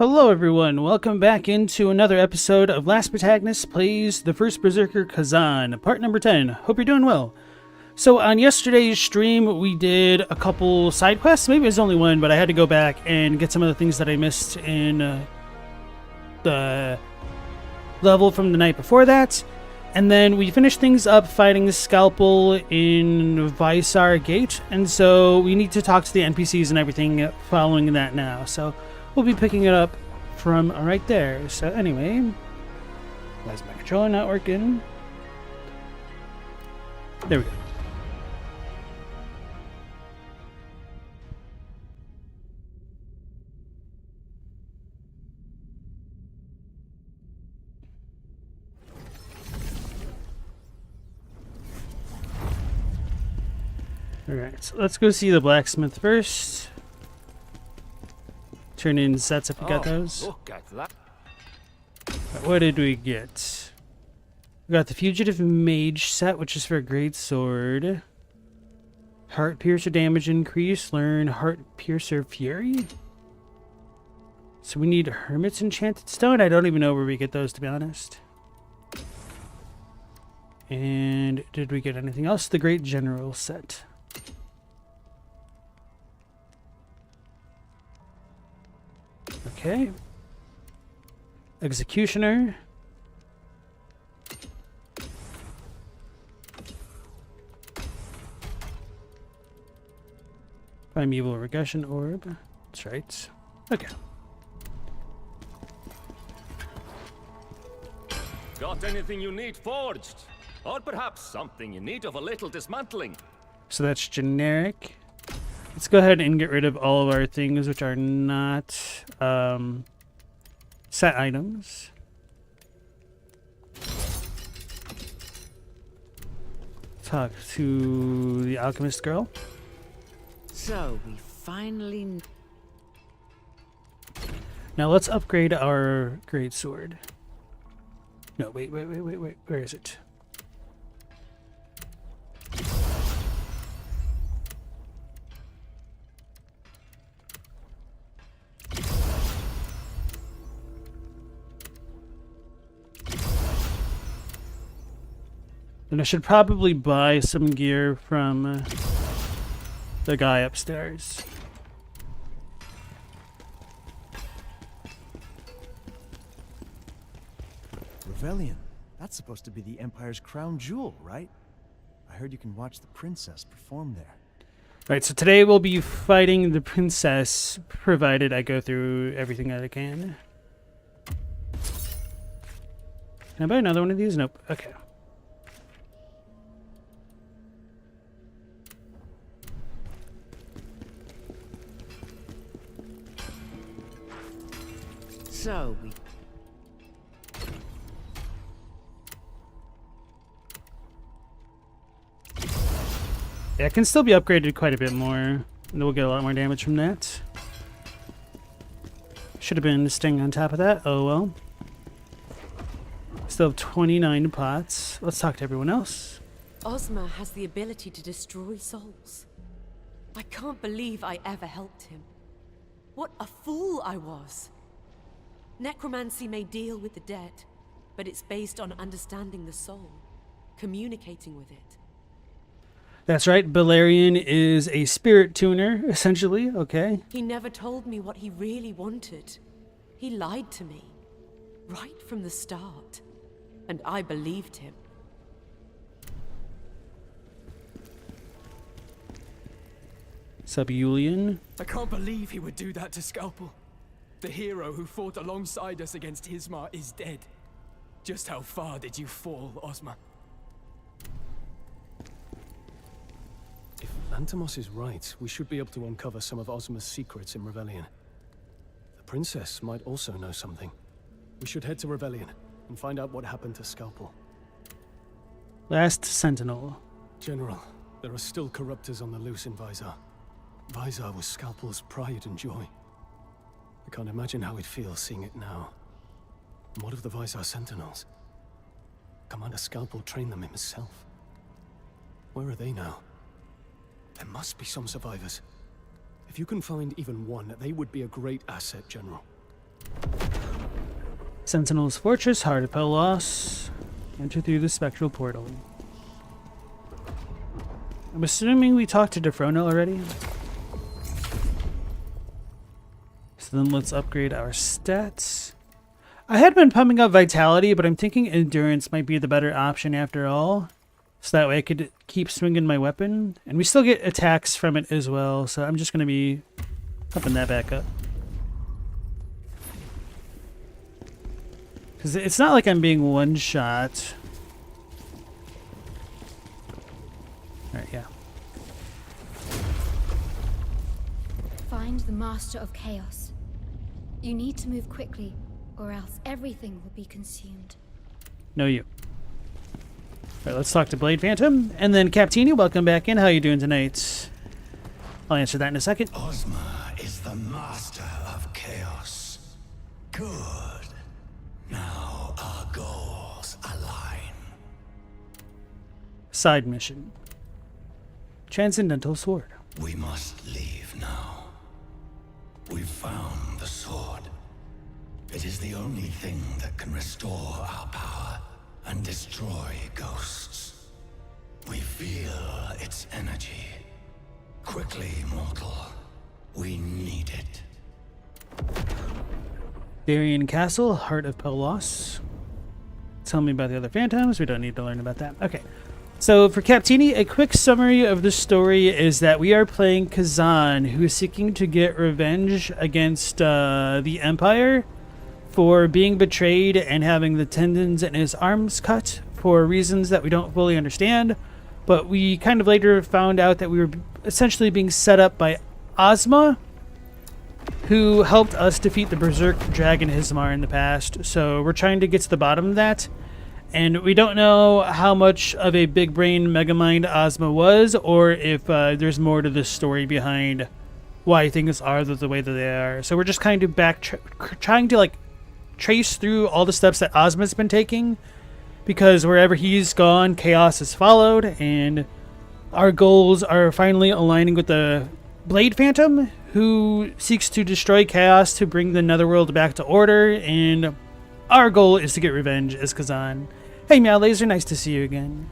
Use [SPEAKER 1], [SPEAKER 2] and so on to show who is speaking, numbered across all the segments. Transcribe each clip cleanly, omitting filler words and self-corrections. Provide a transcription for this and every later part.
[SPEAKER 1] Hello everyone, welcome back into another episode of LastProtagonist Plays the First Berserker Khazan, part number 10. Hope you're doing well. So on yesterday's stream we did a couple side quests, maybe it was only one, but I had to go back and get some of the things that I missed in the level from the night before that. And then we finished things up fighting Scalpel in Visar Gate, and so we need to talk to the NPCs and everything following that now. So we'll be picking it up from right there. So anyway, why is my controller not working? There we go. Alright, so let's go see the blacksmith first. Turn in sets if we got those.
[SPEAKER 2] Look at that.
[SPEAKER 1] What did we get? We got the Fugitive Mage set, which is for a Greatsword. Heart Piercer damage increase. Learn Heart Piercer Fury. So we need Hermit's Enchanted Stone. I don't even know where we get those, to be honest. And did we get anything else? The Great General set. Okay. Executioner. Primeval Regression Orb. That's right. Okay.
[SPEAKER 2] Got anything you need forged? Or perhaps something in need of a little dismantling?
[SPEAKER 1] So that's generic. Let's go ahead and get rid of all of our things which are not set items. Talk to the alchemist girl.
[SPEAKER 3] So we finally...
[SPEAKER 1] Now let's upgrade our greatsword. No, wait. Where is it? And I should probably buy some gear from the guy upstairs.
[SPEAKER 4] Rebellion. That's supposed to be the Empire's crown jewel, right? I heard you can watch the princess perform there.
[SPEAKER 1] Right, so today we'll be fighting the princess, provided I go through everything that I can. Can I buy another one of these? Nope. Okay.
[SPEAKER 3] So we...
[SPEAKER 1] Yeah, it can still be upgraded quite a bit more. And we'll get a lot more damage from that. Should have been staying on top of that. Oh well. Still have 29 pots. Let's talk to everyone else.
[SPEAKER 5] Ozma has the ability to destroy souls. I can't believe I ever helped him. What a fool I was. Necromancy may deal with the dead, but it's based on understanding the soul, communicating with it.
[SPEAKER 1] That's right, Balerion is a spirit tuner, essentially, okay?
[SPEAKER 5] He never told me what he really wanted. He lied to me, right from the start, and I believed him.
[SPEAKER 1] Sub-Yulian.
[SPEAKER 6] I can't believe he would do that to Scalpel. The hero who fought alongside us against Hismar is dead. Just how far did you fall, Ozma?
[SPEAKER 7] If Antimos is right, we should be able to uncover some of Ozma's secrets in Rebellion. The princess might also know something. We should head to Rebellion and find out what happened to Scalpel.
[SPEAKER 1] Last Sentinel.
[SPEAKER 7] General, there are still corruptors on the loose in Visar. Visar was Scalpel's pride and joy. I can't imagine how it feels seeing it now. And what of the Visar Sentinels? Commander Scalpel trained them himself. Where are they now? There must be some survivors. If you can find even one, they would be a great asset, General.
[SPEAKER 1] Sentinel's Fortress, Heart of Pelos. Enter through the spectral portal. I'm assuming we talked to Defrona already. So then let's upgrade our stats. I had been pumping up Vitality, but I'm thinking Endurance might be the better option after all. So that way I could keep swinging my weapon. And we still get attacks from it as well, so I'm just going to be pumping that back up. Because it's not like I'm being one-shot. Alright, yeah.
[SPEAKER 8] Find the Master of Chaos. You need to move quickly, or else everything will be consumed.
[SPEAKER 1] No, you. Alright, let's talk to Blade Phantom. And then Captini, welcome back in. How you doing tonight? I'll answer that in a second.
[SPEAKER 9] Ozma is the master of chaos. Good. Now our goals align.
[SPEAKER 1] Side mission. Transcendental Sword.
[SPEAKER 9] We must leave now. We've found the sword. It is the only thing that can restore our power and destroy ghosts. We feel its energy. Quickly, mortal. We need it.
[SPEAKER 1] Darien Castle, Heart of Pelos. Tell me about the other phantoms. We don't need to learn about that. Okay. So for Captini, a quick summary of the story is that we are playing Khazan, who is seeking to get revenge against the Empire for being betrayed and having the tendons in his arms cut for reasons that we don't fully understand. But we kind of later found out that we were essentially being set up by Ozma, who helped us defeat the Berserk Dragon Hismar in the past. So we're trying to get to the bottom of that. And we don't know how much of a big brain megamind Ozma was, or if there's more to this story behind why things are the way that they are. So we're just kind of trying to like trace through all the steps that Ozma's been taking, because wherever he's gone, chaos has followed, and our goals are finally aligning with the Blade Phantom, who seeks to destroy chaos to bring the Netherworld back to order, and our goal is to get revenge as Khazan. Hey Meow Laser, nice to see you again.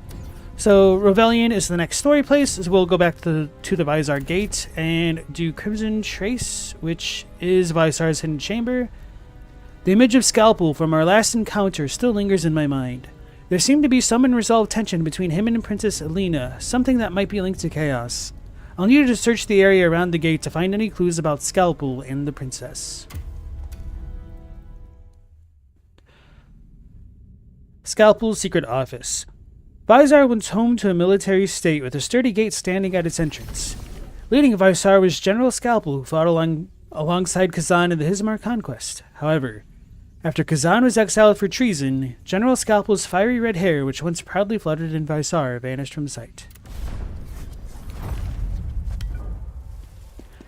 [SPEAKER 1] So Rebellion is the next story place, as we'll go back to the Vizar Gate and do Crimson Trace, which is Vizar's hidden chamber. The image of Scalpel from our last encounter still lingers in my mind. There seemed to be some unresolved tension between him and Princess Alina, something that might be linked to chaos. I'll need to search the area around the gate to find any clues about Scalpel and the princess. Scalpel's secret office. Vizar was home to a military state with a sturdy gate standing at its entrance. Leading Vizar was General Scalpel, who fought alongside Khazan in the Hismar conquest. However, after Khazan was exiled for treason, General Scalpel's fiery red hair, which once proudly fluttered in Vizar, vanished from sight.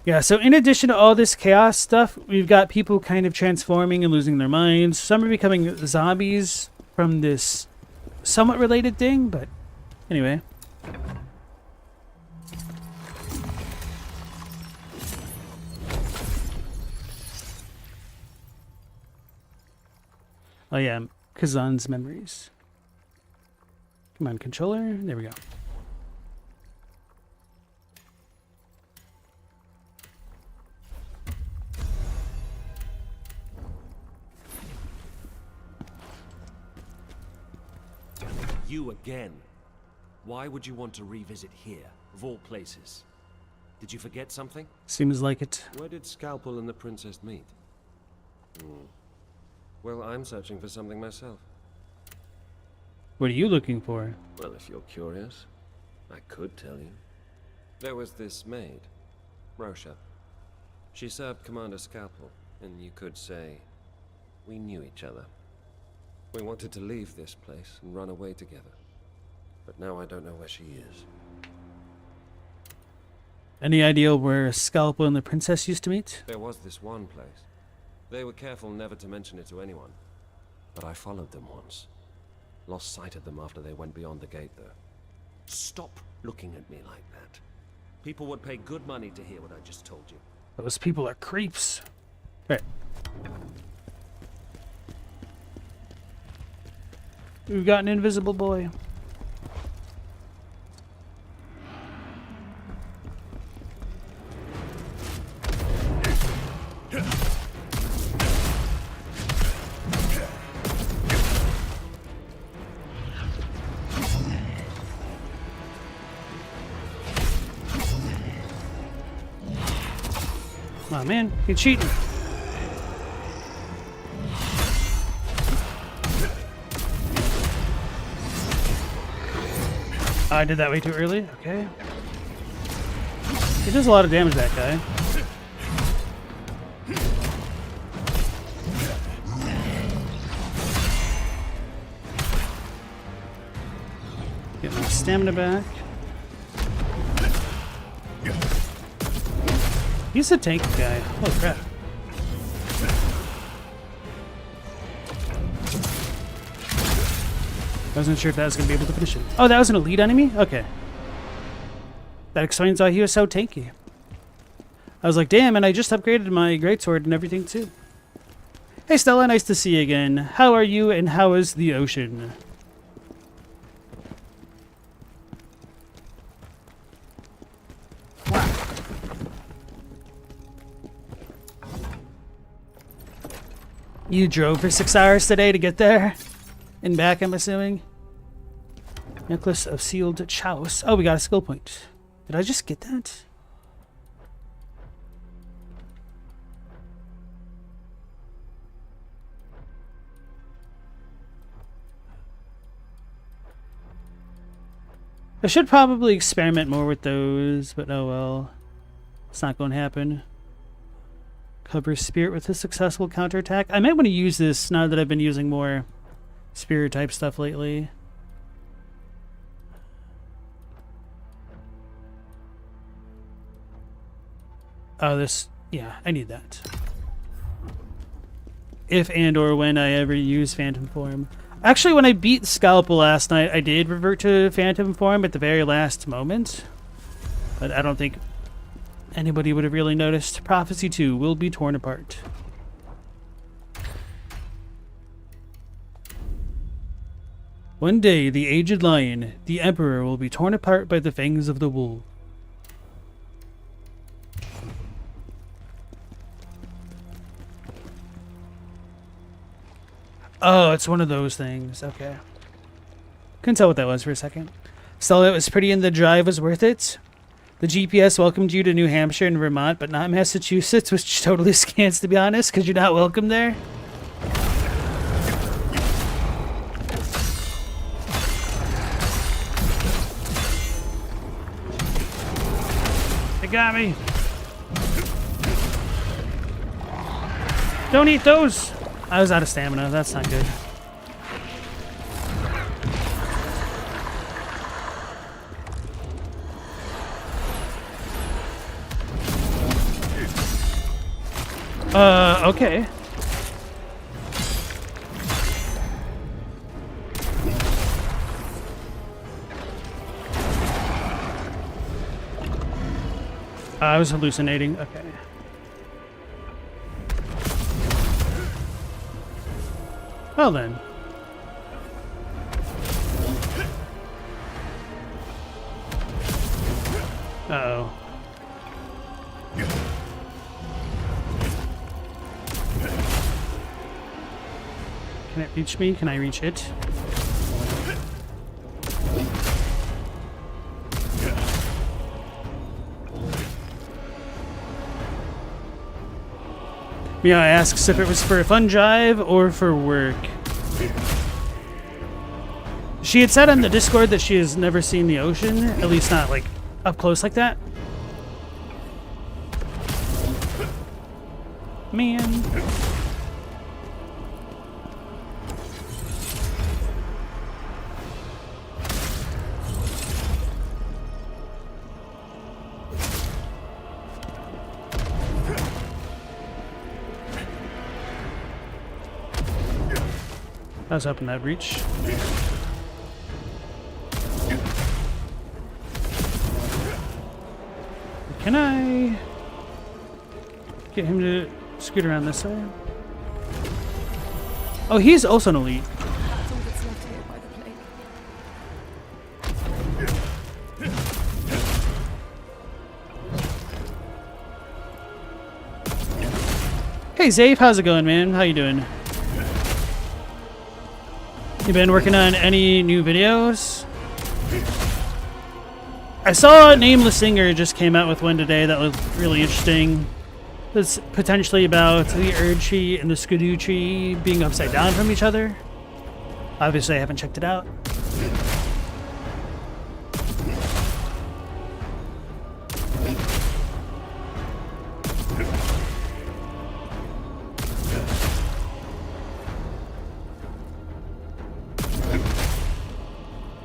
[SPEAKER 1] Yeah, so in addition to all this chaos stuff, we've got people kind of transforming and losing their minds. Some are becoming zombies from this somewhat related thing, but anyway. Oh yeah, Khazan's memories. Come on, controller. There we go.
[SPEAKER 10] You again. Why would you want to revisit here, of all places? Did you forget something?
[SPEAKER 1] Seems like it.
[SPEAKER 10] Where did Scalpel and the princess meet? Well, I'm searching for something myself.
[SPEAKER 1] What are you looking for?
[SPEAKER 10] Well, if you're curious, I could tell you. There was this maid, Rosha. She served Commander Scalpel, and you could say we knew each other. We wanted to leave this place and run away together. But now I don't know where she is.
[SPEAKER 1] Any idea where Scalpel and the princess used to meet?
[SPEAKER 10] There was this one place. They were careful never to mention it to anyone. But I followed them once. Lost sight of them after they went beyond the gate, though. Stop looking at me like that. People would pay good money to hear what I just told you.
[SPEAKER 1] Those people are creeps. Right. We've got an invisible boy. Oh man, you're cheating. I did that way too early. Okay. It does a lot of damage, that guy. Get my stamina back. He's a tank guy. Holy crap. I wasn't sure if that was going to be able to finish him. Oh, that was an elite enemy? Okay. That explains why he was so tanky. I was like, damn, and I just upgraded my greatsword and everything too. Hey Stella, nice to see you again. How are you and how is the ocean? You drove for 6 hours today to get there? And back, I'm assuming? Necklace of Sealed Chalice. Oh, we got a skill point. Did I just get that? I should probably experiment more with those, but oh well. It's not going to happen. Cover Spirit with a successful counterattack. I might want to use this now that I've been using more Spirit type stuff lately. Oh, this... yeah, I need that. If and or when I ever use Phantom Form. Actually, when I beat Scalpel last night, I did revert to Phantom Form at the very last moment. But I don't think anybody would have really noticed. Prophecy 2 will be torn apart. One day, the aged lion, the Emperor, will be torn apart by the fangs of the wolf. Oh, it's one of those things. Okay. Couldn't tell what that was for a second. Stella, it was pretty and the drive was worth it. The GPS welcomed you to New Hampshire and Vermont, but not Massachusetts, which totally scans, to be honest, because you're not welcome there. They got me. Don't eat those. I was out of stamina. That's not good. Okay. I was hallucinating. Okay. Well then. Uh-oh. Can it reach me? Can I reach it? Mia asks if it was for a fun drive or for work. She had said on the Discord that she has never seen the ocean, at least not like up close like that. Man. I was hoping that'd reach. Can I get him to scoot around this way? Oh, he's also an elite.
[SPEAKER 5] That's all that's left here by
[SPEAKER 1] Hey Zafe, how's it going, man? How you doing? You been working on any new videos? I saw Nameless Singer just came out with one today that looked really interesting. It's potentially about the Erdtree and the Skidoo tree being upside down from each other. Obviously, I haven't checked it out.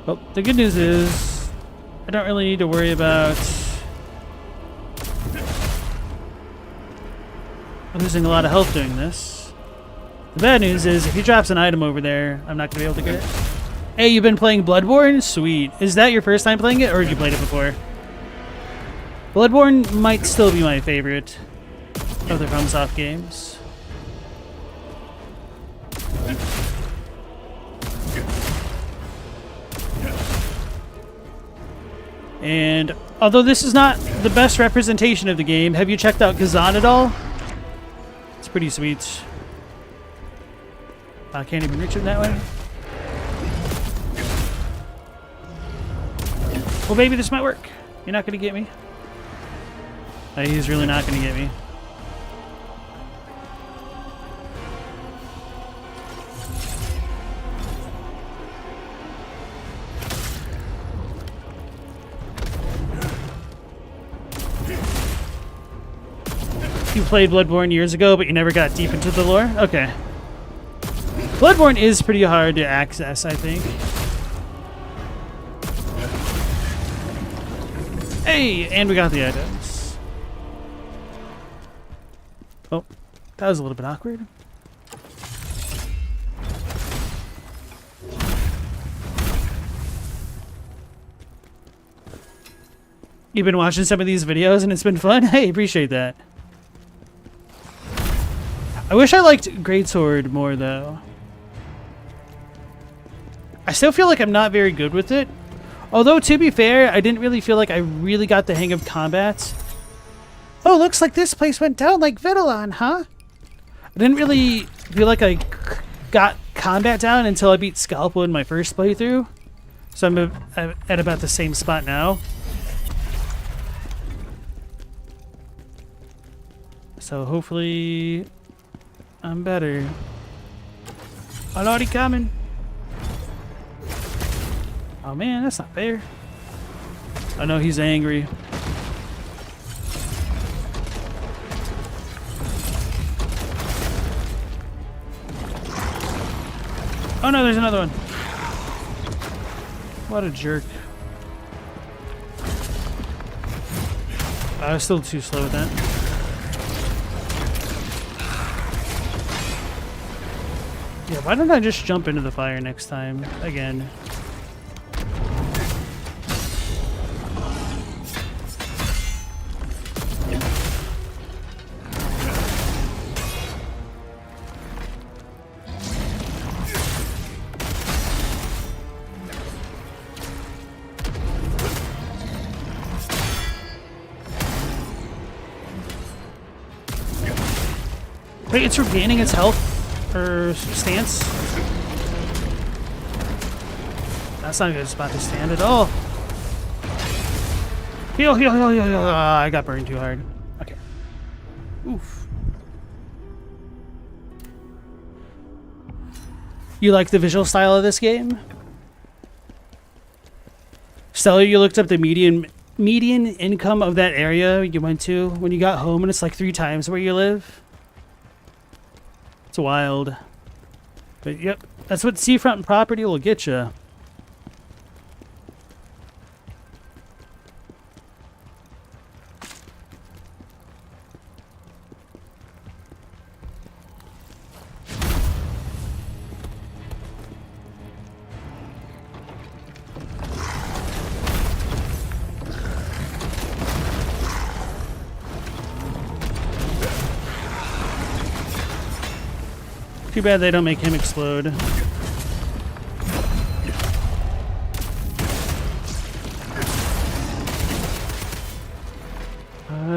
[SPEAKER 1] Well, the good news is I don't really need to worry about losing a lot of health doing this. The bad news is if he drops an item over there, I'm not going to be able to get it. Hey, you've been playing Bloodborne? Sweet. Is that your first time playing it, or have you played it before? Bloodborne might still be my favorite of the FromSoft games. And although this is not the best representation of the game, have you checked out Khazan at all? It's pretty sweet. I can't even reach him that way. Well, maybe this might work. You're not going to get me. He's really not going to get me. You played Bloodborne years ago, but you never got deep into the lore? Okay. Bloodborne is pretty hard to access, I think. Hey, and we got the items. Oh, that was a little bit awkward. You've been watching some of these videos and it's been fun? Hey, appreciate that. I wish I liked Greatsword more, though. I still feel like I'm not very good with it. Although, to be fair, I didn't really feel like I really got the hang of combat. Oh, looks like this place went down like Vidalon, huh? I didn't really feel like I got combat down until I beat Scalpel in my first playthrough. So I'm at about the same spot now. So hopefully I'm better. I'm already coming. Oh man, that's not fair. I know he's angry. Oh no, there's another one. What a jerk. I was still too slow with that. Yeah, why don't I just jump into the fire next time again? Wait, it's regaining its health? Or stance? That's not a good spot to stand at all. Heal, heal, heal, heal, heal. I got burned too hard. Okay. Oof. You like the visual style of this game? Stella, you looked up the median income of that area you went to when you got home, and it's like 3 times where you live. It's wild. But yep, that's what seafront property will get you. Too bad they don't make him explode.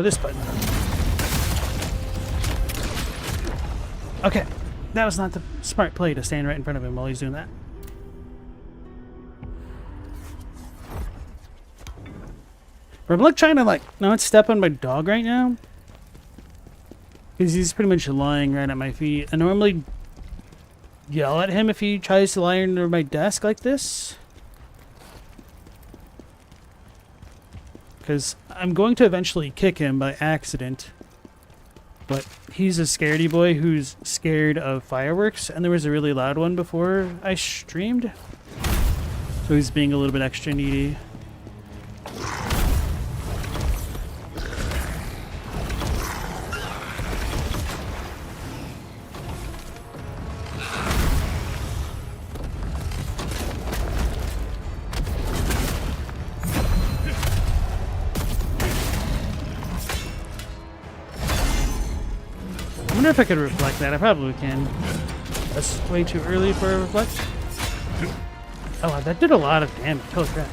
[SPEAKER 1] This button. Okay, that was not the smart play to stand right in front of him while he's doing that. But I'm like trying to like not step on my dog right now. Because he's pretty much lying right at my feet. I normally yell at him if he tries to lie under my desk like this. Because I'm going to eventually kick him by accident. But he's a scaredy boy who's scared of fireworks. And there was a really loud one before I streamed. So he's being a little bit extra needy. I wonder if I could reflect that. I probably can. That's way too early for a reflect. Oh, that did a lot of damage. Holy crap.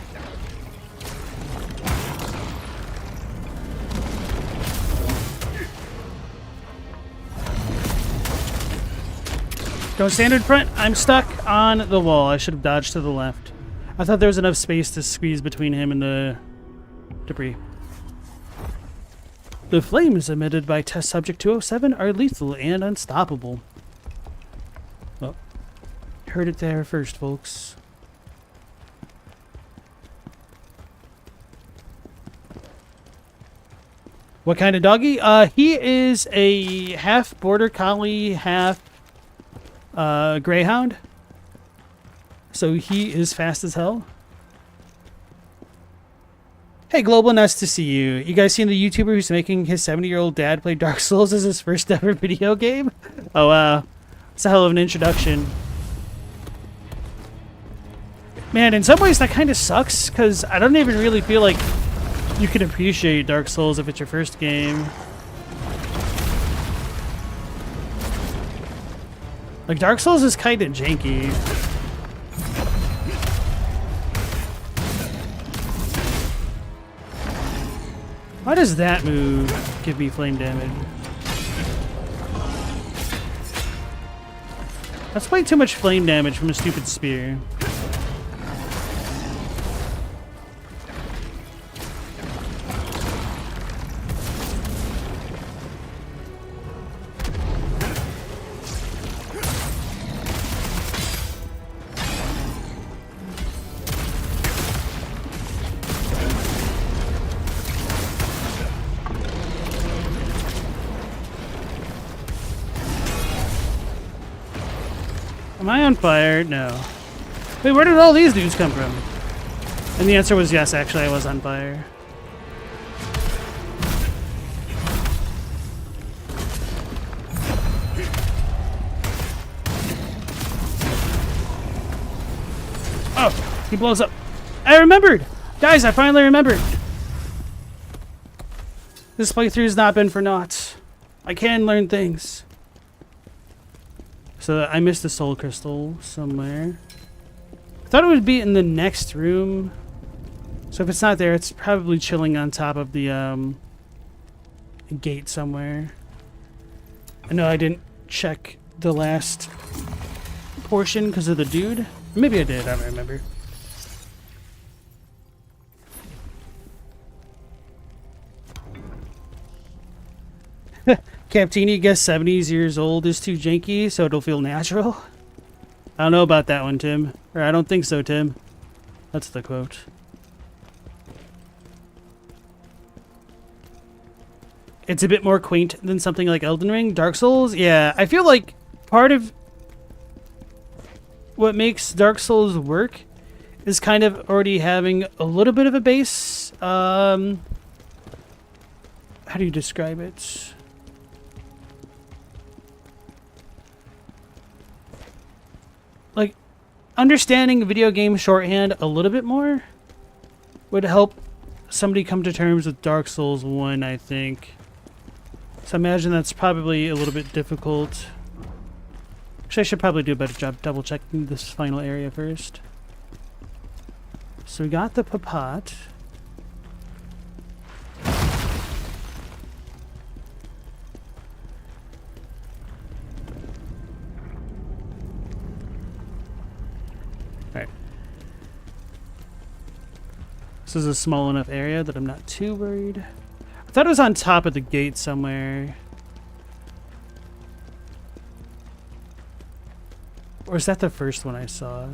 [SPEAKER 1] Don't stand in front. I'm stuck on the wall. I should have dodged to the left. I thought there was enough space to squeeze between him and the debris. The flames emitted by Test Subject 207 are lethal and unstoppable. Well, heard it there first, folks. What kind of doggy? He is a half Border Collie, half Greyhound. So he is fast as hell. Hey Global, nice to see you. You guys seen the YouTuber who's making his 70-year-old dad play Dark Souls as his first ever video game? Oh wow. It's a hell of an introduction. Man, in some ways that kind of sucks, because I don't even really feel like you can appreciate Dark Souls if it's your first game. Like, Dark Souls is kind of janky. Why does that move give me flame damage? That's way too much flame damage from a stupid spear. Am I on fire? No. Wait, where did all these dudes come from? And the answer was yes, actually, I was on fire. Oh, he blows up. I remembered! Guys, I finally remembered! This playthrough has not been for naught. I can learn things. So I missed the soul crystal somewhere. I thought it would be in the next room. So if it's not there, it's probably chilling on top of the gate somewhere. I know I didn't check the last portion because of the dude. Maybe I did, I don't remember. Captini guess 70s years old is too janky, so it'll feel natural. I don't know about that one, Tim. Or I don't think so, Tim. That's the quote. It's a bit more quaint than something like Elden Ring. Dark Souls? Yeah, I feel like part of what makes Dark Souls work is kind of already having a little bit of a base. How do you describe it? Like, understanding video game shorthand a little bit more would help somebody come to terms with Dark Souls 1, I think. So I imagine that's probably a little bit difficult. Actually, I should probably do a better job double checking this final area first. So we got the Papat. This is a small enough area that I'm not too worried. I thought it was on top of the gate somewhere. Or is that the first one I saw?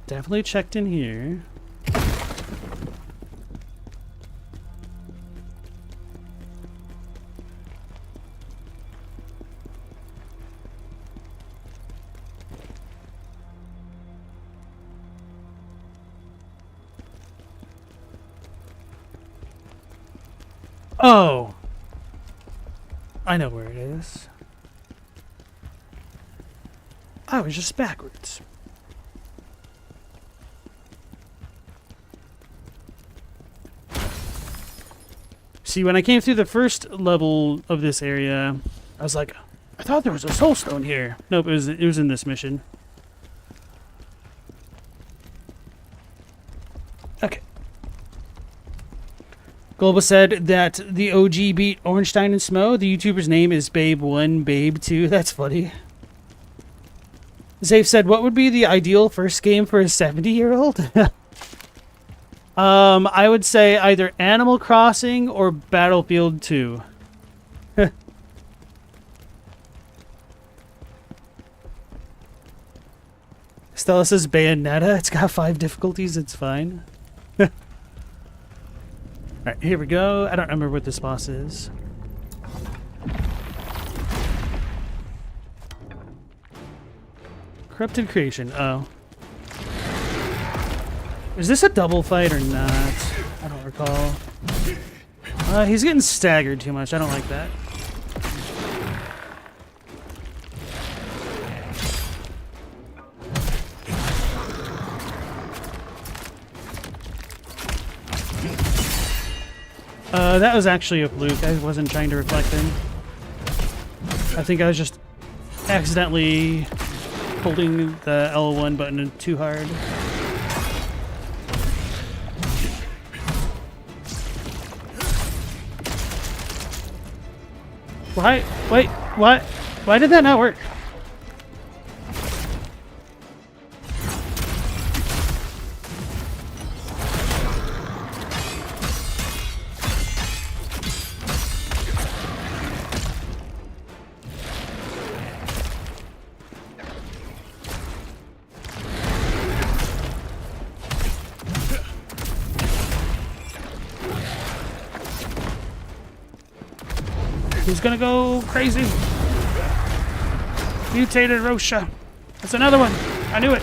[SPEAKER 1] Definitely checked in here. Oh! I know where it is. I was just backwards. See, when I came through the first level of this area, I was like, I thought there was a soul stone here. Nope, it was in this mission. Okay. Global said that the OG beat Ornstein and Smo. The YouTuber's name is Babe1, Babe2. That's funny. Zafe said, what would be the ideal first game for a 70-year-old? I would say either Animal Crossing or Battlefield 2. Stella says Bayonetta. It's got 5 difficulties. It's fine. Alright, here we go. I don't remember what this boss is. Corrupted Creation. Oh. Is this a double fight or not? I don't recall. He's getting staggered too much. I don't like that. That was actually a fluke. I wasn't trying to reflect him. I think I was just accidentally holding the L1 button too hard. Why? Wait, what? Why did that not work? He's gonna go crazy. Mutated Rosha. That's another one. I knew it.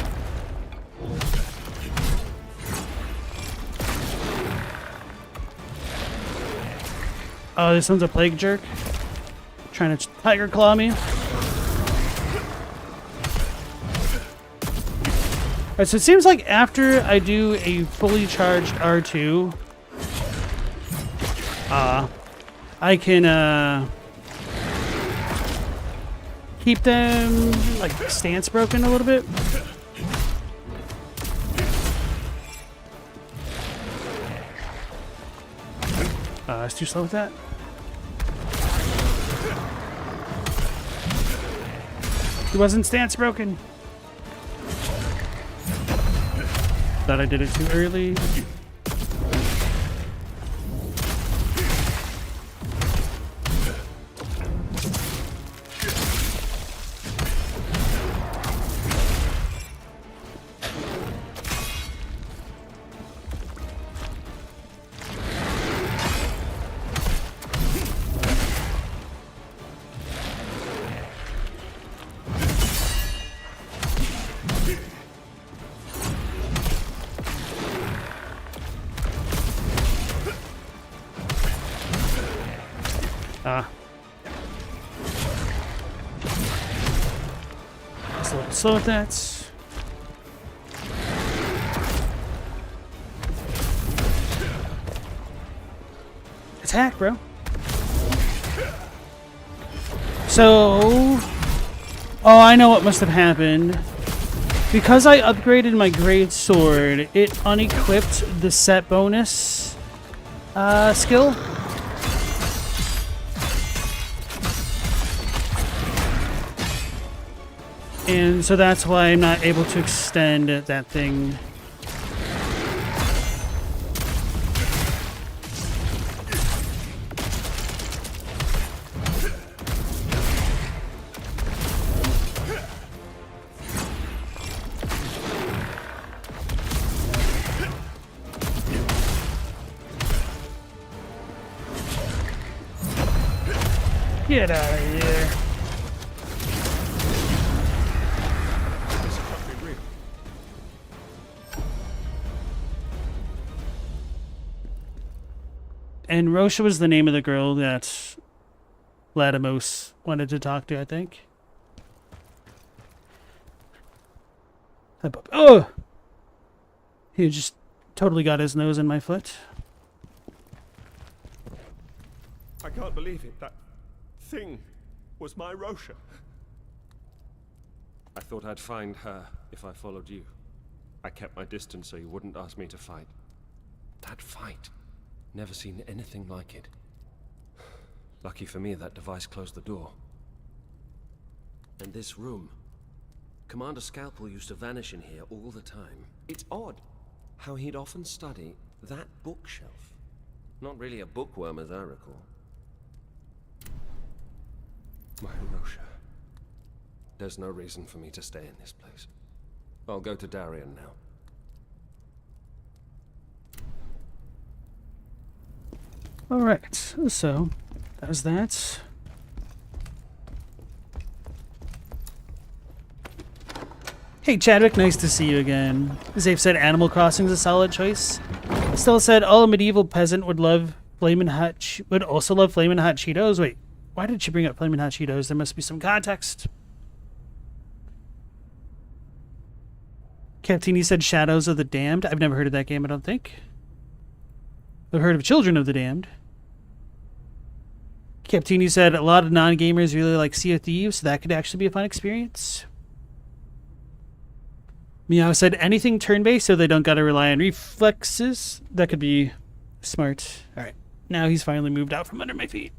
[SPEAKER 1] Oh, this one's a plague jerk. Trying to tiger claw me. Alright, so it seems like after I do a fully charged R2, I can keep them like stance broken a little bit. I was too slow with that. He wasn't stance broken. Thought I did it too early. Just a little slow with that. Attack, bro. So, oh, I know what must have happened. Because I upgraded my Greatsword, it unequipped the set bonus skill. And so that's why I'm not able to extend that thing. Get out of here. And Rosha was the name of the girl that Latimos wanted to talk to, I think. Oh! He just totally got his nose in my foot.
[SPEAKER 11] I can't believe it. That thing was my Rosha.
[SPEAKER 10] I thought I'd find her if I followed you. I kept my distance so you wouldn't ask me to fight. That fight. Never seen anything like it. Lucky for me that device closed the door. And this room. Commander Scalpel used to vanish in here all the time. It's odd how he'd often study that bookshelf. Not really a bookworm as I recall. My Rosha. There's no reason for me to stay in this place. I'll go to Darien now.
[SPEAKER 1] Alright, so that was that. Hey Chadwick, nice to see you again. Zafe said Animal Crossing is a solid choice. Stella said all a medieval peasant would love Flamin' Hot would also love Flamin' Hot Cheetos. Wait, why did she bring up Flamin' Hot Cheetos? There must be some context. Captini said Shadows of the Damned. I've never heard of that game, I don't think. I've heard of Children of the Damned. Captini said a lot of non-gamers really like Sea of Thieves, so that could actually be a fun experience. Meow said anything turn-based so they don't gotta rely on reflexes. That could be smart. Alright, now he's finally moved out from under my feet.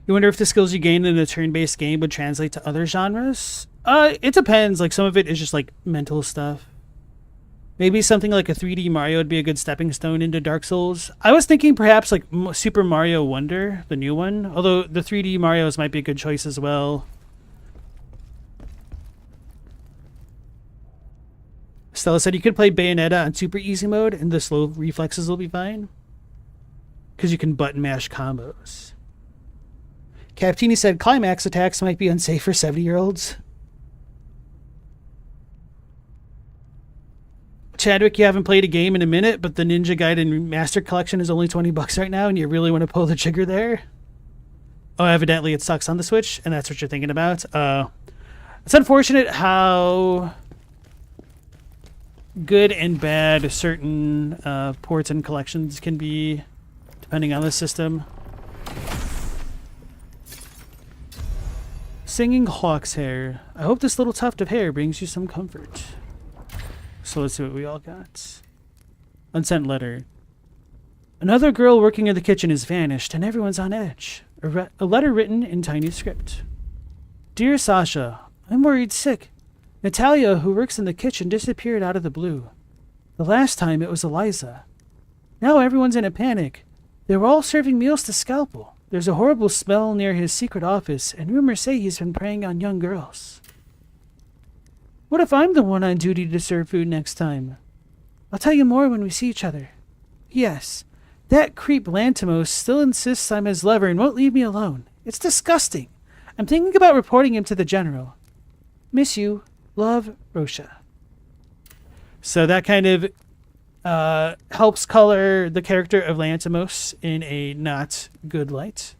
[SPEAKER 1] You wonder if the skills you gain in a turn-based game would translate to other genres? It depends. Like, some of it is just, like, mental stuff. Maybe something like a 3D Mario would be a good stepping stone into Dark Souls. I was thinking perhaps, like, Super Mario Wonder, the new one. Although the 3D Marios might be a good choice as well. Stella said you could play Bayonetta on super easy mode, and the slow reflexes will be fine. Because you can button mash combos. Captini said climax attacks might be unsafe for 70-year-olds. Chadwick, you haven't played a game in a minute, but the Ninja Gaiden Master Collection is only $20 right now, and you really want to pull the trigger there? Oh, evidently it sucks on the Switch, and that's what you're thinking about. It's unfortunate how good and bad certain ports and collections can be, depending on the system. Singing Hawk's Hair. I hope this little tuft of hair brings you some comfort. So let's see what we all got. Unsent letter. Another girl working in the kitchen has vanished, and everyone's on edge. A letter written in tiny script. Dear Sasha, I'm worried sick. Natalia, who works in the kitchen, disappeared out of the blue. The last time it was Eliza. Now everyone's in a panic. They were all serving meals to Scalpel. There's a horrible smell near his secret office, and rumors say he's been preying on young girls. What if I'm the one on duty to serve food next time? I'll tell you more when we see each other. Yes, that creep Lantimos still insists I'm his lover and won't leave me alone. It's disgusting. I'm thinking about reporting him to the general. Miss you. Love, Rosha. So that kind of helps color the character of Lantimos in a not good light.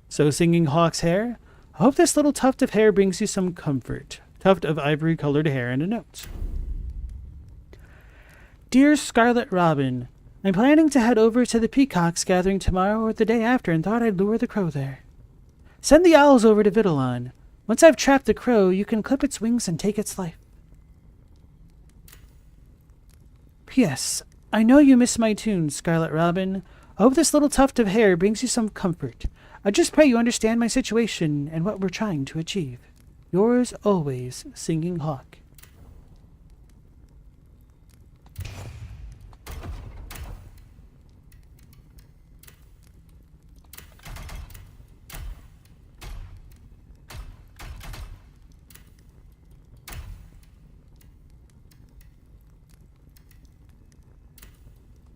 [SPEAKER 1] So singing Hawk's Hair. I hope this little tuft of hair brings you some comfort. Tuft of ivory-colored hair and a note. Dear Scarlet Robin, I'm planning to head over to the Peacocks gathering tomorrow or the day after and thought I'd lure the crow there. Send the owls over to Vidalon. Once I've trapped the crow, you can clip its wings and take its life. P.S. I know you miss my tunes, Scarlet Robin. I hope this little tuft of hair brings you some comfort. I just pray you understand my situation and what we're trying to achieve. Yours always, Singing Hawk.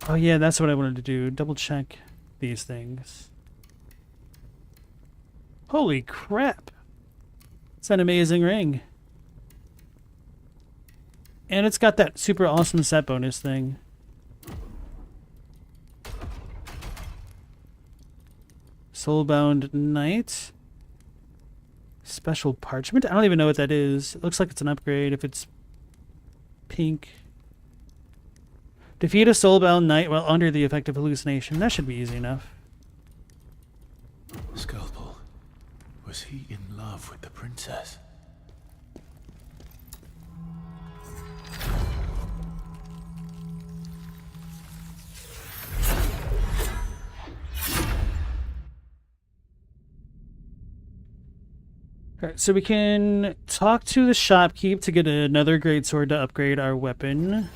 [SPEAKER 1] Oh yeah, that's what I wanted to do. Double check these things. Holy crap! It's an amazing ring. And it's got that super awesome set bonus thing. Soulbound Knight. Special Parchment? I don't even know what that is. It looks like it's an upgrade if it's pink. Defeat a Soulbound Knight while under the effect of hallucination. That should be easy enough.
[SPEAKER 12] Scalpel. Was he in love with the princess?
[SPEAKER 1] Alright, so we can talk to the shopkeep to get another greatsword to upgrade our weapon.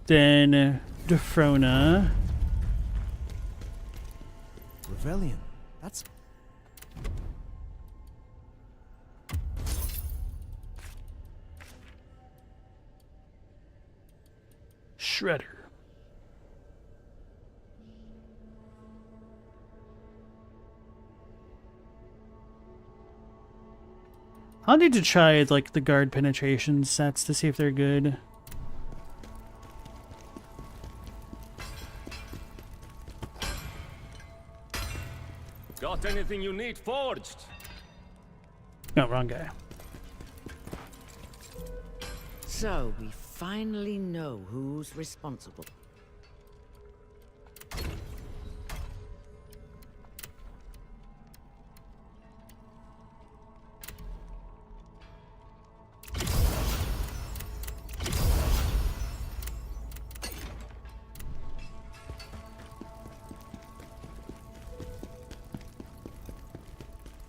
[SPEAKER 1] Then Defrona.
[SPEAKER 4] Rebellion. That's...
[SPEAKER 1] Shredder. I'll need to try like the guard penetration sets to see if they're good.
[SPEAKER 2] Got anything you need forged?
[SPEAKER 1] No, wrong guy.
[SPEAKER 3] So we finally know who's responsible.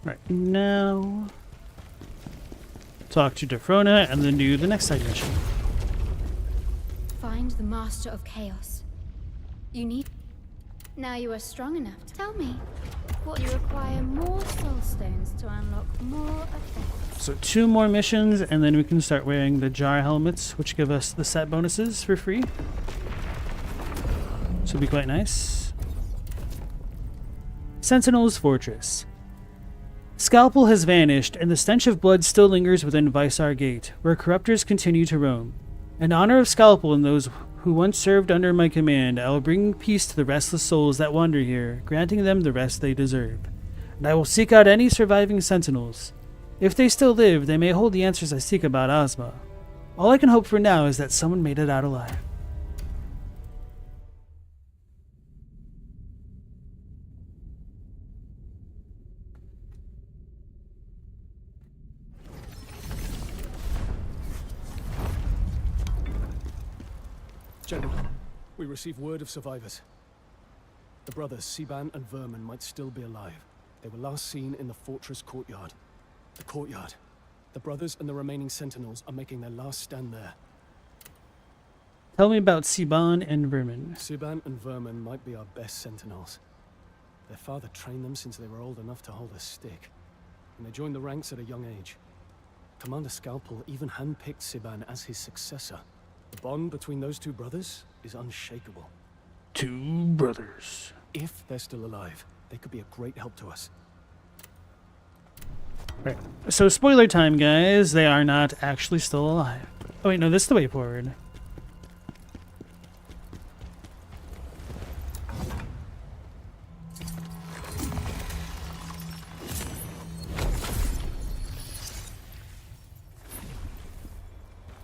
[SPEAKER 1] Right, now talk to Defrona and then do the next side mission.
[SPEAKER 8] Find the Master of Chaos. You need... Now you are strong enough to tell me what you require more soul stones to unlock more effects.
[SPEAKER 1] So 2 more missions and then we can start wearing the jar helmets, which give us the set bonuses for free. This will be quite nice. Sentinel's Fortress. Scalpel has vanished, and the stench of blood still lingers within Visar Gate, where corruptors continue to roam. In honor of Scalpel and those who once served under my command, I will bring peace to the restless souls that wander here, granting them the rest they deserve. And I will seek out any surviving sentinels. If they still live, they may hold the answers I seek about Ozma. All I can hope for now is that someone made it out alive.
[SPEAKER 7] Gentlemen, we receive word of survivors. The brothers Siban and Vermin might still be alive. They were last seen in the fortress courtyard. The courtyard. The brothers and the remaining sentinels are making their last stand there.
[SPEAKER 1] Tell me about Siban and Vermin.
[SPEAKER 7] Siban and Vermin might be our best sentinels. Their father trained them since they were old enough to hold a stick, and they joined the ranks at a young age. Commander Scalpel even handpicked Siban as his successor. The bond between those 2 brothers is unshakable.
[SPEAKER 1] 2 brothers.
[SPEAKER 7] If they're still alive, they could be a great help to us.
[SPEAKER 1] Right. So spoiler time, guys. They are not actually still alive. Oh wait, no, this is the way forward.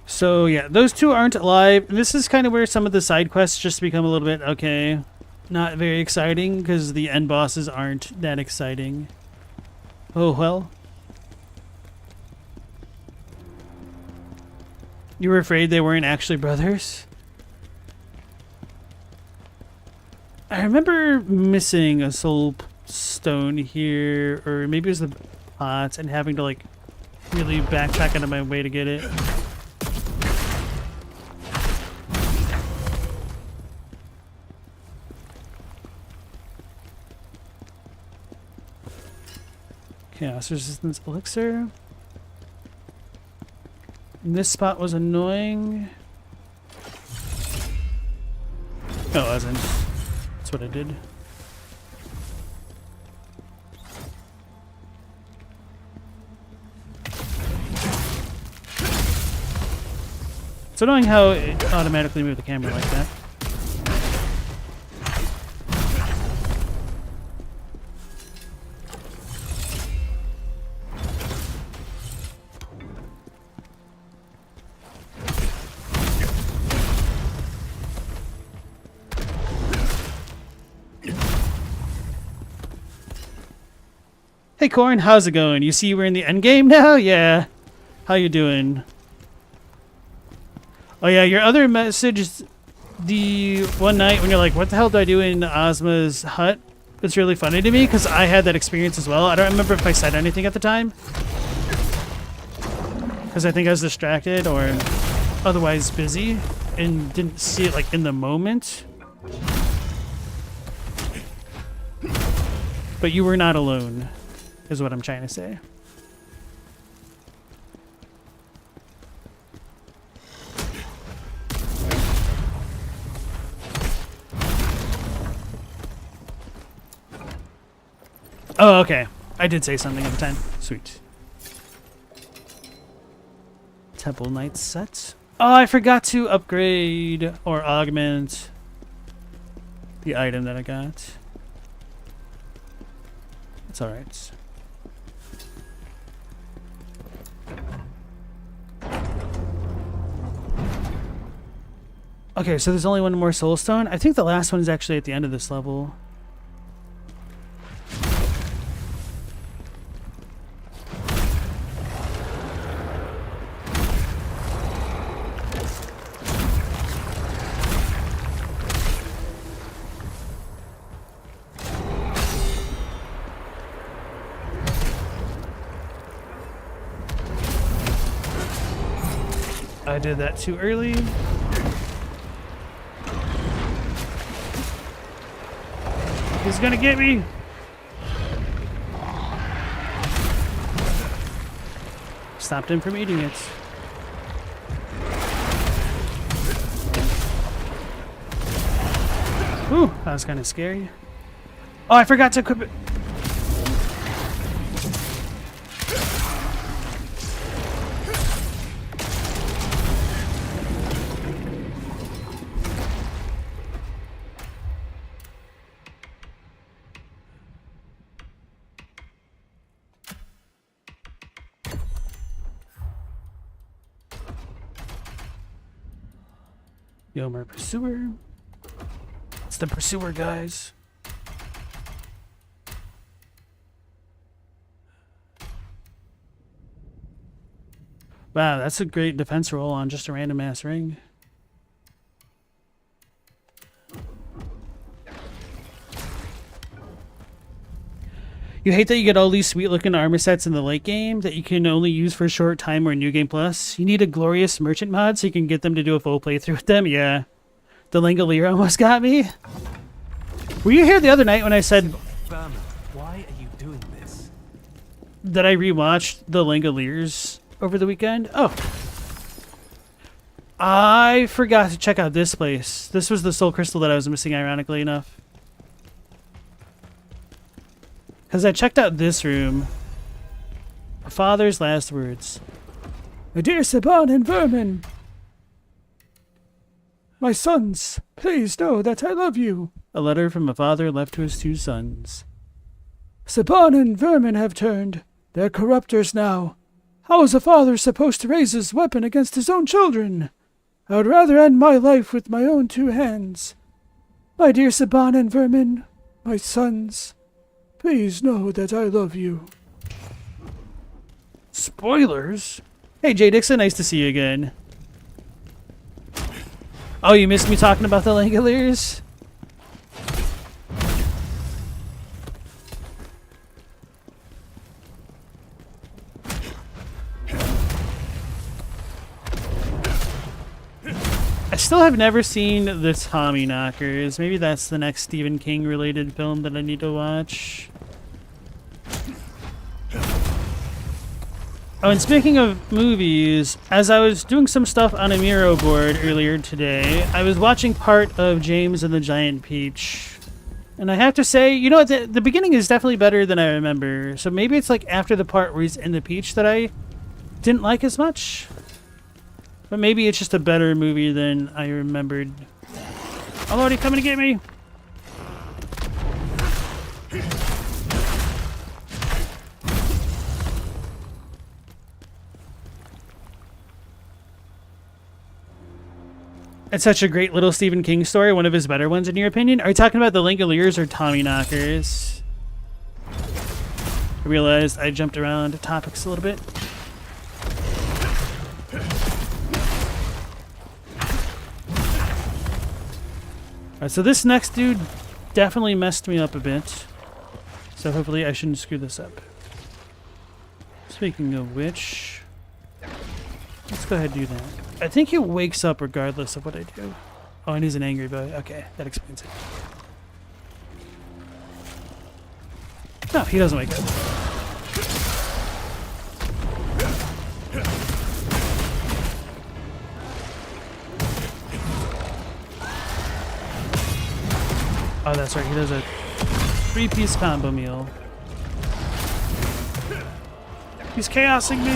[SPEAKER 1] So yeah, those 2 aren't alive. This is kind of where some of the side quests just become a little bit, okay, not very exciting because the end bosses aren't that exciting. Oh well. You were afraid they weren't actually brothers? I remember missing a soul stone here, or maybe it was the pots, and having to like really backtrack out of my way to get it. Chaos resistance elixir. And this spot was annoying. No, it wasn't. That's what I did. It's annoying how it automatically moved the camera like that. Hey Corn, how's it going? You see we're in the end game now? Yeah. How you doing? Oh yeah, your other message, the one night when you're like, what the hell do I do in Ozma's hut? It's really funny to me because I had that experience as well. I don't remember if I said anything at the time, because I think I was distracted or otherwise busy and didn't see it like in the moment. But you were not alone, is what I'm trying to say. Oh, okay. I did say something at the time. Sweet. Temple Knight set. Oh, I forgot to upgrade or augment the item that I got. It's alright. Okay, so there's only one more soul stone. I think the last one is actually at the end of this level. I did that too early. He's gonna get me. Stopped him from eating it. Ooh, that was kind of scary. Oh, I forgot to equip it. Yomer Pursuer. It's the Pursuer, guys. Wow, that's a great defense roll on just a random ass ring. You hate that you get all these sweet looking armor sets in the late game that you can only use for a short time or New Game Plus. You need a glorious merchant mod so you can get them to do a full playthrough with them. Yeah. The Langolier almost got me. Were you here the other night when I said
[SPEAKER 4] Berman, why are you doing this?
[SPEAKER 1] that I rewatched the Langoliers over the weekend? Oh. I forgot to check out this place. This was the soul crystal that I was missing, ironically enough. Because I checked out this room. A father's last words. My dear Saban and Vermin, my sons, please know that I love you. A letter from a father left to his two sons. Saban and Vermin have turned. They're corruptors now. How is a father supposed to raise his weapon against his own children? I would rather end my life with my own two hands. My dear Saban and Vermin, my sons, please know that I love you. Spoilers? Hey, Jay Dixon, nice to see you again. Oh, you missed me talking about the Langoliers? still have never seen the Tommy Knockers. Maybe that's the next Stephen King related film that I need to watch. Oh, and speaking of movies, as I was doing some stuff on a Miro board earlier today, I was watching part of James and the Giant Peach. And I have to say, you know, the beginning is definitely better than I remember. So maybe it's like after the part where he's in the peach that I didn't like as much. But maybe it's just a better movie than I remembered. Oh, Lordy, coming to get me! It's such a great little Stephen King story, one of his better ones in your opinion. Are you talking about the Langoliers or Tommy Knockers? I realized I jumped around topics a little bit. Alright, so this next dude definitely messed me up a bit. So hopefully I shouldn't screw this up. Speaking of which, let's go ahead and do that. I think he wakes up regardless of what I do. Oh, and he's an angry boy. Okay, that explains it. No, he doesn't wake up. Oh, that's right. He does a 3-piece combo meal. He's chaosing me.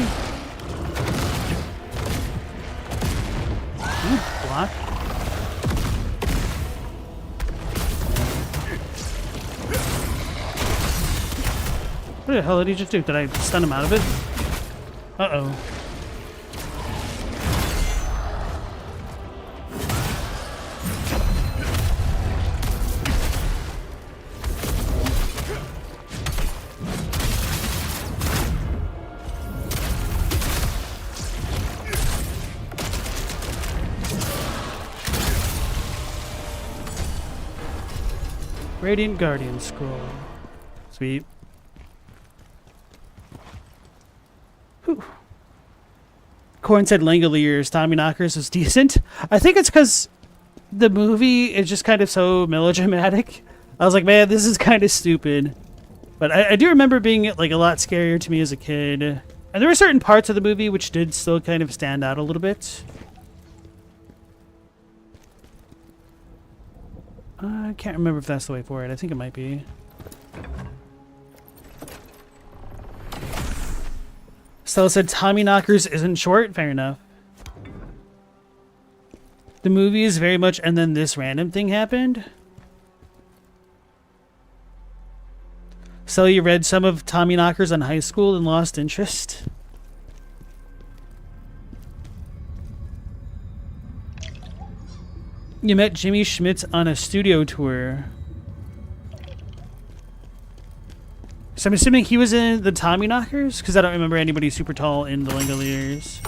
[SPEAKER 1] Ooh, block. What the hell did he just do? Did I stun him out of it? Uh-oh. Radiant Guardian Scroll. Sweet. Whew. Corn said Langoliers, Tommy Knockers was decent. I think it's because the movie is just kind of so melodramatic. I was like, man, this is kind of stupid. But I do remember being like a lot scarier to me as a kid. And there were certain parts of the movie which did still kind of stand out a little bit. I can't remember if that's the way forward. I think it might be. Stella said Tommy Knockers isn't short. Fair enough. The movie is very much, and then this random thing happened. So you read some of Tommy Knockers on high school and lost interest? You met Jimmy Schmitz on a studio tour. So I'm assuming he was in the Tommy Knockers? Because I don't remember anybody super tall in the Langoliers.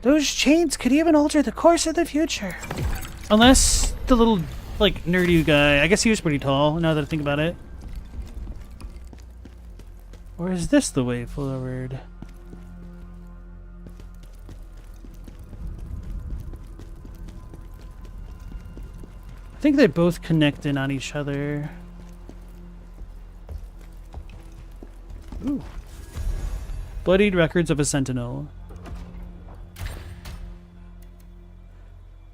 [SPEAKER 1] Those chains could even alter the course of the future. Unless the little, like, nerdy guy. I guess he was pretty tall, now that I think about it. Or is this the way forward? I think they both connect in on each other. Ooh. Bloodied records of a sentinel.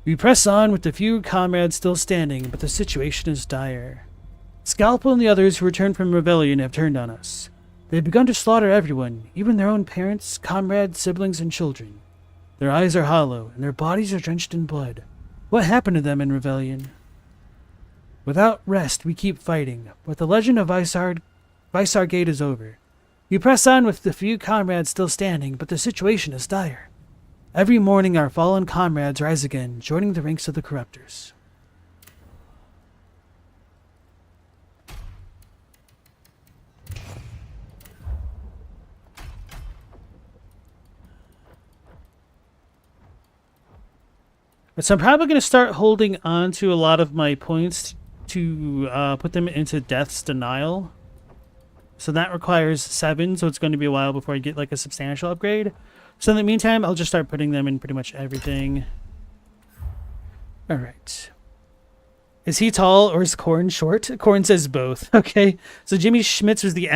[SPEAKER 1] We press on with the few comrades still standing, but the situation is dire. Scalpel and the others who returned from rebellion have turned on us. They've begun to slaughter everyone, even their own parents, comrades, siblings, and children. Their eyes are hollow, and their bodies are drenched in blood. What happened to them in rebellion? Without rest, we keep fighting, but the legend of Visar Gate is over. We press on with the few comrades still standing, but the situation is dire. Every morning our fallen comrades rise again, joining the ranks of the corruptors. So I'm probably going to start holding on to a lot of my points to put them into Death's Denial. So that requires 7, so it's going to be a while before I get like a substantial upgrade. So in the meantime, I'll just start putting them in pretty much everything. All right. Is he tall or is Korn short? Korn says both. Okay. So Jimmy Schmitz was the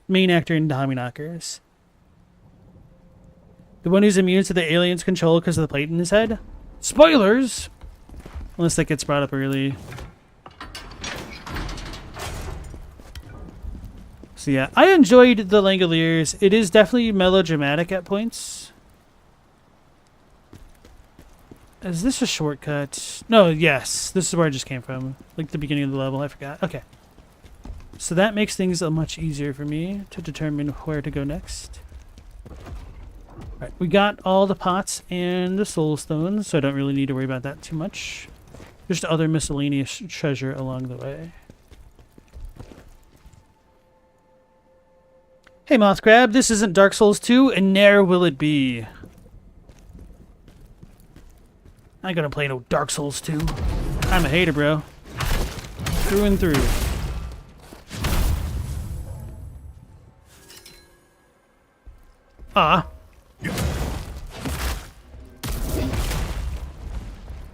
[SPEAKER 1] main actor in Tommyknockers. The one who's immune to the alien's control because of the plate in his head? Spoilers! Unless that gets brought up early. So yeah, I enjoyed The Langoliers. It is definitely melodramatic at points. Is this a shortcut? No, yes. This is where I just came from. Like the beginning of the level, I forgot. Okay. So that makes things much easier for me to determine where to go next. Alright, we got all the pots and the soul stones, so I don't really need to worry about that too much. Just other miscellaneous treasure along the way. Hey Moth Crab, this isn't Dark Souls 2, and ne'er will it be. I ain't gonna play no Dark Souls 2. I'm a hater, bro. Through and through. Ah.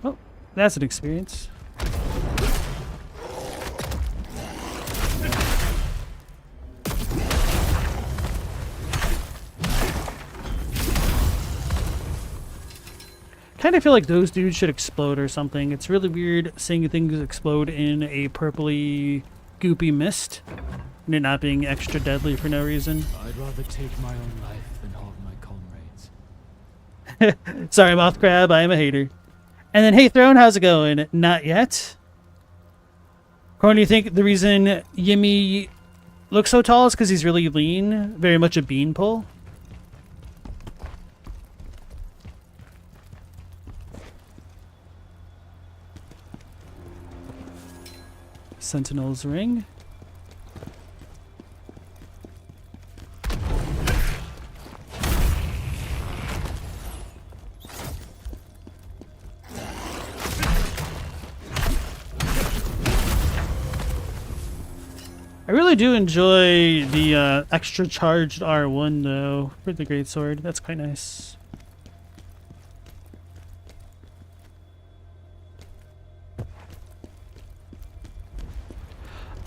[SPEAKER 1] Oh, that's an experience. Kind of feel like those dudes should explode or something. It's really weird seeing things explode in a purpley, goopy mist, and it not being extra deadly for no reason.
[SPEAKER 13] I'd rather take my own life than harm my comrades.
[SPEAKER 1] Sorry, Moth Crab, I am a hater. And then, hey Throne, how's it going? Not yet. Corn, do you think the reason Yimmy looks so tall is because he's really lean? Very much a beanpole? Sentinel's Ring. I really do enjoy the extra charged R1 though for the Greatsword. That's quite nice.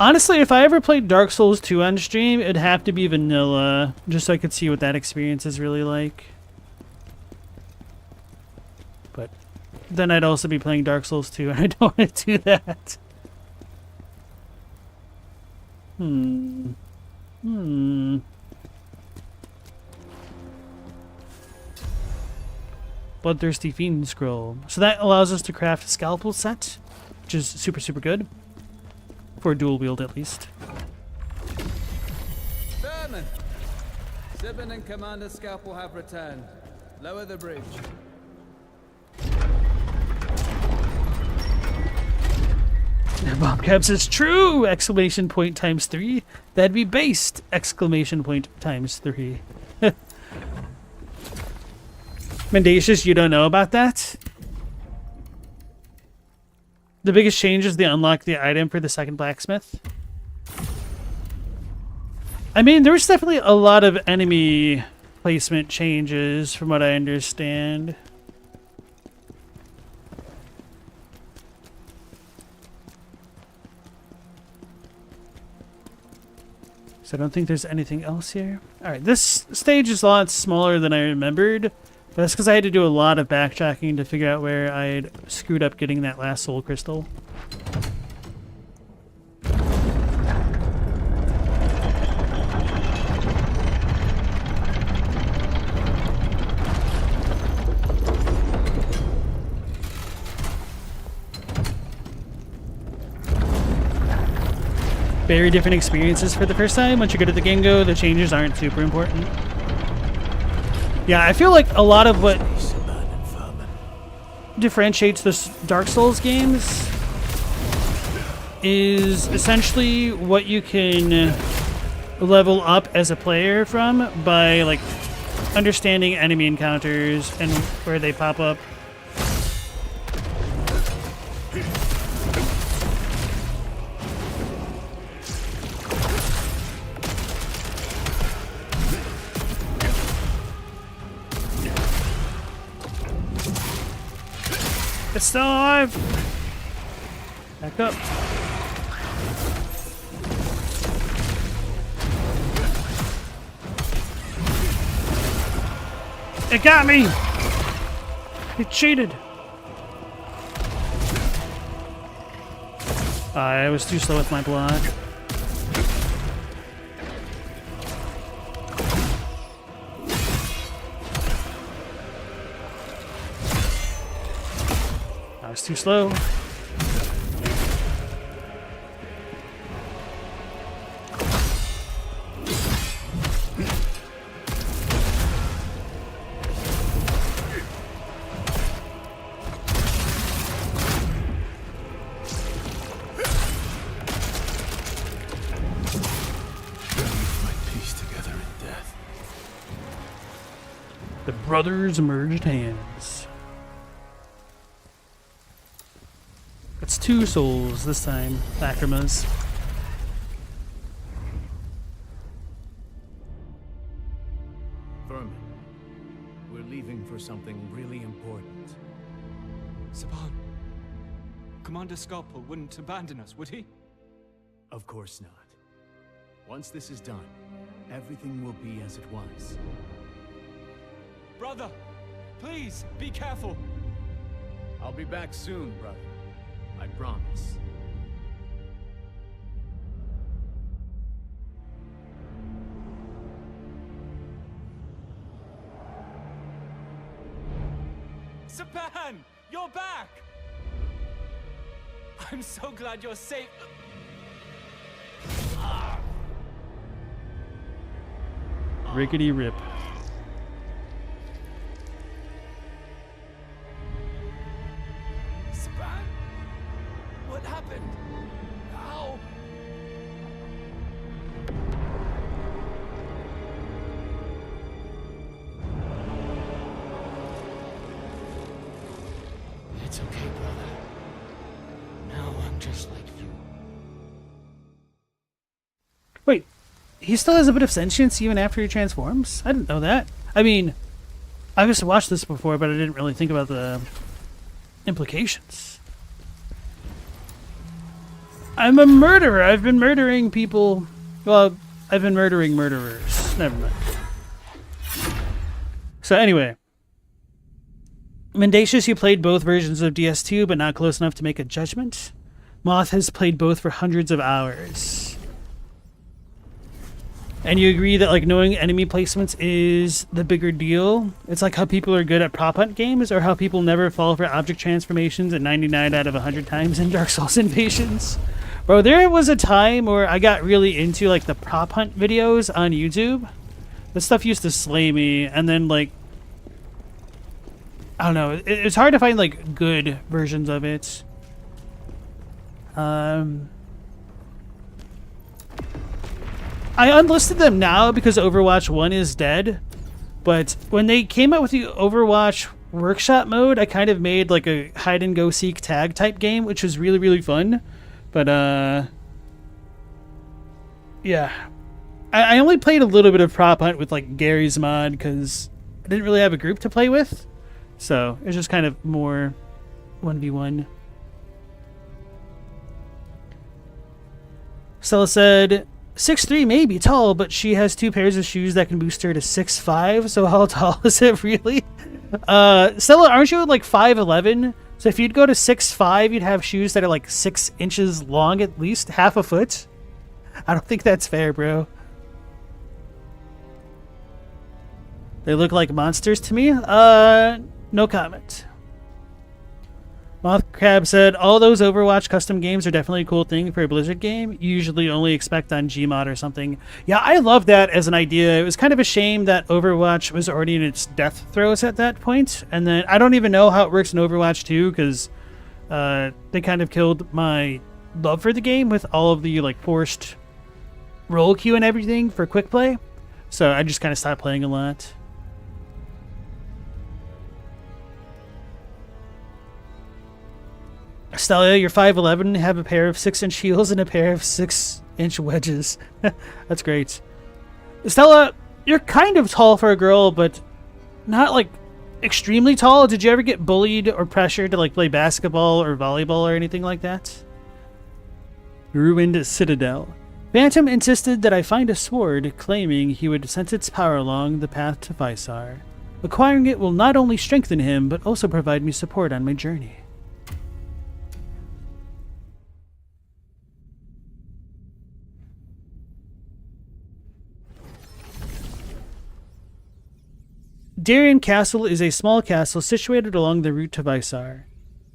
[SPEAKER 1] Honestly, if I ever played Dark Souls 2 on stream, it'd have to be vanilla, just so I could see what that experience is really like. But then I'd also be playing Dark Souls 2, and I don't want to do that. Bloodthirsty Fiend Scroll. So that allows us to craft a scalpel set, which is super, super good. For a dual wield, at least.
[SPEAKER 14] Vermin! Sibbin and Commander Scalpel have returned. Lower the bridge.
[SPEAKER 1] Bobcab says, true! Exclamation point times 3. That'd be based! Exclamation point times 3. Mendacious, you don't know about that? The biggest change is they unlock the item for the second blacksmith. I mean, there was definitely a lot of enemy placement changes from what I understand. So I don't think there's anything else here. Alright, this stage is a lot smaller than I remembered. But that's because I had to do a lot of backtracking to figure out where I'd screwed up getting that last soul crystal. Very different experiences for the first time. Once you go to the game go, the changes aren't super important. Yeah, I feel like a lot of what differentiates the Dark Souls games is essentially what you can level up as a player from by like understanding enemy encounters and where they pop up. still alive. Back up. It got me! It cheated. I was too slow with my block. I was too slow. The brothers merged hands. It's 2 souls this time, Lacrimas.
[SPEAKER 13] Vermin, we're leaving for something really important.
[SPEAKER 6] Saban, Commander Scalpel wouldn't abandon us, would he?
[SPEAKER 13] Of course not. Once this is done, everything will be as it was.
[SPEAKER 6] Brother, please, be careful.
[SPEAKER 13] I'll be back soon, brother. I promise.
[SPEAKER 6] Saban, you're back! I'm so glad you're safe.
[SPEAKER 1] Rickety rip.
[SPEAKER 6] Saban? What happened? How?
[SPEAKER 13] It's okay, brother. Now I'm just like you.
[SPEAKER 1] Wait, he still has a bit of sentience even after he transforms? I didn't know that. I mean, I used to watch this before, but I didn't really think about the implications. I'm a murderer. I've been murdering people. Well, I've been murdering murderers. Never mind. So anyway. Mendacious, you played both versions of DS2, but not close enough to make a judgment. Moth has played both for hundreds of hours. And you agree that like knowing enemy placements is the bigger deal? It's like how people are good at prop hunt games, or how people never fall for object transformations at 99 out of 100 times in Dark Souls Invasions. Bro, there was a time where I got really into like the prop hunt videos on YouTube. This stuff used to slay me, and then like I don't know, it's hard to find like good versions of it. I unlisted them now because Overwatch 1 is dead, but when they came out with the Overwatch Workshop mode, I kind of made like a hide and go seek tag type game, which was really, really fun. But yeah, I only played a little bit of prop hunt with like Gary's mod because I didn't really have a group to play with. So it's just kind of more 1v1. Stella said, 6'3" may be tall, but she has 2 pairs of shoes that can boost her to 6'5", so how tall is it really? Stella, aren't you like 5'11"? So if you'd go to 6'5", you'd have shoes that are like 6 inches long at least, half a foot? I don't think that's fair, bro. They look like monsters to me? No comment. Moth Crab said, all those Overwatch custom games are definitely a cool thing for a Blizzard game. You usually only expect on Gmod or something. Yeah, I love that as an idea. It was kind of a shame that Overwatch was already in its death throes at that point. And then I don't even know how it works in Overwatch 2 because they kind of killed my love for the game with all of the like forced roll queue and everything for quick play. So I just kind of stopped playing a lot. Stella, you're 5'11", have a pair of 6-inch heels and a pair of 6-inch wedges. That's great. Stella, you're kind of tall for a girl, but not like extremely tall? Did you ever get bullied or pressured to like play basketball or volleyball or anything like that? Ruined Citadel. Phantom insisted that I find a sword, claiming he would sense its power along the path to Visar. Acquiring it will not only strengthen him, but also provide me support on my journey. Darien Castle is a small castle situated along the route to Visar.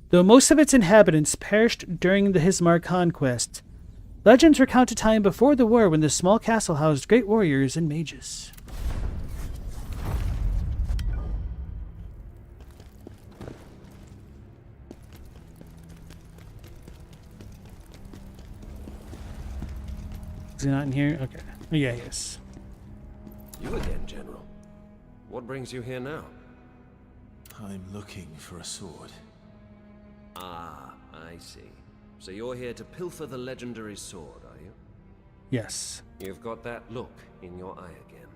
[SPEAKER 1] Though most of its inhabitants perished during the Hismar conquest, legends recount a time before the war when this small castle housed great warriors and mages. Is he not in here? Okay. Oh, yeah, he is.
[SPEAKER 10] You again, General. What brings you here now?
[SPEAKER 12] I'm looking for a sword.
[SPEAKER 10] Ah, I see. So you're here to pilfer the legendary sword, are you?
[SPEAKER 1] Yes.
[SPEAKER 10] You've got that look in your eye again.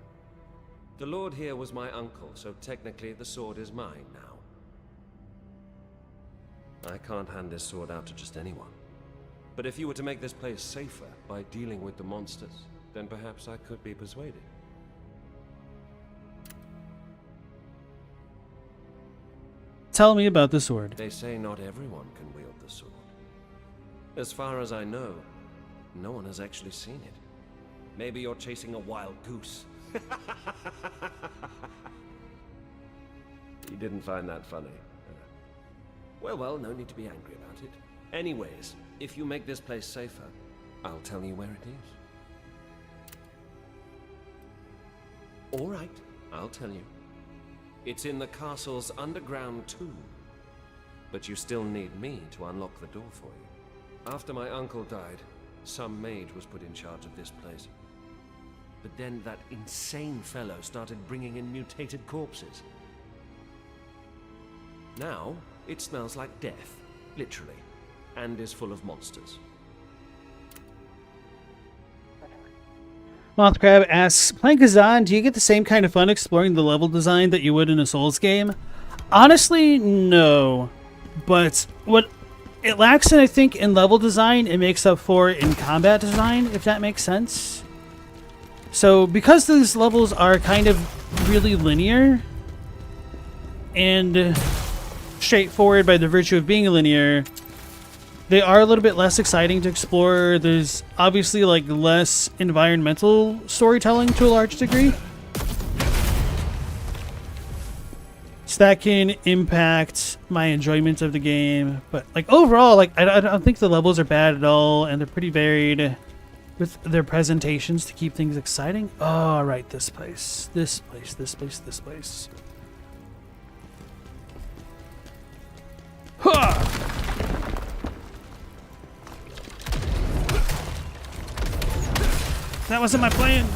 [SPEAKER 10] The Lord here was my uncle, so technically the sword is mine now. I can't hand this sword out to just anyone. But if you were to make this place safer by dealing with the monsters, then perhaps I could be persuaded.
[SPEAKER 1] Tell me about the sword.
[SPEAKER 10] They say not everyone can wield the sword. As far as I know, no one has actually seen it. Maybe you're chasing a wild goose. You didn't find that funny. Well, no need to be angry about it. Anyways, if you make this place safer, I'll tell you where it is. All right, I'll tell you. It's in the castle's underground tomb. But you still need me to unlock the door for you. After my uncle died, some mage was put in charge of this place. But then that insane fellow started bringing in mutated corpses. Now, it smells like death, literally, and is full of monsters.
[SPEAKER 1] Mothcrab asks, playing Khazan, do you get the same kind of fun exploring the level design that you would in a Souls game? Honestly, no. But what it lacks in, I think, in level design, it makes up for in combat design, if that makes sense. So, because these levels are kind of really linear and straightforward by the virtue of being linear, they are a little bit less exciting to explore. There's obviously like less environmental storytelling to a large degree. So that can impact my enjoyment of the game. But like overall, like I don't think the levels are bad at all, and they're pretty varied with their presentations to keep things exciting. Oh, right, this place. This place, this place, this place. Ha! That wasn't my plan.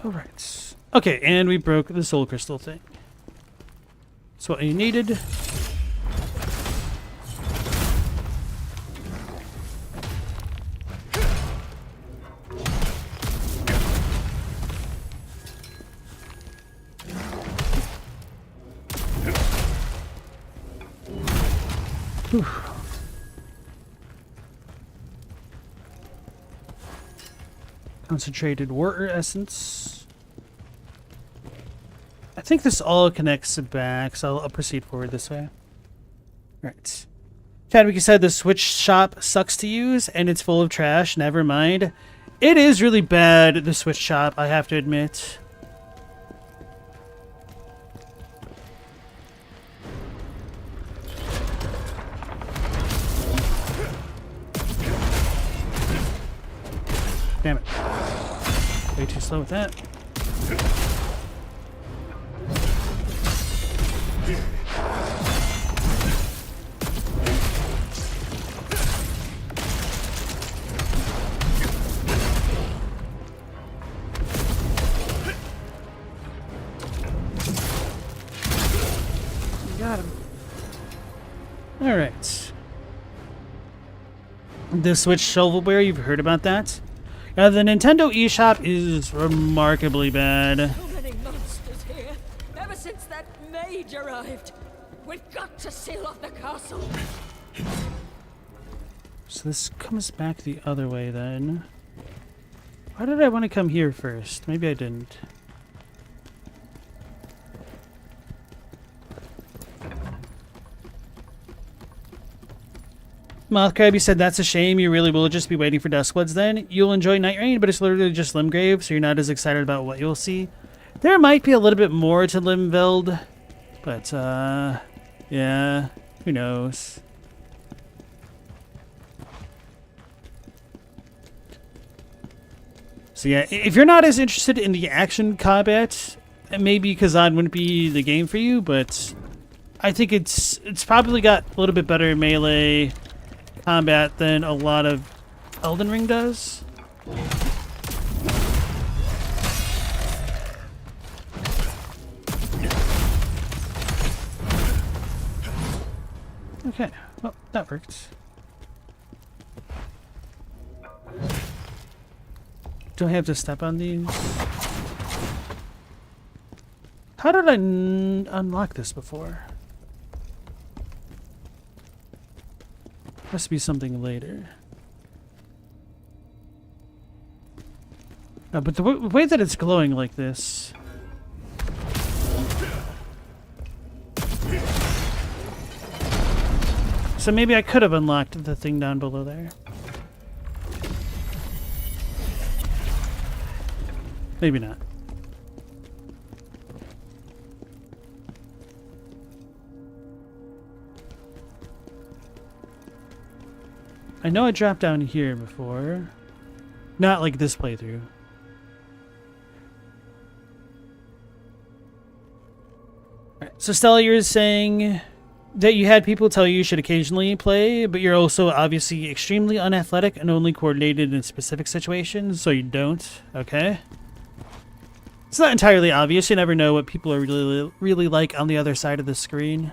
[SPEAKER 1] All right. Okay, and we broke the soul crystal thing. That's what you needed. Whew. Concentrated water essence. I think this all connects back, so I'll proceed forward this way. Right. Chadwick said the Switch shop sucks to use and it's full of trash. Never mind. It is really bad, the Switch shop, I have to admit. Damn it. Way too slow with that. Got him. All right. The Switch shovelware, you've heard about that? Now, the Nintendo eShop is remarkably bad.
[SPEAKER 15] So many monsters here. Ever since that mage arrived. We've got to seal off the castle.
[SPEAKER 1] So this comes back the other way then. Why did I want to come here first? Maybe I didn't. Mothcrabby said, that's a shame. You really will just be waiting for Duskwoods then. You'll enjoy Night Rain, but it's literally just Limgrave, so you're not as excited about what you'll see. There might be a little bit more to Limveld, but, yeah, who knows. So yeah, if you're not as interested in the action combat, maybe Khazan wouldn't be the game for you, but I think it's probably got a little bit better melee combat than a lot of Elden Ring does. Okay, well, that worked. Do I have to step on these? How did I unlock this before? Must be something later. No, but the way that it's glowing like this... So maybe I could have unlocked the thing down below there. Maybe not. I know I dropped down here before. Not like this playthrough. Alright, so Stella, you're saying that you had people tell you should occasionally play, but you're also obviously extremely unathletic and only coordinated in specific situations, so you don't. Okay. It's not entirely obvious. You never know what people are really like on the other side of the screen.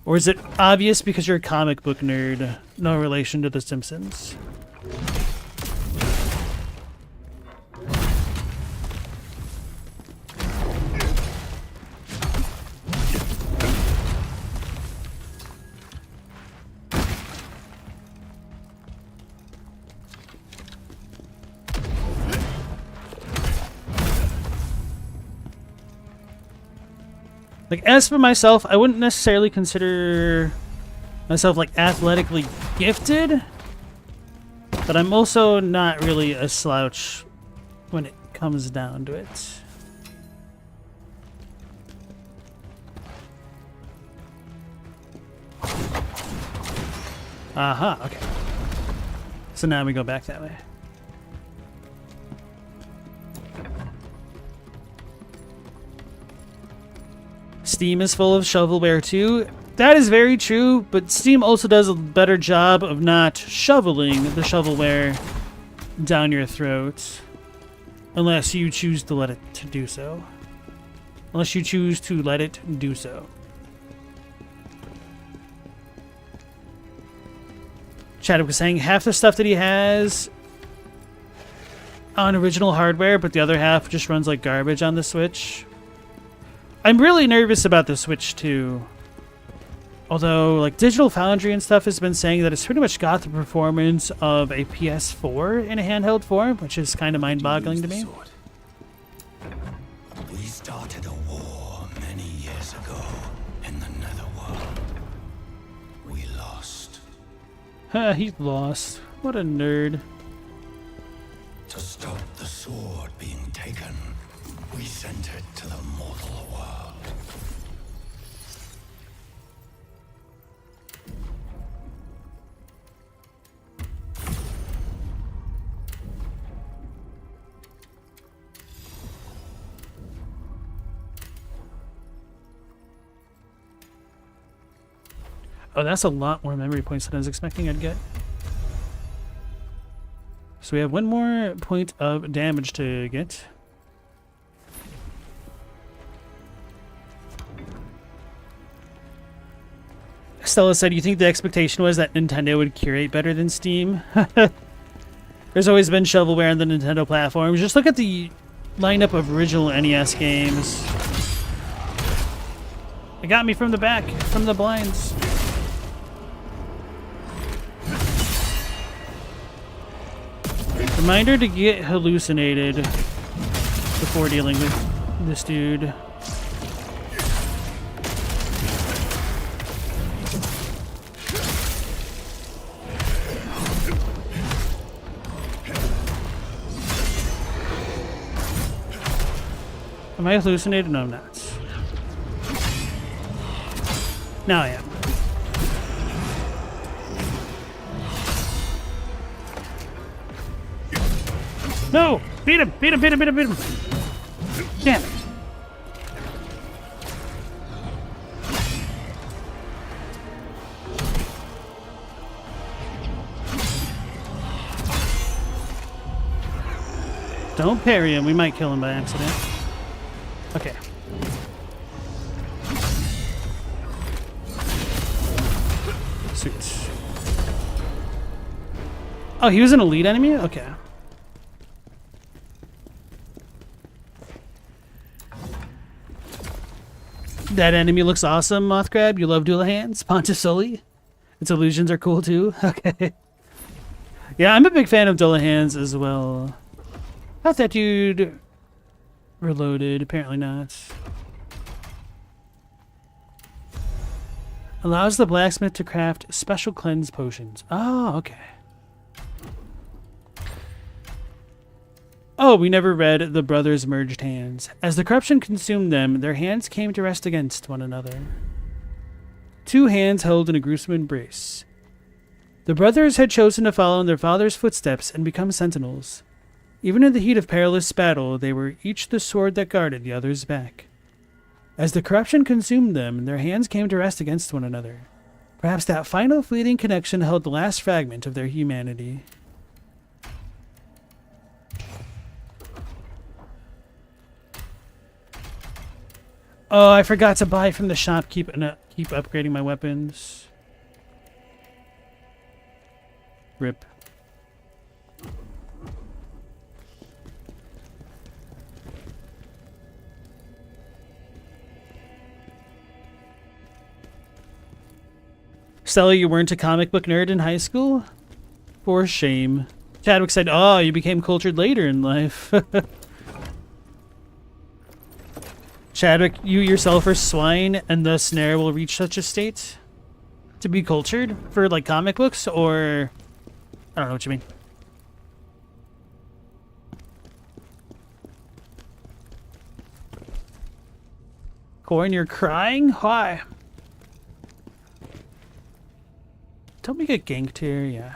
[SPEAKER 1] Or is it obvious because you're a comic book nerd? No relation to The Simpsons. Like, as for myself, I wouldn't necessarily consider myself, like, athletically gifted, but I'm also not really a slouch when it comes down to it. Aha, okay. So now we go back that way. Steam is full of shovelware too. That is very true, but Steam also does a better job of not shoveling the shovelware down your throat. Unless you choose to let it do so. Unless you choose to let it do so. Chadwick was saying half the stuff that he has on original hardware, but the other half just runs like garbage on the Switch. I'm really nervous about the Switch too. Although, like, Digital Foundry and stuff has been saying that it's pretty much got the performance of a PS4 in a handheld form, which is kind of mind-boggling to me.
[SPEAKER 9] We started a war many years ago in the Netherworld. We lost.
[SPEAKER 1] He lost. What a nerd.
[SPEAKER 9] To stop the sword being taken, we sent it to the mortal world.
[SPEAKER 1] Oh, that's a lot more memory points than I was expecting I'd get. So we have one more point of damage to get. Stella said, you think the expectation was that Nintendo would curate better than Steam? There's always been shovelware on the Nintendo platforms. Just look at the lineup of original NES games. It got me from the back, from the blinds. Reminder to get hallucinated before dealing with this dude. Am I hallucinated? No, I'm not. Now I am. No! Beat him! Beat him! Beat him! Beat him! Beat him! Damn it! Don't parry him. We might kill him by accident. Okay. Sweet. Oh, he was an elite enemy? Okay. That enemy looks awesome, Mothcrab. You love dual hands? Pontisoli? Its illusions are cool too? Okay. Yeah, I'm a big fan of dual hands as well. How's that dude reloaded? Apparently not. Allows the blacksmith to craft special cleanse potions. Oh, okay. Oh, we never read the brothers' merged hands. As the corruption consumed them, their hands came to rest against one another. Two hands held in a gruesome embrace. The brothers had chosen to follow in their father's footsteps and become sentinels. Even in the heat of perilous battle, they were each the sword that guarded the other's back. As the corruption consumed them, their hands came to rest against one another. Perhaps that final fleeting connection held the last fragment of their humanity. Oh, I forgot to buy from the shop. Keep upgrading my weapons. Rip. Stella, you weren't a comic book nerd in high school? For shame. Chadwick said, oh, you became cultured later in life. Chadwick, you yourself are swine, and thus ne'er will reach such a state? To be cultured? For, like, comic books? Or... I don't know what you mean. Corin, you're crying? Why? Don't we get ganked here? Yeah.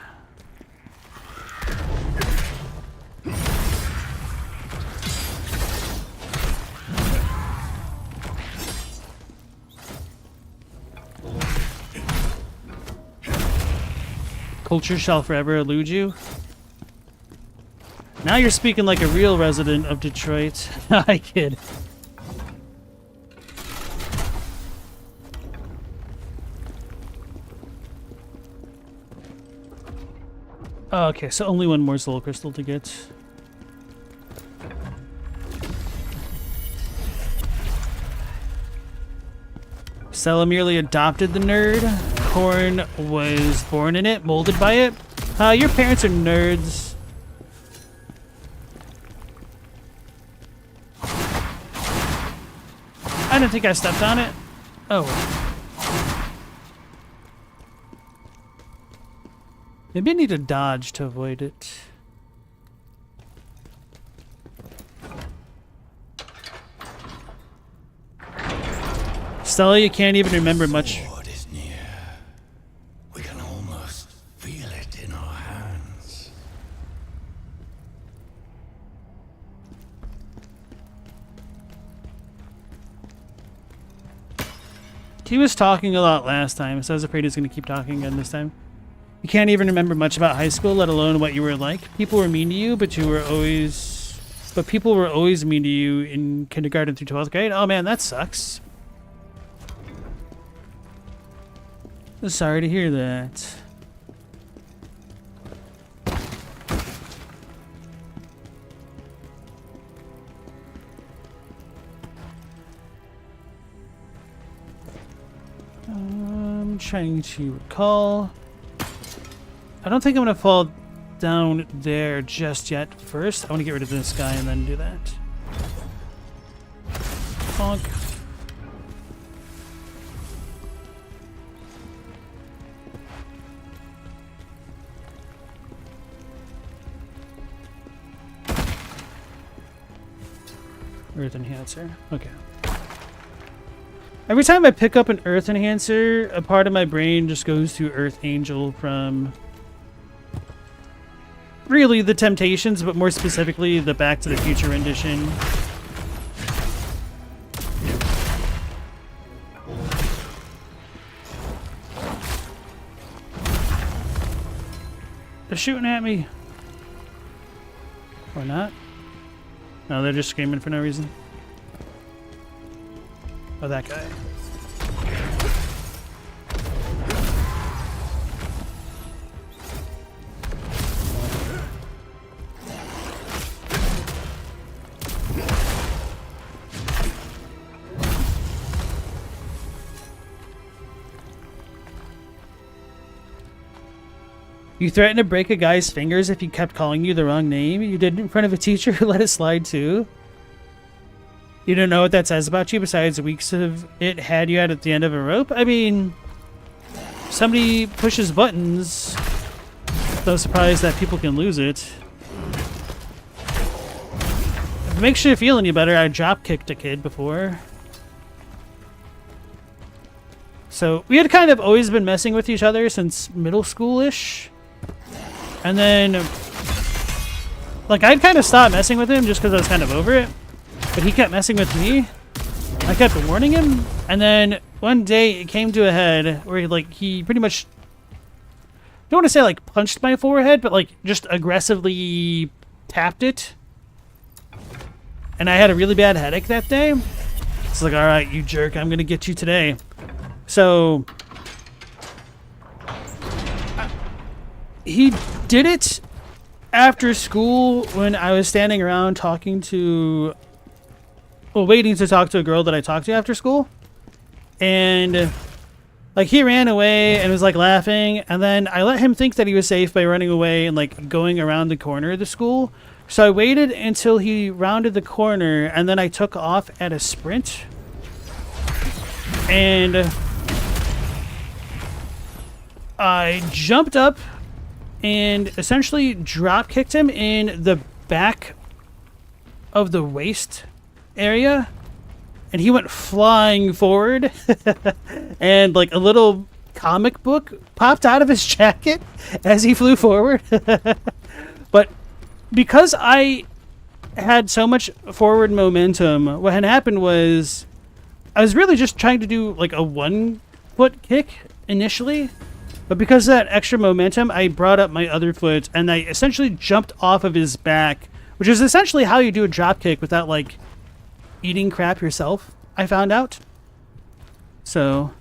[SPEAKER 1] Culture shall forever elude you. Now you're speaking like a real resident of Detroit. I kid. Oh, okay, so only one more soul crystal to get. Stella merely adopted the nerd. Corn was born in it, molded by it. Your parents are nerds. I don't think I stepped on it. Oh. Maybe I need to dodge to avoid it. Stella, you can't even remember much.
[SPEAKER 9] The sword is near. We can almost feel it in our hands.
[SPEAKER 1] He was talking a lot last time, so I was afraid he was going to keep talking again this time. You can't even remember much about high school, let alone what you were like. People were mean to you, but people were always mean to you in kindergarten through 12th grade. Oh man, that sucks. Sorry to hear that. I'm trying to recall. I don't think I'm gonna fall down there just yet. First, I want to get rid of this guy and then do that. Bonk. Earth Enhancer. Okay. Every time I pick up an Earth Enhancer, a part of my brain just goes to Earth Angel from really the Temptations, but more specifically the Back to the Future rendition. They're shooting at me. Or not. No, they're just screaming for no reason. Oh, that guy. You threatened to break a guy's fingers if he kept calling you the wrong name. You did it in front of a teacher who let it slide too. You don't know what that says about you besides weeks of it had you at the end of a rope? I mean, somebody pushes buttons. No surprise that people can lose it. If it makes you feel any better, I drop kicked a kid before. So we had kind of always been messing with each other since middle school-ish. And then, like, I'd kind of stopped messing with him just because I was kind of over it. But he kept messing with me. I kept warning him. And then one day it came to a head where, like, he pretty much, I don't want to say, like, punched my forehead, but, like, just aggressively tapped it. And I had a really bad headache that day. It's like, all right, you jerk, I'm going to get you today. So he did it after school when I was standing around talking to, well, waiting to talk to a girl that I talked to after school. And like he ran away and was like laughing. And then I let him think that he was safe by running away and like going around the corner of the school. So I waited until he rounded the corner and then I took off at a sprint. And I jumped up and essentially drop kicked him in the back of the waist area, and he went flying forward and like a little comic book popped out of his jacket as he flew forward. But because I had so much forward momentum, what had happened was I was really just trying to do like a 1-foot kick initially. But because of that extra momentum, I brought up my other foot and I essentially jumped off of his back, which is essentially how you do a drop kick without like eating crap yourself, I found out. So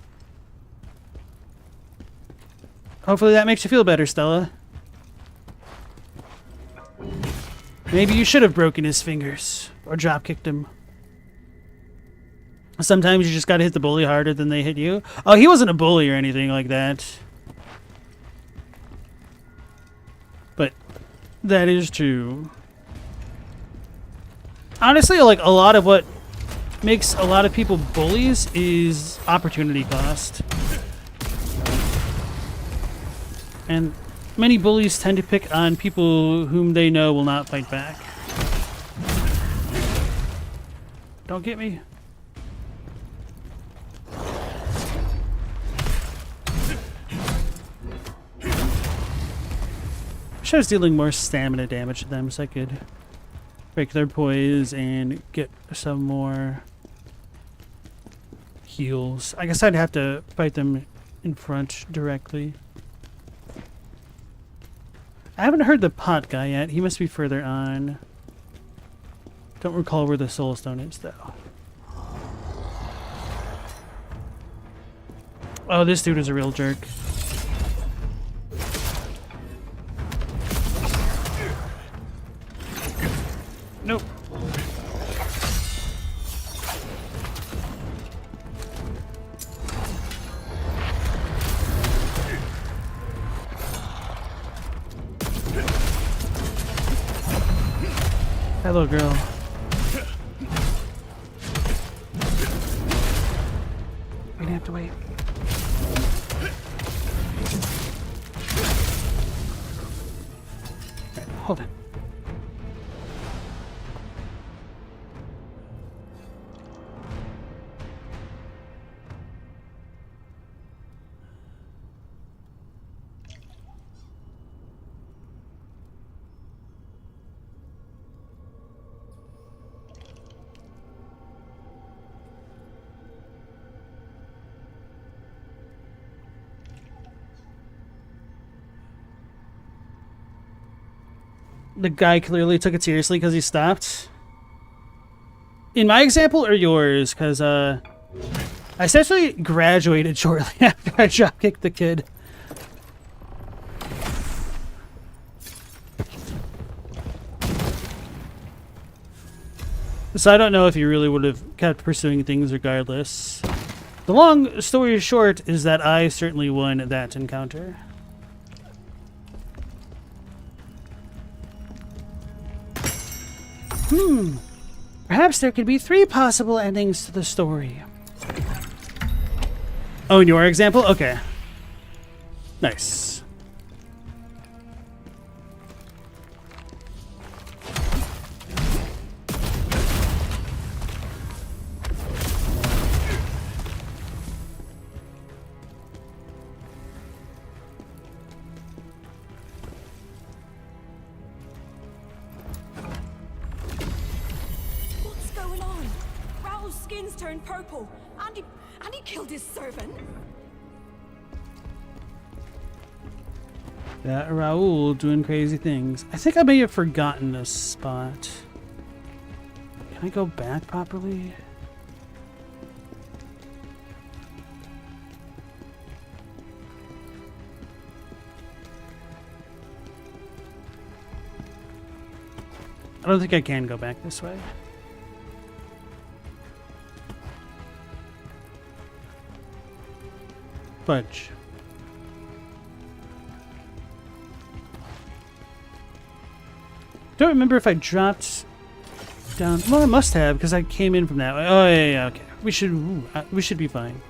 [SPEAKER 1] hopefully that makes you feel better, Stella. Maybe you should have broken his fingers or drop kicked him. Sometimes you just gotta hit the bully harder than they hit you. Oh, he wasn't a bully or anything like that. But that is true. Honestly, like a lot of what makes a lot of people bullies is opportunity cost. And many bullies tend to pick on people whom they know will not fight back. Don't get me. I was dealing more stamina damage to them so I could break their poise and get some more heals. I guess I'd have to fight them in front directly. I haven't heard the pot guy yet. He must be further on. Don't recall where the soul stone is though. Oh, this dude is a real jerk. Nope. Hello, girl. We're gonna have to wait. Right, hold on. The guy clearly took it seriously because he stopped. In my example or yours? Because I essentially graduated shortly after I dropkicked the kid. So I don't know if you really would have kept pursuing things regardless. The long story short is that I certainly won that encounter. Perhaps there could be 3 possible endings to the story. Oh, in your example? Okay. Nice.
[SPEAKER 5] Turned purple, and he killed his servant.
[SPEAKER 1] That Raoul doing crazy things. I think I may have forgotten this spot. Can I go back properly? I don't think I can go back this way. Fudge. Don't remember if I dropped down. Well, I must have because I came in from that way. Oh yeah, okay. We should be fine.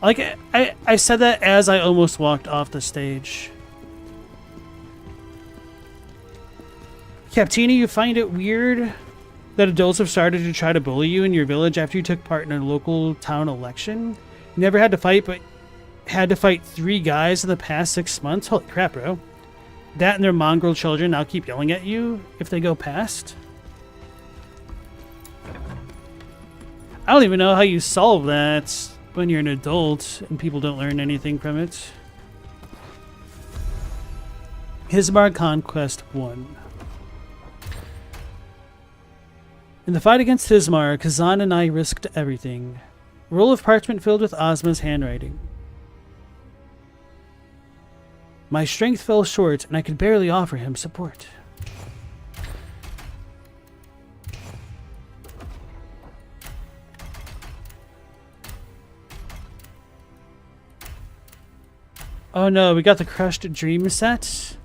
[SPEAKER 1] Like I said that as I almost walked off the stage. Captini, you find it weird that adults have started to try to bully you in your village after you took part in a local town election? You never had to fight, but had to fight 3 guys in the past 6 months? Holy crap, bro. That and their mongrel children now keep yelling at you if they go past? I don't even know how you solve that when you're an adult and people don't learn anything from it. Hismar Conquest 1. In the fight against Hismar, Khazan and I risked everything. A roll of parchment filled with Ozma's handwriting. My strength fell short, and I could barely offer him support. Oh no, we got the Crushed Dream set.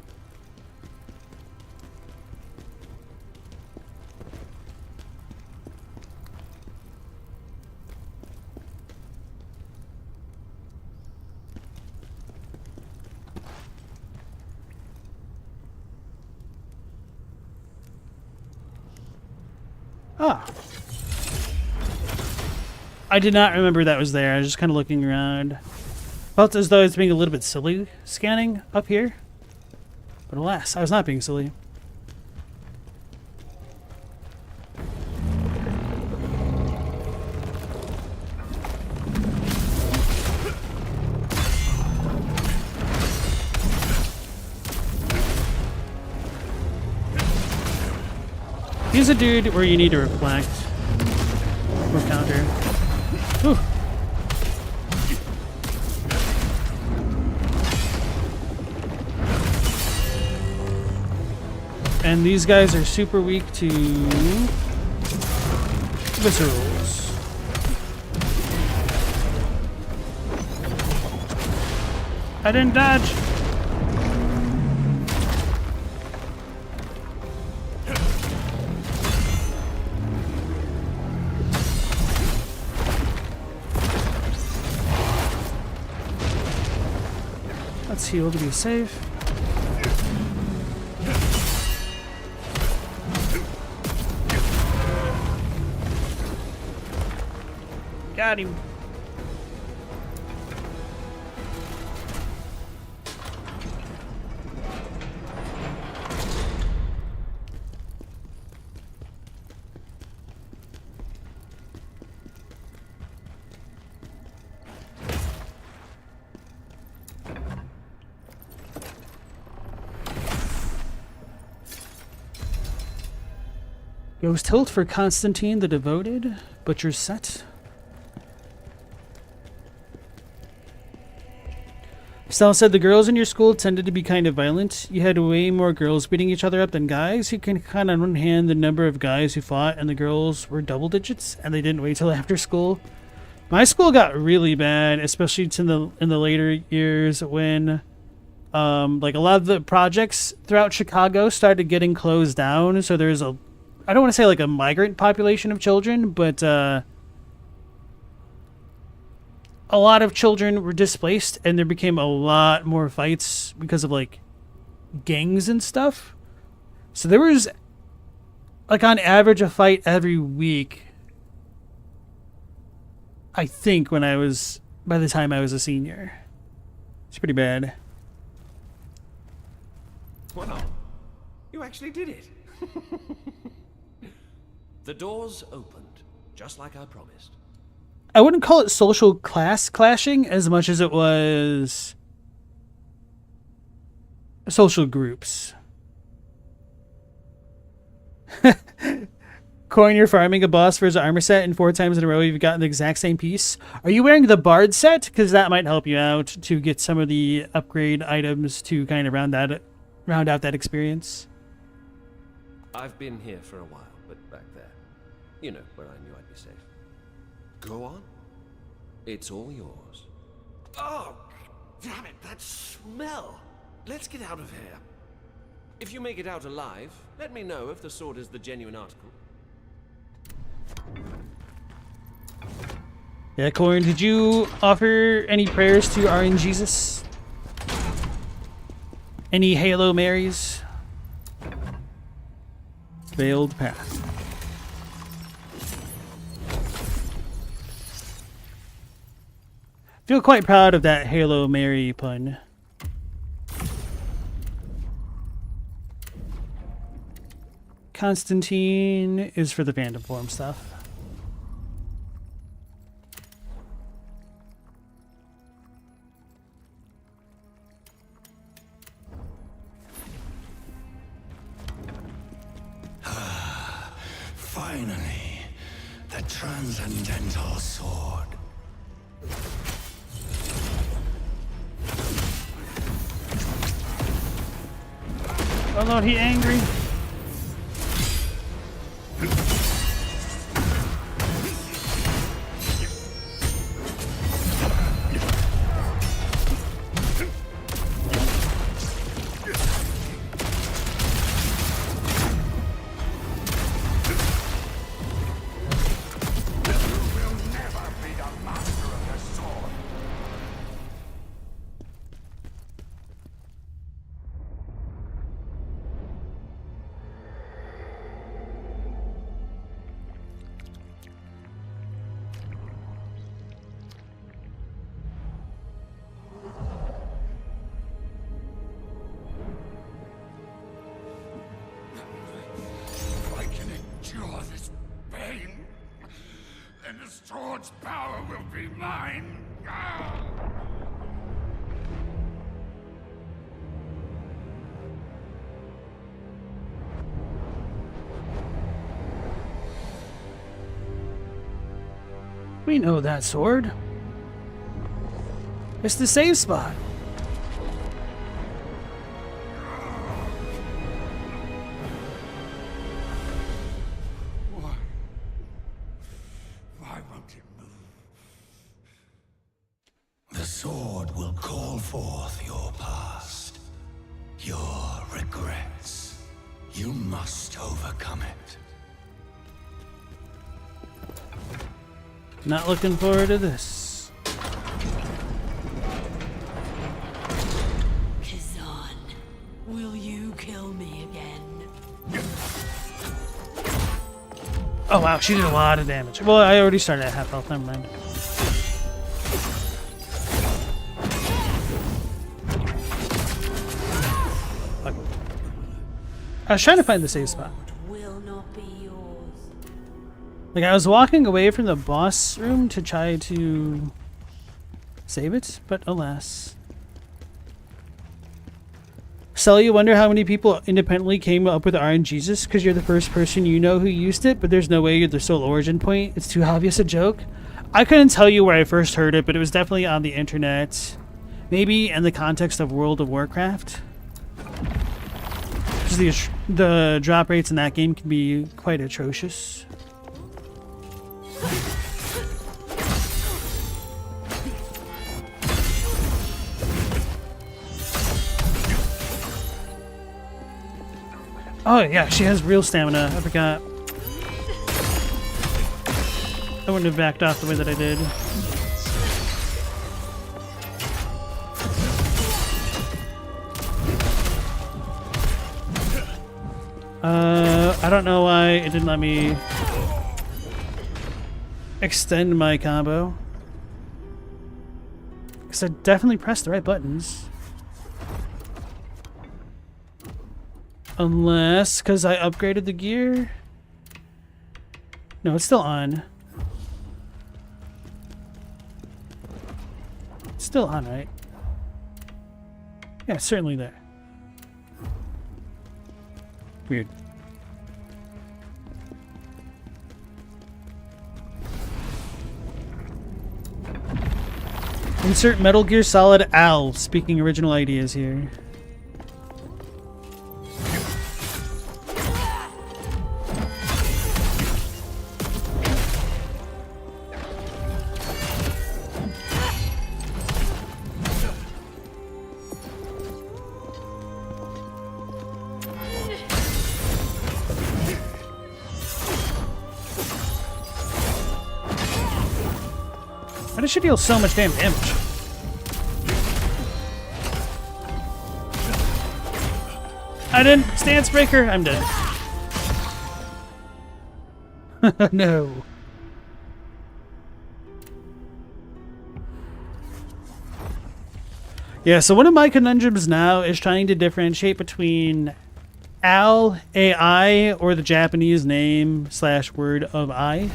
[SPEAKER 1] Ah. I did not remember that was there. I was just kind of looking around. Felt as though I was being a little bit silly scanning up here. But alas, I was not being silly. He's a dude where you need to reflect or counter. Ooh. And these guys are super weak to viscerals. I didn't dodge. Let's heal to be safe. Got him. Ghost Hilt for Constantine the Devoted. Butcher's Set. Stella said the girls in your school tended to be kind of violent. You had way more girls beating each other up than guys. You can count on one hand the number of guys who fought, and the girls were double digits, and they didn't wait till after school. My school got really bad, especially in the later years when like a lot of the projects throughout Chicago started getting closed down. So there's I don't want to say like a migrant population of children, but a lot of children were displaced, and there became a lot more fights because of like gangs and stuff. So there was like on average a fight every week, I think, by the time I was a senior. It's pretty bad.
[SPEAKER 10] Wow, you actually did it. The doors opened, just like I promised.
[SPEAKER 1] I wouldn't call it social class clashing as much as it was social groups. Coin, you're farming a boss for his armor set, and 4 times in a row you've gotten the exact same piece. Are you wearing the Bard set? Because that might help you out to get some of the upgrade items to kind of round out that experience.
[SPEAKER 10] I've been here for a while, but back there. You know, where I knew I'd be safe. Go on. It's all yours. Oh, damn it, that smell! Let's get out of here. If you make it out alive, let me know if the sword is the genuine article.
[SPEAKER 1] Yeah, Corn, did you offer any prayers to RNGesus? Any Halo Marys? Veiled Path. Feel quite proud of that Halo Mary pun. Constantine is for the Phantom Form stuff.
[SPEAKER 9] Finally, the transcendental sword.
[SPEAKER 1] Oh Lord, he angry.
[SPEAKER 9] Sword's power will be mine.
[SPEAKER 1] We know that sword. It's the save spot.
[SPEAKER 9] sword will call forth your past, your regrets. You must overcome it.
[SPEAKER 1] Not looking forward to this.
[SPEAKER 15] Khazan, will you kill me again?
[SPEAKER 1] Oh wow, she did a lot of damage. Well, I already started at half health, never mind. Fuck. I was trying to find the save spot.
[SPEAKER 15] Will not be yours.
[SPEAKER 1] Like, I was walking away from the boss room to try to save it, but alas. So you wonder how many people independently came up with RNGesus because you're the first person you know who used it, but there's no way you're the sole origin point. It's too obvious a joke. I couldn't tell you where I first heard it, but it was definitely on the internet. Maybe in the context of World of Warcraft. Because the drop rates in that game can be quite atrocious. Oh yeah, she has real stamina. I forgot. I wouldn't have backed off the way that I did. I don't know why it didn't let me extend my combo. Because I definitely pressed the right buttons. Unless, because I upgraded the gear? No, it's still on. It's still on, right? Yeah, it's certainly there. Weird. Insert Metal Gear Solid Al, speaking original ideas here. Why does she deal so much damn damage? I didn't! Stance breaker! I'm dead. No. Yeah, so one of my conundrums now is trying to differentiate between Al, AI, or the Japanese name / word of I.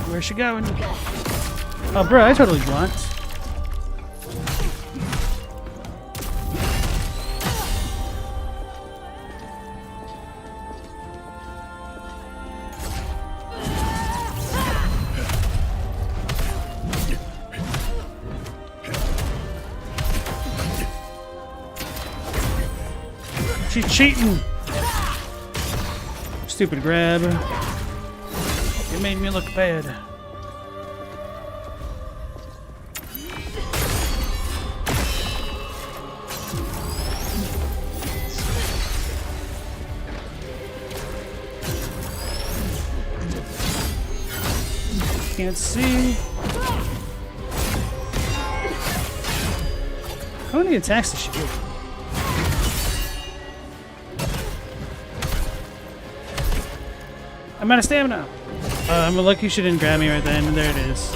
[SPEAKER 1] Where's she going? Oh, bro, I totally blocked. She's cheating. Stupid grab. It made me look bad. Can't see. How many attacks does she do? I'm out of stamina. I'm lucky she didn't grab me right then. There it is.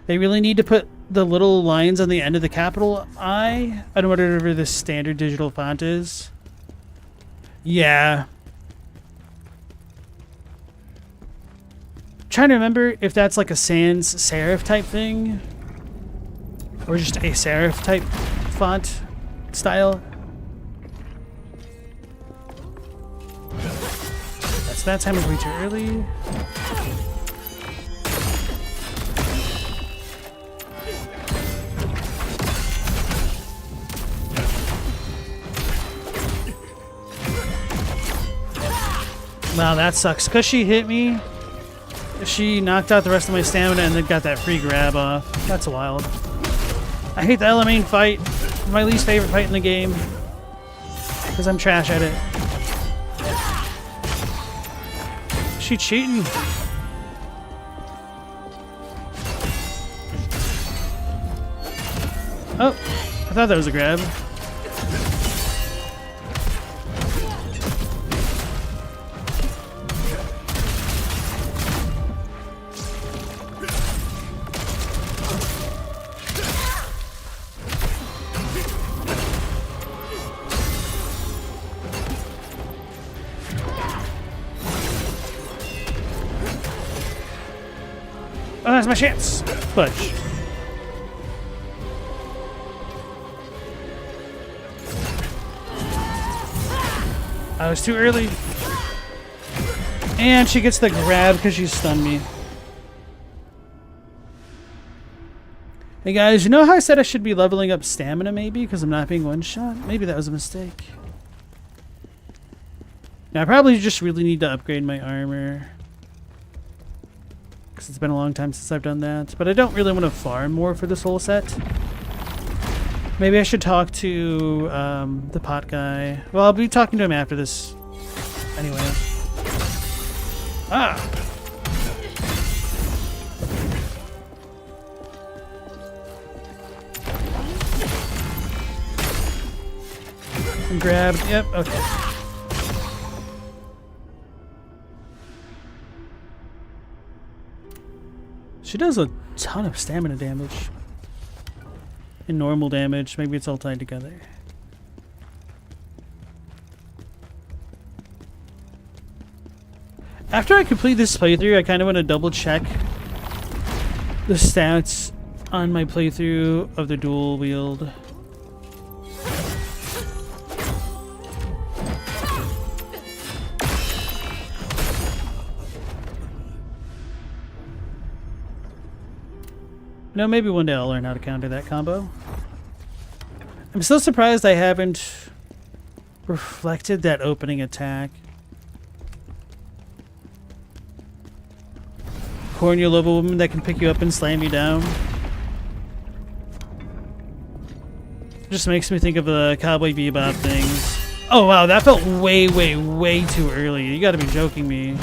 [SPEAKER 1] They really need to put the little lines on the end of the capital I on whatever the standard digital font is. Yeah. trying to remember if that's like a sans serif type thing. Or just a serif type font style. That's that time is way too early. Wow, that sucks. Because she hit me, she knocked out the rest of my stamina and then got that free grab off. That's wild. I hate the Elamine fight. My least favorite fight in the game. Because I'm trash at it. She cheating. Oh, I thought that was a grab. Oh, that's my chance. Fudge. I was too early. And she gets the grab because she stunned me. Hey guys, you know how I said I should be leveling up stamina maybe because I'm not being one-shot? Maybe that was a mistake. Now I probably just really need to upgrade my armor. Because it's been a long time since I've done that. But I don't really want to farm more for this whole set. Maybe I should talk to the pot guy. Well, I'll be talking to him after this. Anyway. Ah! I'm grabbed. Yep, okay. She does a ton of stamina damage. And normal damage. Maybe it's all tied together. After I complete this playthrough, I kind of want to double check the stats on my playthrough of the dual wield. No, maybe one day I'll learn how to counter that combo. I'm still surprised I haven't reflected that opening attack. Corneal of a woman that can pick you up and slam you down. Just makes me think of the Cowboy Bebop things. Oh wow, that felt way, way, way too early. You gotta be joking me.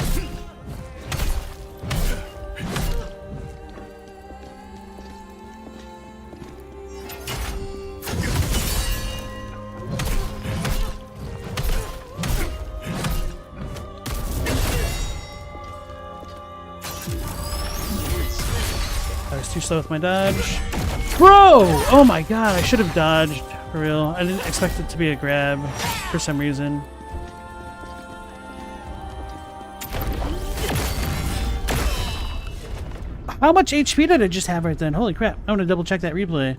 [SPEAKER 1] Too slow with my dodge. Bro! Oh my god, I should have dodged. For real. I didn't expect it to be a grab for some reason. How much HP did I just have right then? Holy crap. I want to double check that replay.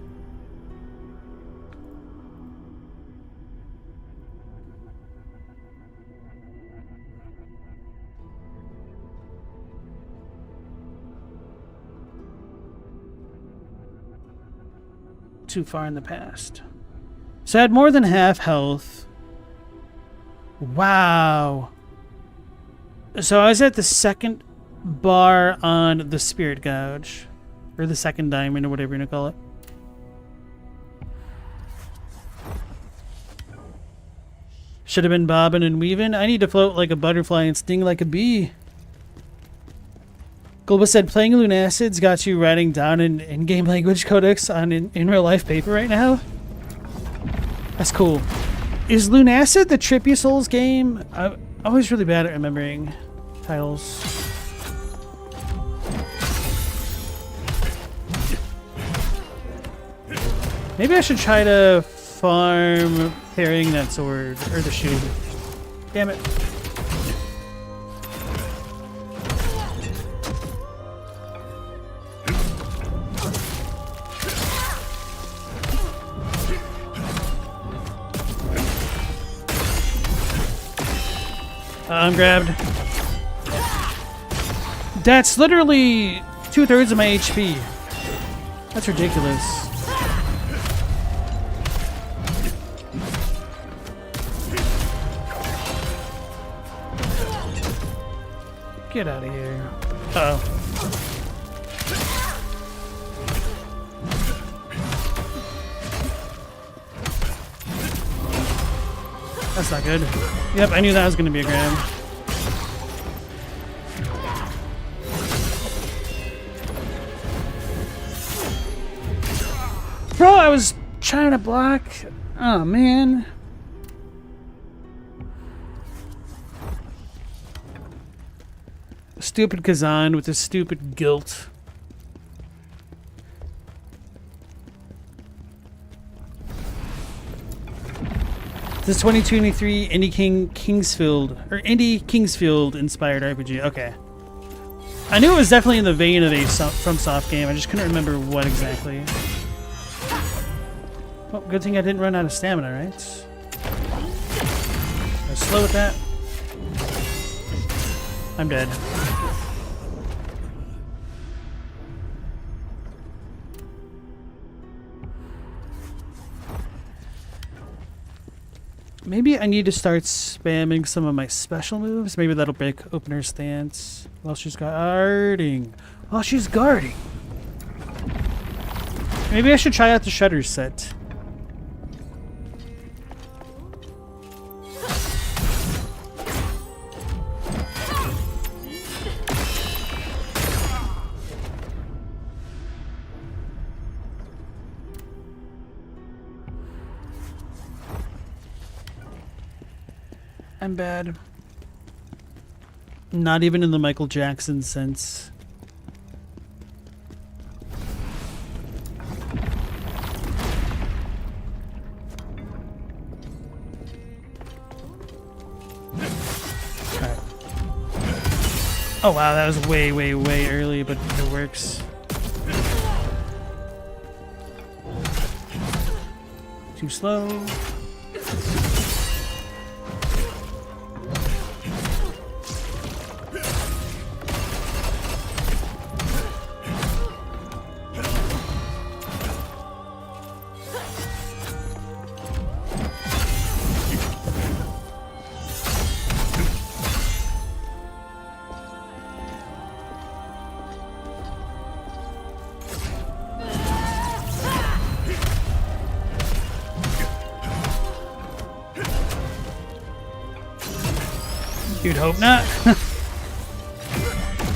[SPEAKER 1] Too far in the past. So I had more than half health. Wow. So I was at the second bar on the Spirit Gouge. Or the second diamond, or whatever you're gonna call it. Should have been bobbing and weaving. I need to float like a butterfly and sting like a bee. Golba said, playing Lunacid's got you writing down in in-game language codex on in real life paper right now? That's cool. Is Lunacid the Trippy Souls game? I'm always really bad at remembering titles. Maybe I should try to farm carrying that sword, or the shield. Damn it. I'm grabbed. That's literally 2/3 of my HP. That's ridiculous. Get out of here. Uh-oh. That's not good. Yep, I knew that was going to be a grab. Bro, I was trying to block. Oh, man. Stupid Khazan with his stupid guilt. This is 2023 Indie Kingsfield inspired RPG. Okay. I knew it was definitely in the vein of a FromSoft game. I just couldn't remember what exactly. Well, good thing I didn't run out of stamina, right? I'm slow with that. I'm dead. Maybe I need to start spamming some of my special moves. Maybe that'll break opener stance while she's guarding. While she's guarding. Maybe I should try out the Shudder set. I'm bad. Not even in the Michael Jackson sense. Alright. Oh wow, that was way, way, way early, but it works. Too slow. You'd hope not.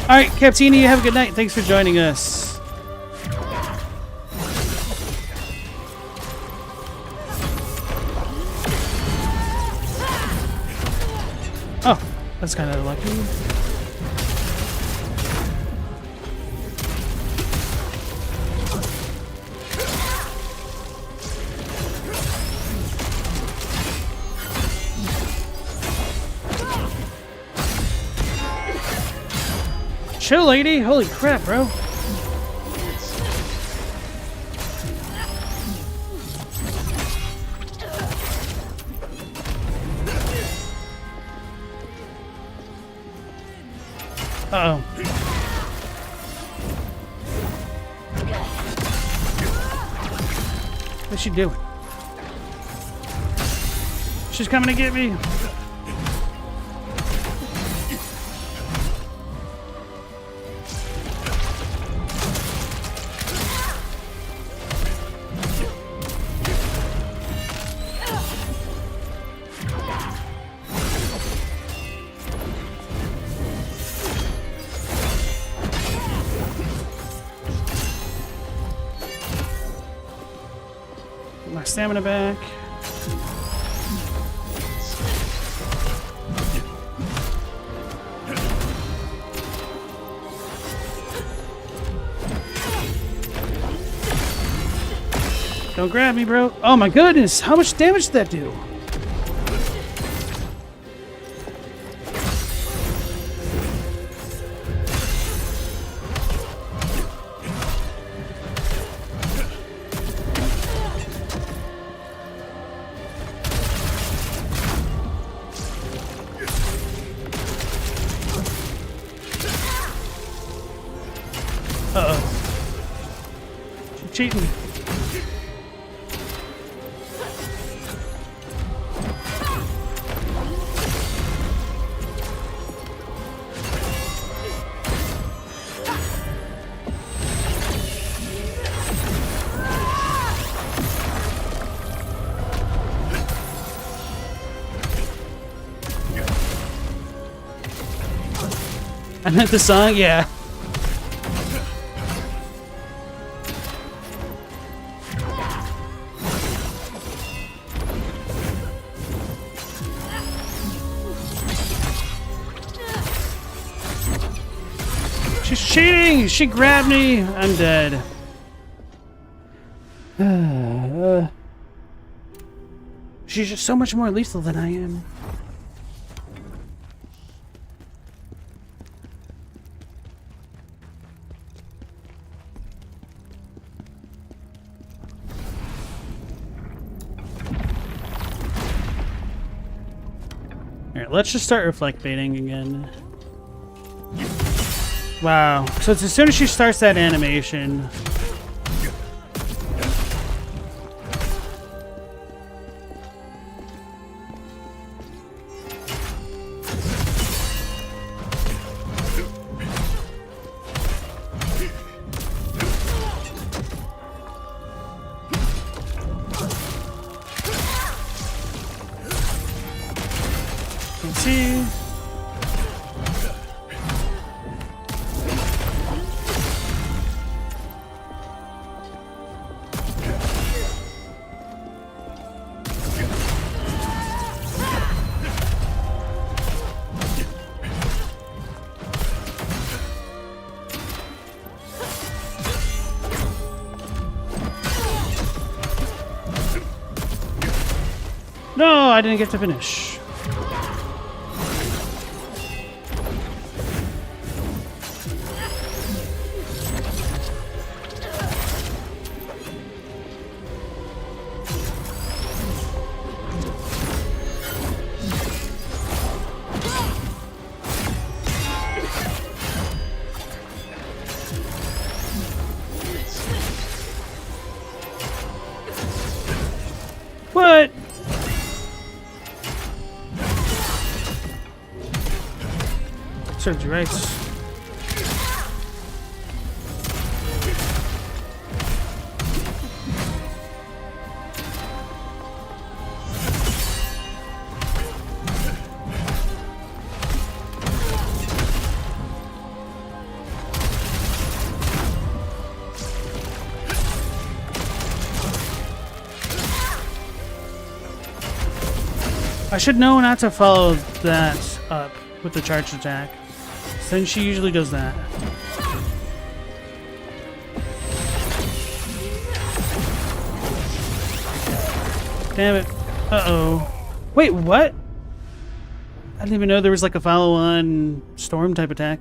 [SPEAKER 1] Alright, Captini, have a good night. Thanks for joining us. Oh, that's kind of lucky. Chill, lady. Holy crap, bro. Uh-oh. What's she doing? She's coming to get me. My stamina back. Don't grab me, bro. Oh my goodness, how much damage did that do? cheating. I meant the song, yeah. She's cheating! She grabbed me! I'm dead. She's just so much more lethal than I am. Alright, let's just start reflect baiting again. Wow. So it's as soon as she starts that animation. Let's see. No, I didn't get to finish. What? Serves you right. I should know not to follow that up with the charged attack. Since she usually does that. Damn it. Uh-oh. Wait, what? I didn't even know there was like a follow-on storm type attack.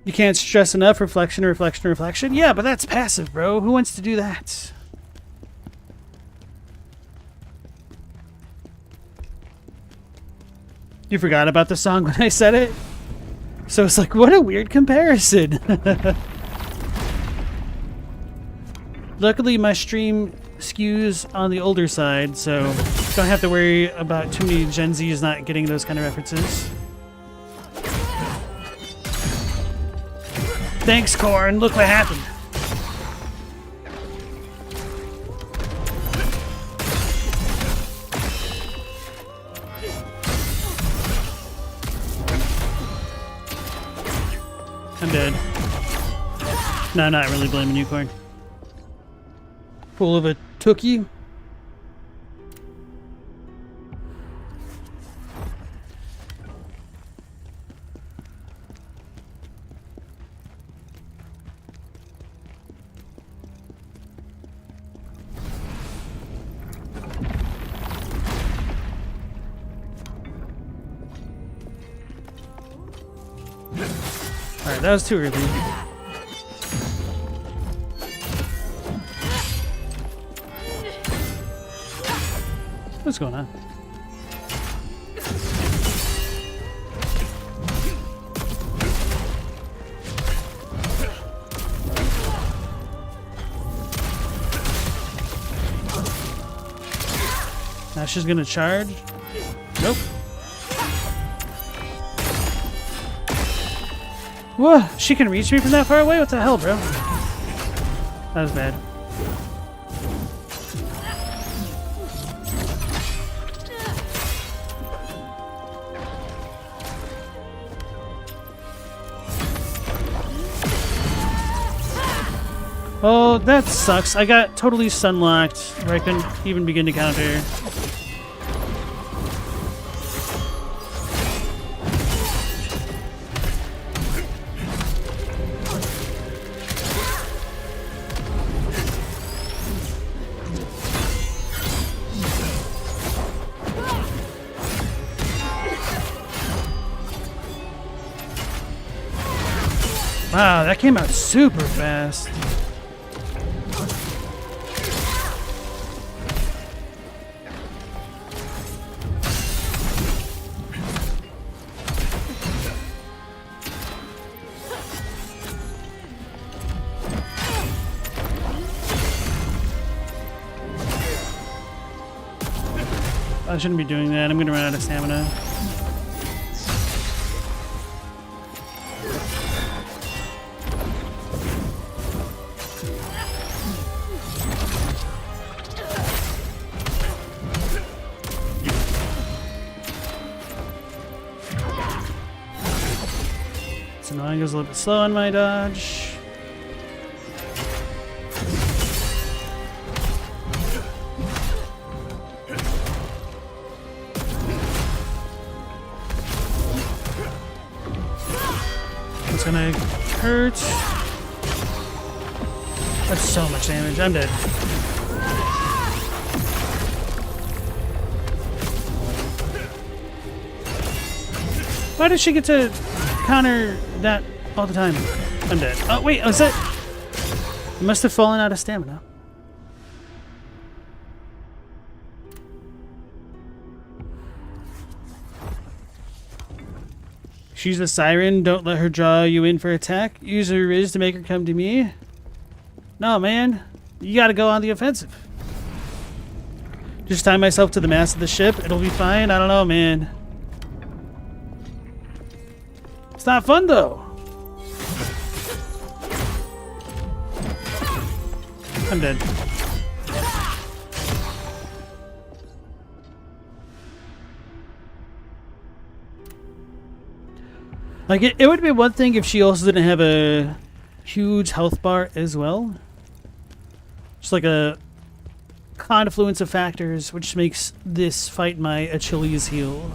[SPEAKER 1] You can't stress enough. Reflection, reflection, reflection. Yeah, but that's passive, bro. Who wants to do that? You forgot about the song when I said it? So it's like, what a weird comparison. Luckily, my stream skews on the older side, so don't have to worry about too many Gen Zs not getting those kind of references. Thanks, Corn. Look what happened. I'm dead. No, I'm not really blaming you, Corn. Full of a tookie. Alright, that was too early. What's going on? Now she's gonna charge. Nope. Whoa, she can reach me from that far away? What the hell, bro? That was bad. Oh, that sucks. I got totally sunlocked where I couldn't even begin to counter. Wow, that came out super fast. I shouldn't be doing that. I'm gonna run out of stamina. It's annoying. It was a little bit slow on my dodge. It's gonna hurt. That's so much damage. I'm dead. Why does she get to counter that all the time? I'm dead. Oh, wait. Was that? I must have fallen out of stamina. She's a siren. Don't let her draw you in for attack. Use her riz to make her come to me. No, man. You gotta go on the offensive. Just tie myself to the mast of the ship. It'll be fine. I don't know, man. It's not fun, though. I'm dead. Like, it would be one thing if she also didn't have a huge health bar as well. Just like a confluence of factors, which makes this fight my Achilles heel.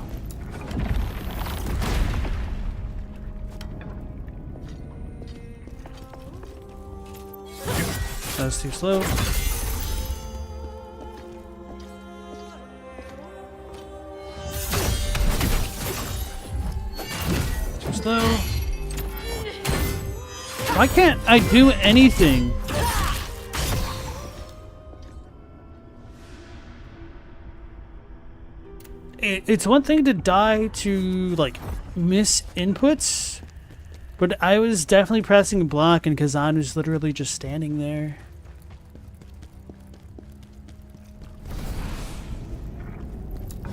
[SPEAKER 1] That was too slow. Too slow. Why can't I do anything? It's one thing to die to, like, miss inputs, but I was definitely pressing block and Khazan was literally just standing there.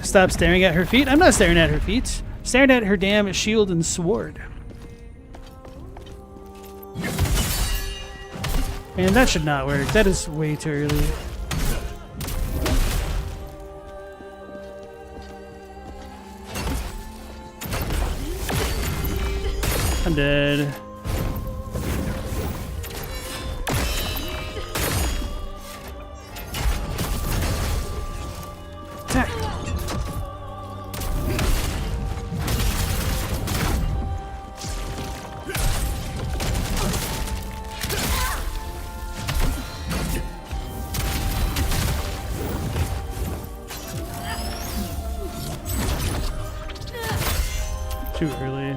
[SPEAKER 1] Stop staring at her feet. I'm not staring at her feet. I'm staring at her damn shield and sword. Man, that should not work. That is way too early. I'm dead. Attack. Too early.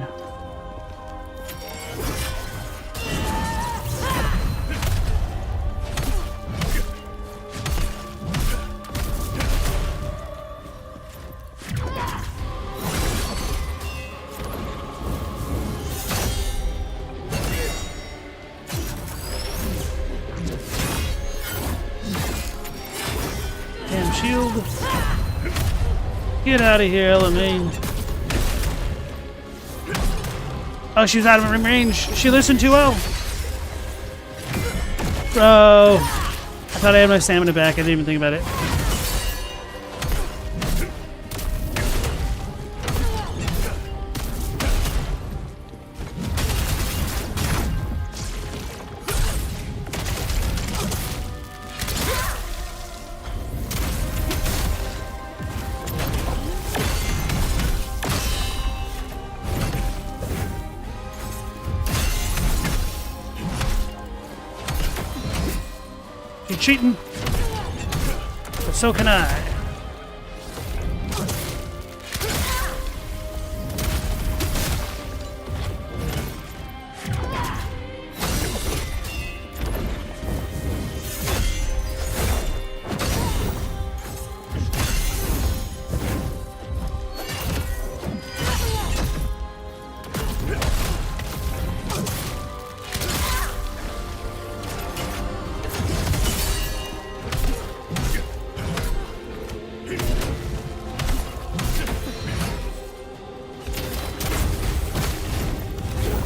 [SPEAKER 1] Damn shield. Get out of here, Elaine. Oh, she was out of range. She listened too well. Bro. I thought I had my stamina back. I didn't even think about it. You're cheating. But so can I.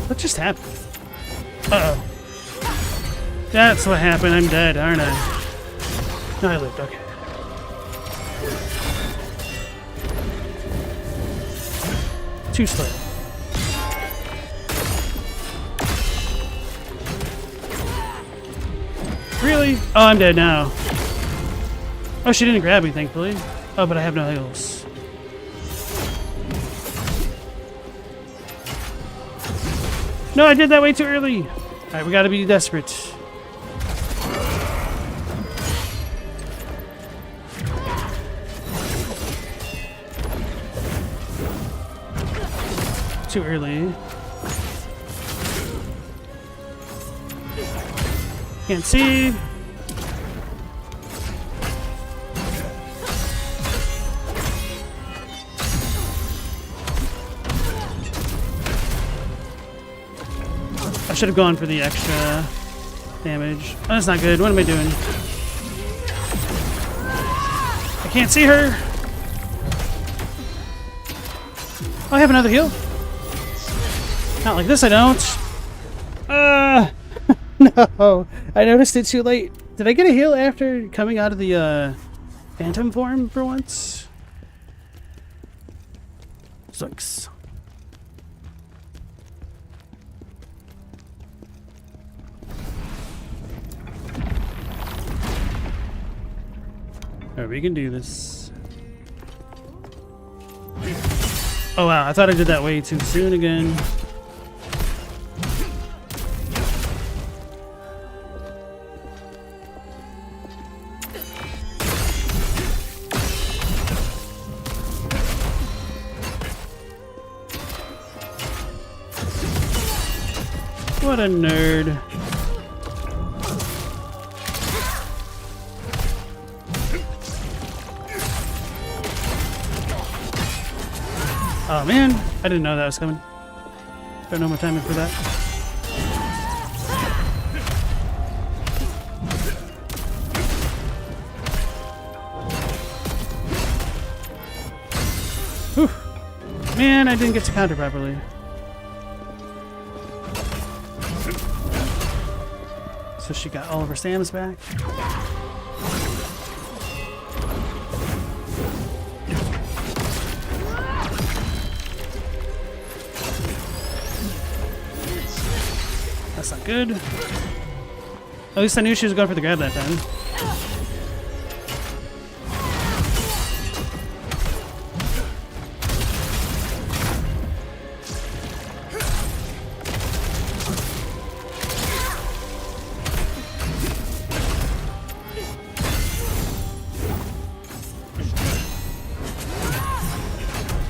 [SPEAKER 1] What just happened? Uh-oh. That's what happened. I'm dead, aren't I? No, I lived. Okay. Too slow. Really? Oh, I'm dead now. Oh, she didn't grab me, thankfully. Oh, but I have no heals. No, I did that way too early. Alright, we gotta be desperate. Too early. Can't see. I should have gone for the extra damage. Oh, that's not good. What am I doing? I can't see her. Oh, I have another heal. Not like this, I don't. No. I noticed it too late. Did I get a heal after coming out of the phantom form for once? Sucks. Alright, we can do this. Oh wow, I thought I did that way too soon again. What a nerd. Oh man, I didn't know that was coming. Don't know my timing for that. Whew. Man, I didn't get to counter properly. So she got all of her stamina back. That's not good. At least I knew she was going for the grab that time.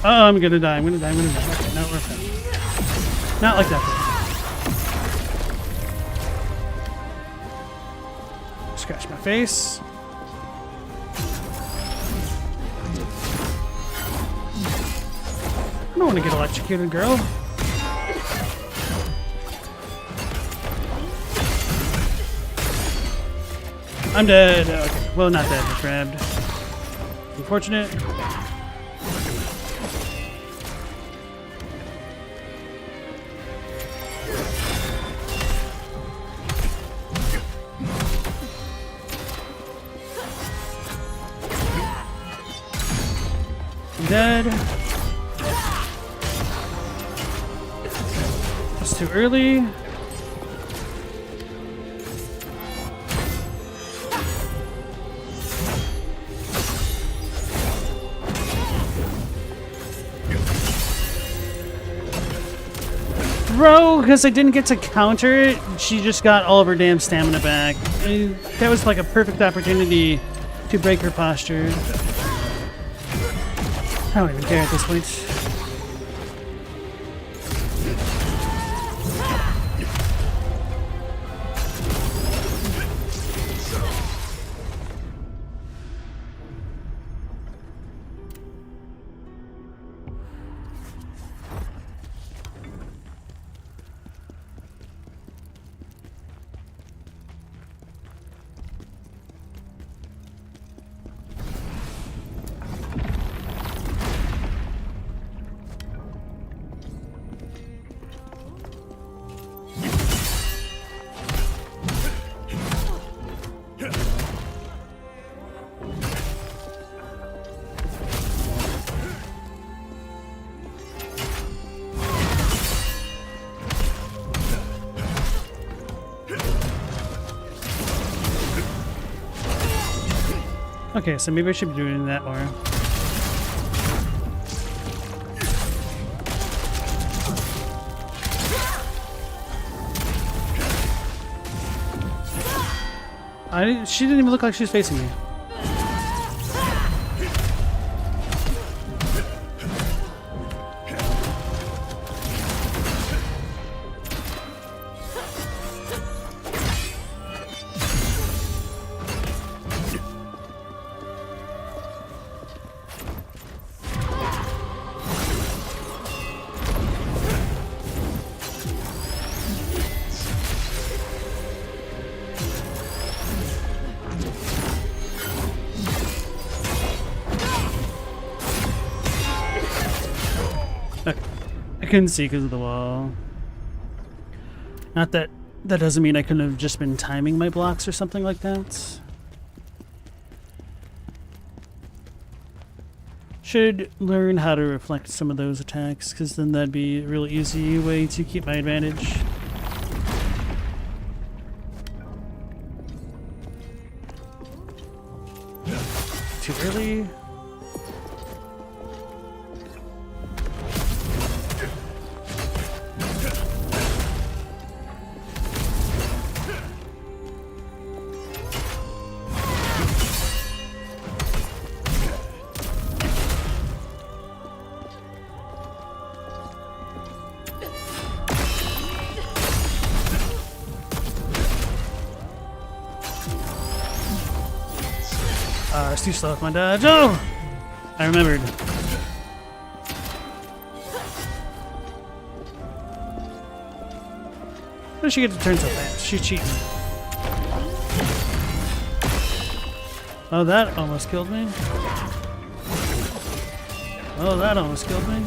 [SPEAKER 1] Oh, I'm gonna die. Okay, no, we're fine. Not like that. Scratch my face. I don't want to get electrocuted, girl. I'm dead. Okay. Well, not dead, but grabbed. Unfortunate. dead. It's too early. Bro, because I didn't get to counter it, she just got all of her damn stamina back. That was like a perfect opportunity to break her posture. I don't even care at this point. Okay, so maybe I should be doing that more. She didn't even look like she was facing me. I couldn't see because of the wall. Not that that doesn't mean I couldn't have just been timing my blocks or something like that. Should learn how to reflect some of those attacks, because then that'd be a really easy way to keep my advantage. Too early. It's too slow with my dodge. Oh! I remembered. How does she get to turn so fast? She's cheating. Oh, that almost killed me. Oh, that almost killed me.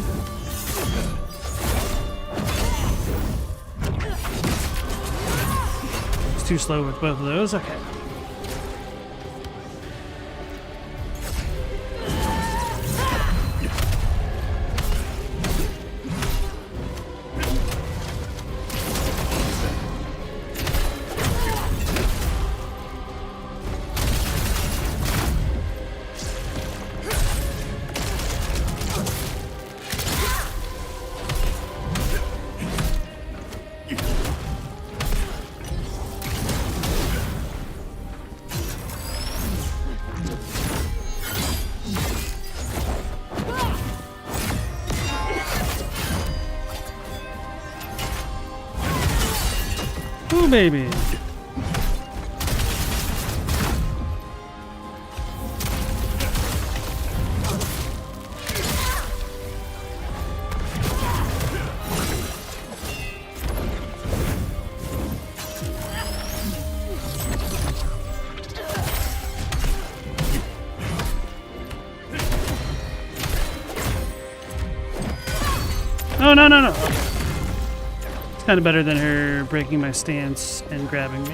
[SPEAKER 1] It's too slow with both of those. Okay. Ooh, baby. Oh, no, no, no. It's kind of better than her breaking my stance and grabbing me.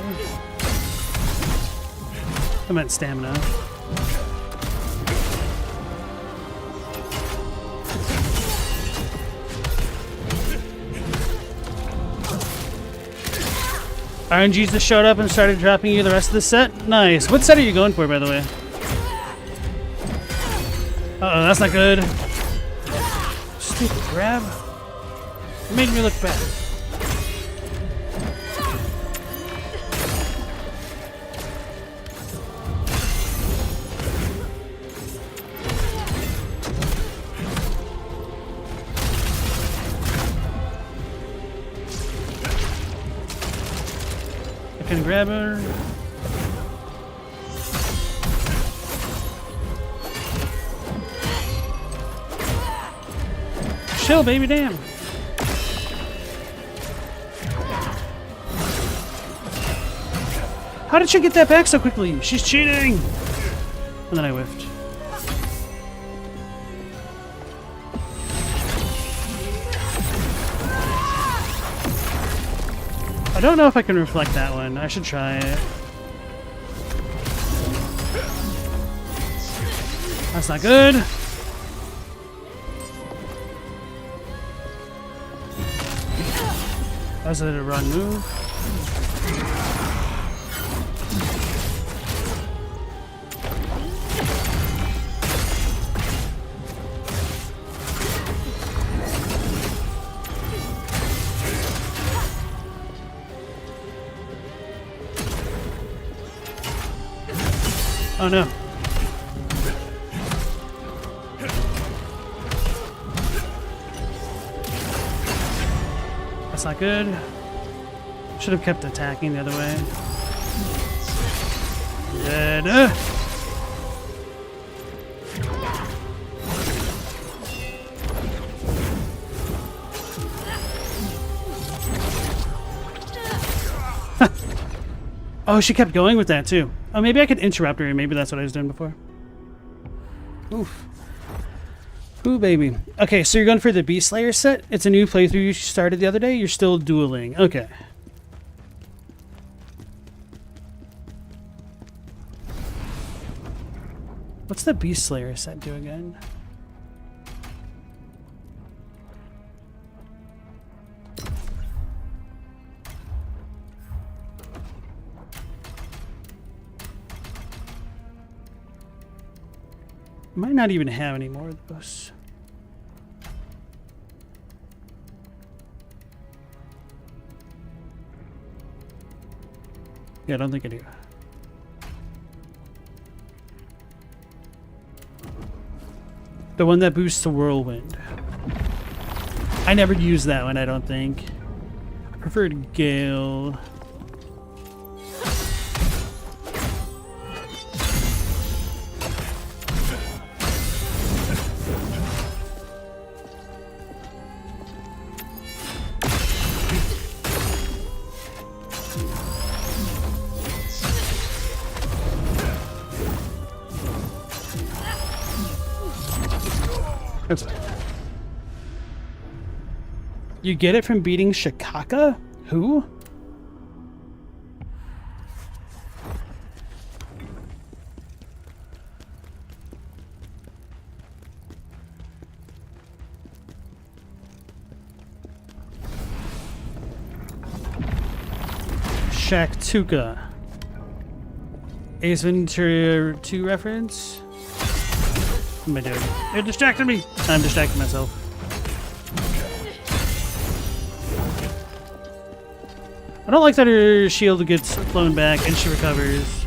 [SPEAKER 1] I meant stamina. RNGs just showed up and started dropping you the rest of the set? Nice. What set are you going for, by the way? Uh-oh, that's not good. Stupid grab. It made me look bad. I can grab her. Chill, baby, damn. How did she get that back so quickly? She's cheating! And then I whiffed. I don't know if I can reflect that one. I should try it. That's not good. That was a wrong move. Oh no. That's not good. Should have kept attacking the other way. Dead. Oh, she kept going with that too. Oh, maybe I could interrupt her. Maybe that's what I was doing before. Oof. Ooh, baby. Okay, so you're going for the Beast Slayer set? It's a new playthrough you started the other day? You're still dueling. Okay. What's the Beast Slayer set do again? Might not even have any more of those. Yeah, I don't think I do. The one that boosts the whirlwind. I never used that one, I don't think. I preferred Gale. That's fine. You get it from beating Shikaka? Who? Shaktuka. Ace Ventura 2 reference? What am I doing? They're distracting me! I'm distracting myself. I don't like that her shield gets blown back and she recovers.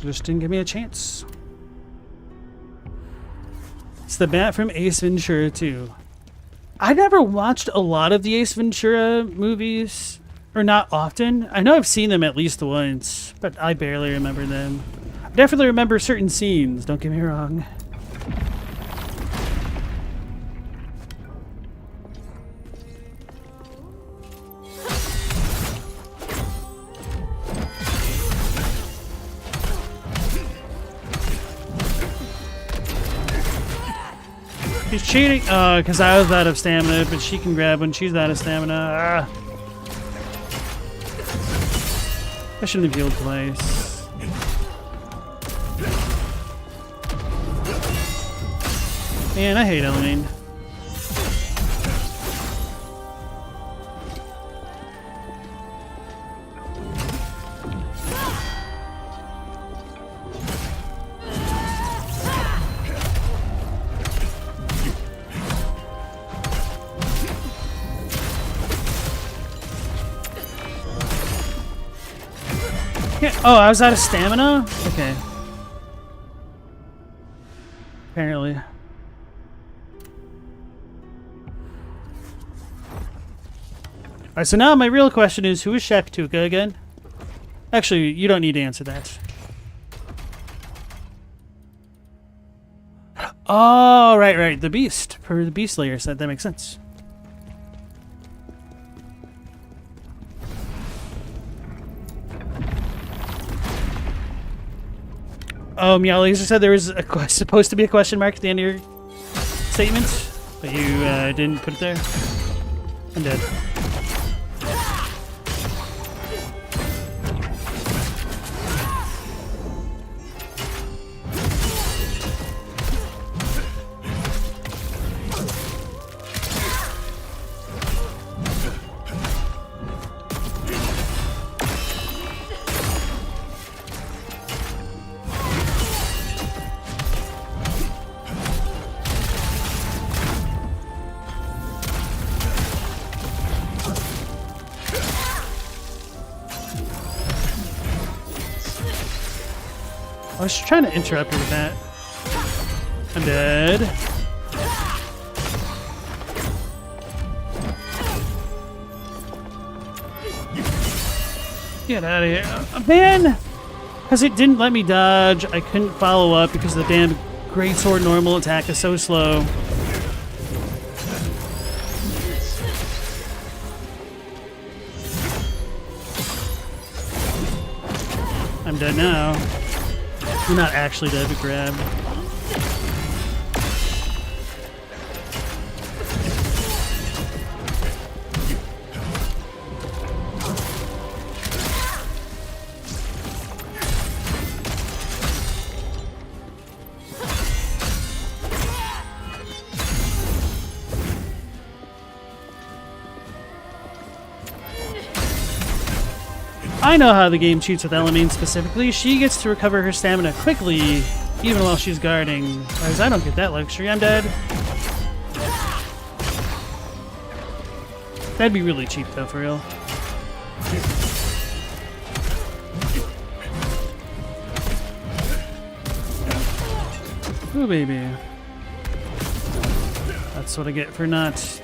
[SPEAKER 1] Just didn't give me a chance. It's the bat from Ace Ventura 2. I never watched a lot of the Ace Ventura movies, or not often. I know I've seen them at least once, but I barely remember them. I definitely remember certain scenes, don't get me wrong. She's cheating. Oh, because I was out of stamina, but she can grab when she's out of stamina. Ah. I shouldn't have healed twice. Man, I hate Elamine. Oh, I was out of stamina? Okay. Apparently. Alright, so now my real question is, who is Shaktuka again? Actually, you don't need to answer that. Oh, right. The beast. For the beast layer set, that makes sense. Oh, Meow Laser said there was supposed to be a question mark at the end of your statement, but you didn't put it there. I'm dead. I was trying to interrupt her with that. I'm dead. Get out of here. Man! Because it didn't let me dodge. I couldn't follow up because the damn Greatsword normal attack is so slow. I'm dead now. You're not actually dead, but grab. I know how the game cheats with Elamine specifically. She gets to recover her stamina quickly, even while she's guarding. Whereas I don't get that luxury. I'm dead. That'd be really cheap though, for real. Ooh, baby. That's what I get for not...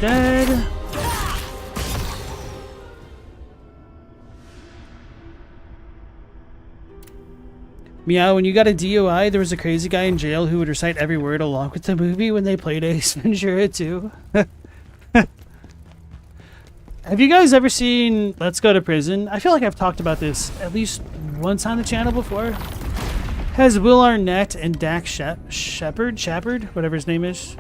[SPEAKER 1] Dead. Meow, when you got a DOI, there was a crazy guy in jail who would recite every word along with the movie when they played Ace Ventura 2. Have you guys ever seen Let's Go to Prison? I feel like I've talked about this at least once on the channel before. Has Will Arnett and Dak Shepard, whatever his name is.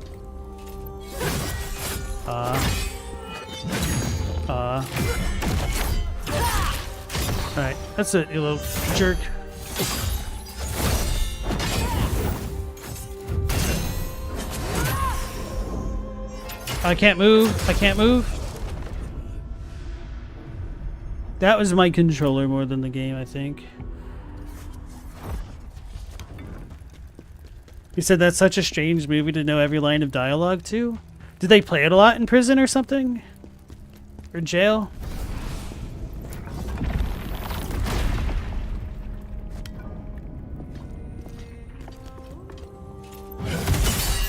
[SPEAKER 1] Alright, that's it, you little jerk. I can't move. I can't move. That was my controller more than the game, I think. You said that's such a strange movie to know every line of dialogue to? Did they play it a lot in prison or something? Or jail?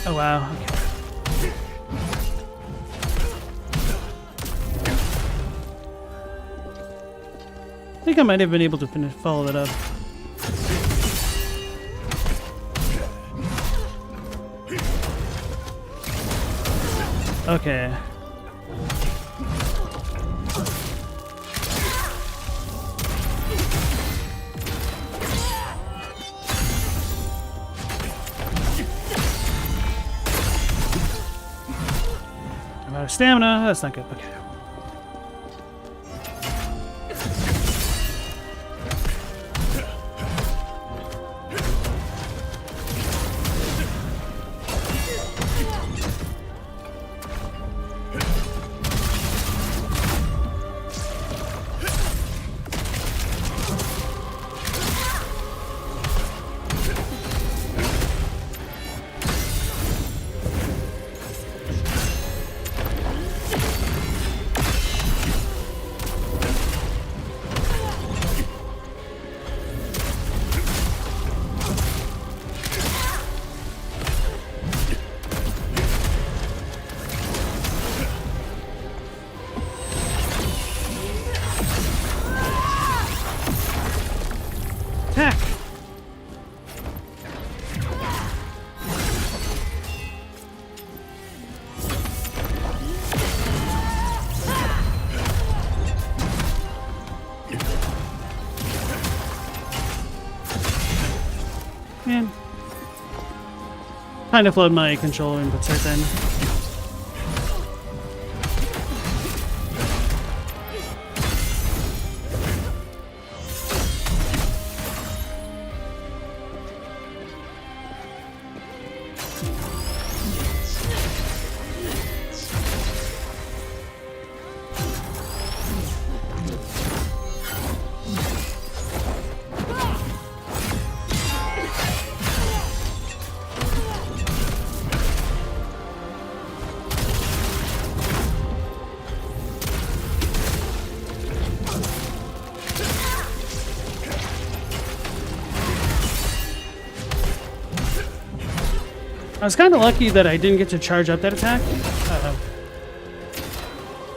[SPEAKER 1] Oh wow, okay. I think I might have been able to follow that up. Okay. I'm out of stamina. That's not good. Okay. Attack! Man. Kind of flood my control inputs right then. I was kind of lucky that I didn't get to charge up that attack,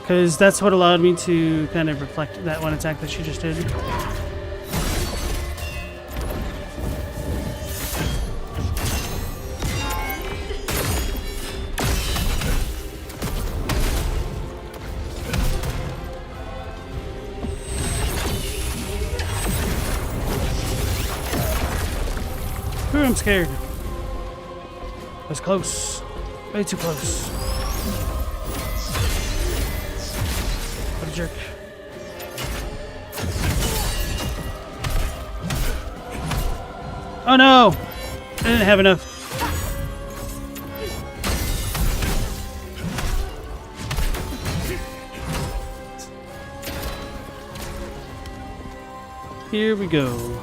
[SPEAKER 1] because that's what allowed me to kind of reflect that one attack that she just did. Ooh, I'm scared. That's close. Way too close. What a jerk. Oh no! I didn't have enough. Here we go.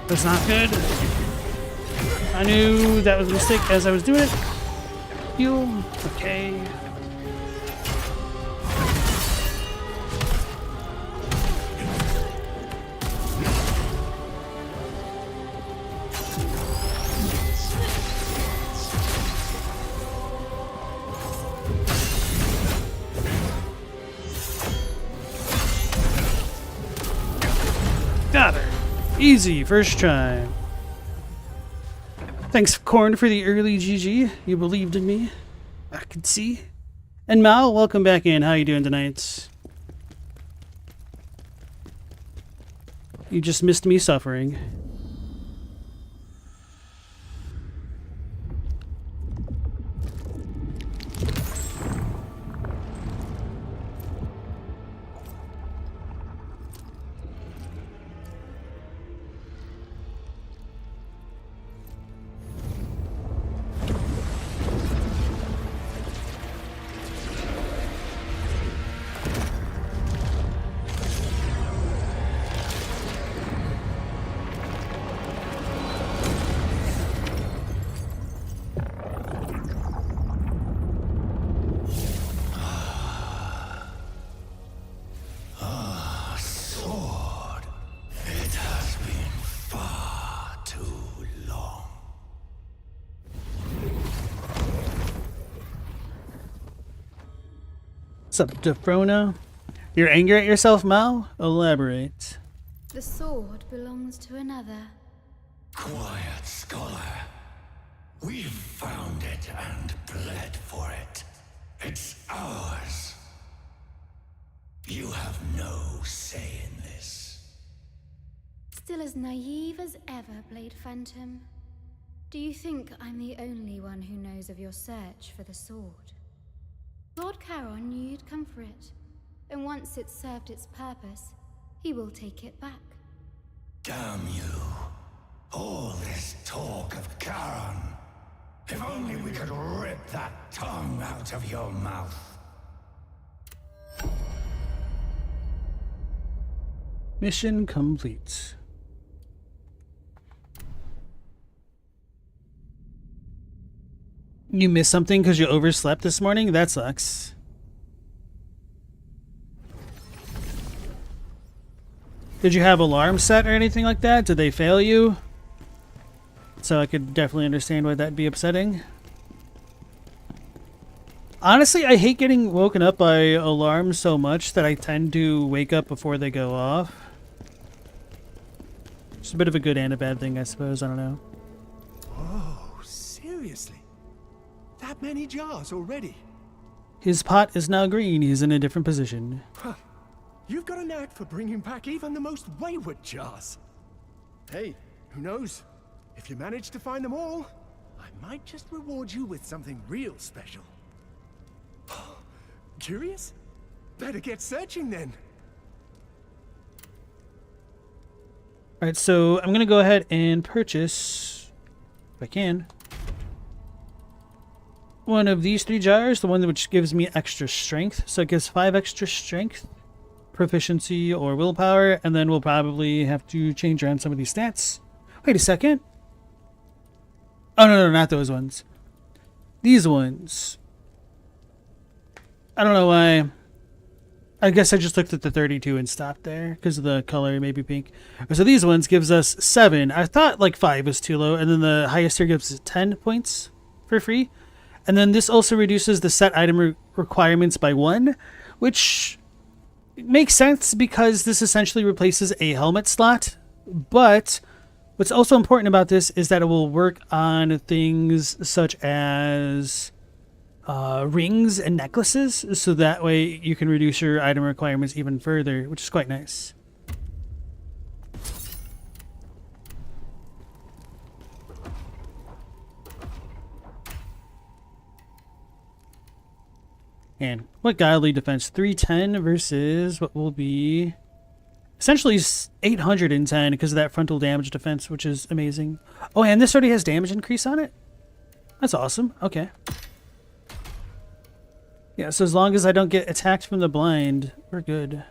[SPEAKER 1] That's not good. I knew that was a mistake as I was doing it. You okay? Got her. Easy, first try. Thanks, Korn, for the early GG. You believed in me. I could see. And Mal, welcome back in. How you doing tonight? You just missed me suffering. What's up, Defrona? You're angry at yourself, Mal? Elaborate.
[SPEAKER 8] The sword belongs to another.
[SPEAKER 9] Quiet, scholar. We've found it and bled for it. It's ours. You have no say in this.
[SPEAKER 8] Still as naive as ever, Blade Phantom. Do you think I'm the only one who knows of your search for the sword? Lord Charon knew you'd come for it, and once it's served its purpose, he will take it back.
[SPEAKER 9] Damn you. All this talk of Charon. If only we could rip that tongue out of your mouth.
[SPEAKER 1] Mission complete. You missed something because you overslept this morning? That sucks. Did you have alarms set or anything like that? Did they fail you? So I could definitely understand why that'd be upsetting. Honestly, I hate getting woken up by alarms so much that I tend to wake up before they go off. It's a bit of a good and a bad thing, I suppose. I don't know.
[SPEAKER 11] Oh, seriously? That many jars already?
[SPEAKER 1] His pot is now green. He's in a different position.
[SPEAKER 11] Huh. You've got a knack for bringing back even the most wayward jars. Hey, who knows? If you manage to find them all, I might just reward you with something real special. Curious? Better get searching then.
[SPEAKER 1] Alright, so I'm going to go ahead and purchase, if I can, one of these 3 jars, the one which gives me extra strength. So it gives 5 extra strength, proficiency, or willpower, and then we'll probably have to change around some of these stats. Wait a second. Oh, no, not those ones. These ones. I don't know why. I guess I just looked at the 32 and stopped there because of the color, maybe pink. So these ones gives us 7. I thought like 5 was too low, and then the highest tier gives us 10 points for free. And then this also reduces the set item requirements by 1, which makes sense because this essentially replaces a helmet slot. But what's also important about this is that it will work on things such as rings and necklaces, so that way you can reduce your item requirements even further, which is quite nice. And what godly defense? 310 versus what will be essentially 810 because of that frontal damage defense, which is amazing. Oh, and this already has damage increase on it? That's awesome. Okay. Yeah, so as long as I don't get attacked from the blind, we're good.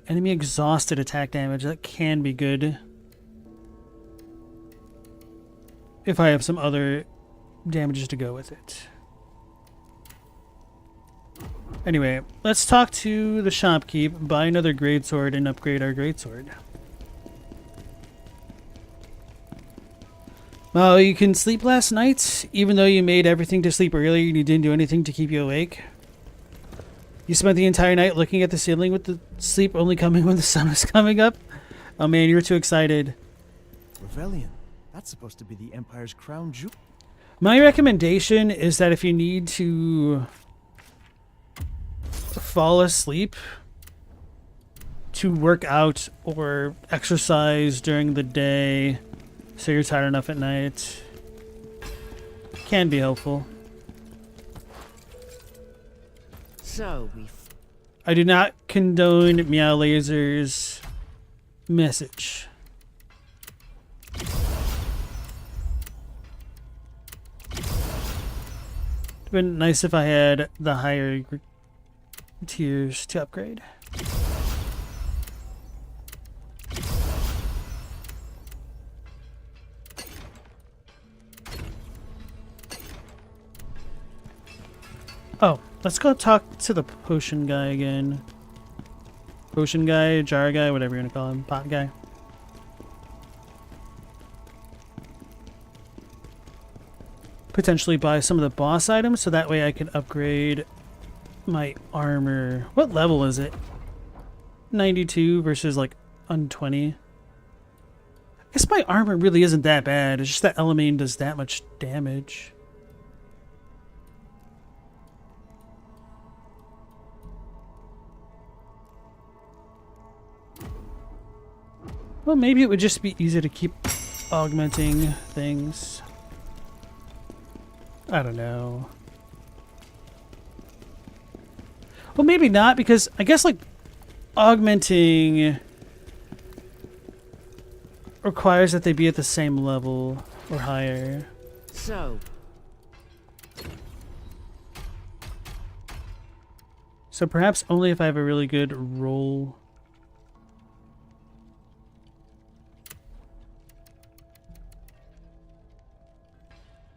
[SPEAKER 1] Enemy exhausted attack damage. That can be good. If I have some other damages to go with it. Anyway, let's talk to the shopkeep, buy another greatsword, and upgrade our greatsword. Well, you can sleep last night, even though you made everything to sleep earlier and you didn't do anything to keep you awake. You spent the entire night looking at the ceiling with the sleep only coming when the sun was coming up. Oh man, you're too excited.
[SPEAKER 4] Rebellion. That's supposed to be the Empire's crown jewel.
[SPEAKER 1] My recommendation is that if you need to fall asleep to work out or exercise during the day so you're tired enough at night, can be helpful.
[SPEAKER 3] So
[SPEAKER 1] I do not condone Meow Laser's message. It'd been nice if I had the higher tiers to upgrade. Oh, let's go talk to the potion guy again. Potion guy, jar guy, whatever you want to call him, pot guy. potentially buy some of the boss items so that way I can upgrade my armor. What level is it? 92 versus like 120. I guess my armor really isn't that bad. It's just that Elamine does that much damage. Well, maybe it would just be easier to keep augmenting things. I don't know. Well, maybe not, because I guess like augmenting requires that they be at the same level or higher.
[SPEAKER 3] So
[SPEAKER 1] perhaps only if I have a really good roll.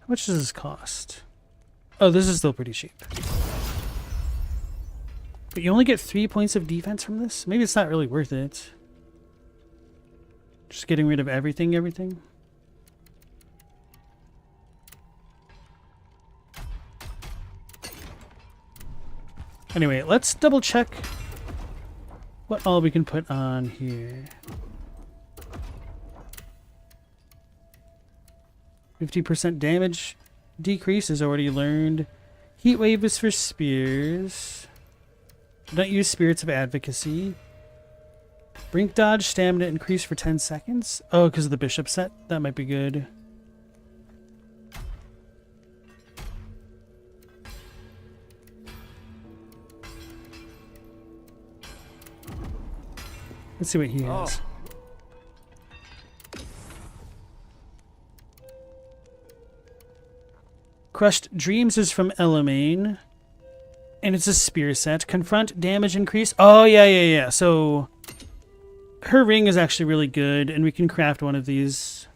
[SPEAKER 1] How much does this cost? Oh, this is still pretty cheap. But you only get 3 points of defense from this? Maybe it's not really worth it. Just getting rid of everything. Anyway, let's double check what all we can put on here. 50% damage decrease is already learned. Heat wave is for spears. Don't use spirits of advocacy. Brink dodge stamina increase for 10 seconds. Oh, because of the bishop set? That might be good. Let's see what he has. Crushed Dreams is from Elamine. And it's a spear set. Confront damage increase. Oh, yeah. So her ring is actually really good, and we can craft one of these.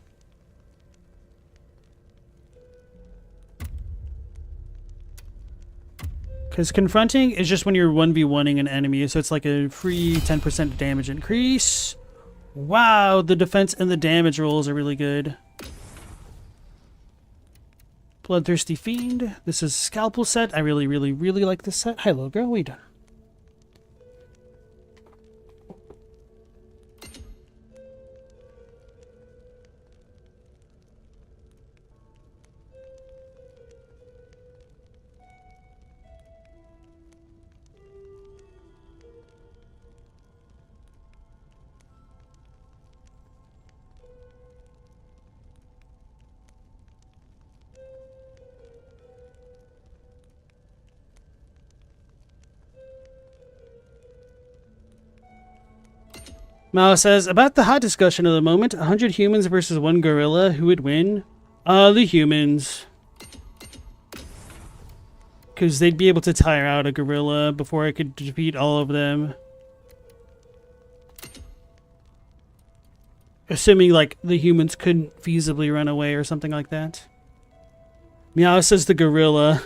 [SPEAKER 1] Because confronting is just when you're 1v1ing an enemy, so it's like a free 10% damage increase. Wow, the defense and the damage rolls are really good. Bloodthirsty Fiend. This is Scalpel set. I really like this set. Hello, girl. We done. Mao says, about the hot discussion of the moment, 100 humans versus 1 gorilla, who would win? The humans. Because they'd be able to tire out a gorilla before I could defeat all of them. Assuming, like, the humans couldn't feasibly run away or something like that. Meow says the gorilla.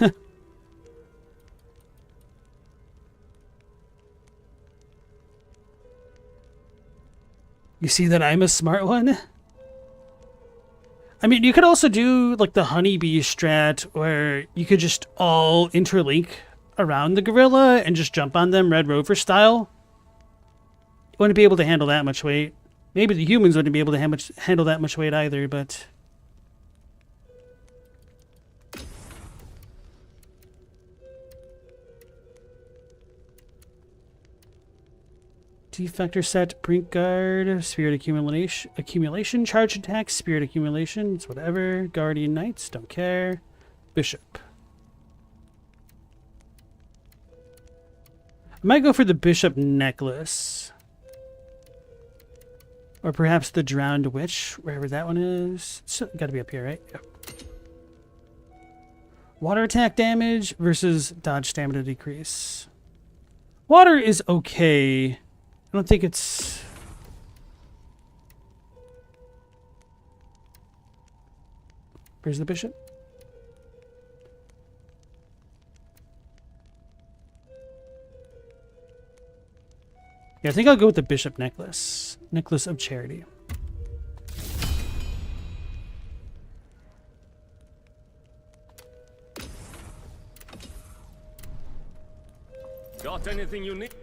[SPEAKER 1] You see that I'm a smart one? I mean, you could also do, like, the honeybee strat, where you could just all interlink around the gorilla and just jump on them Red Rover style. You wouldn't be able to handle that much weight. Maybe the humans wouldn't be able to handle that much weight either, but... Defector set, Brink Guard, Spirit accumulation, Charge Attack, Spirit Accumulation, it's whatever. Guardian Knights, don't care. Bishop. I might go for the Bishop Necklace. Or perhaps the Drowned Witch, wherever that one is. It's gotta be up here, right? Yep. Water attack damage versus dodge stamina decrease. Water is okay. I don't think it's... Where's the bishop? Yeah, I think I'll go with the Bishop Necklace. Necklace of Charity.
[SPEAKER 2] anything you need?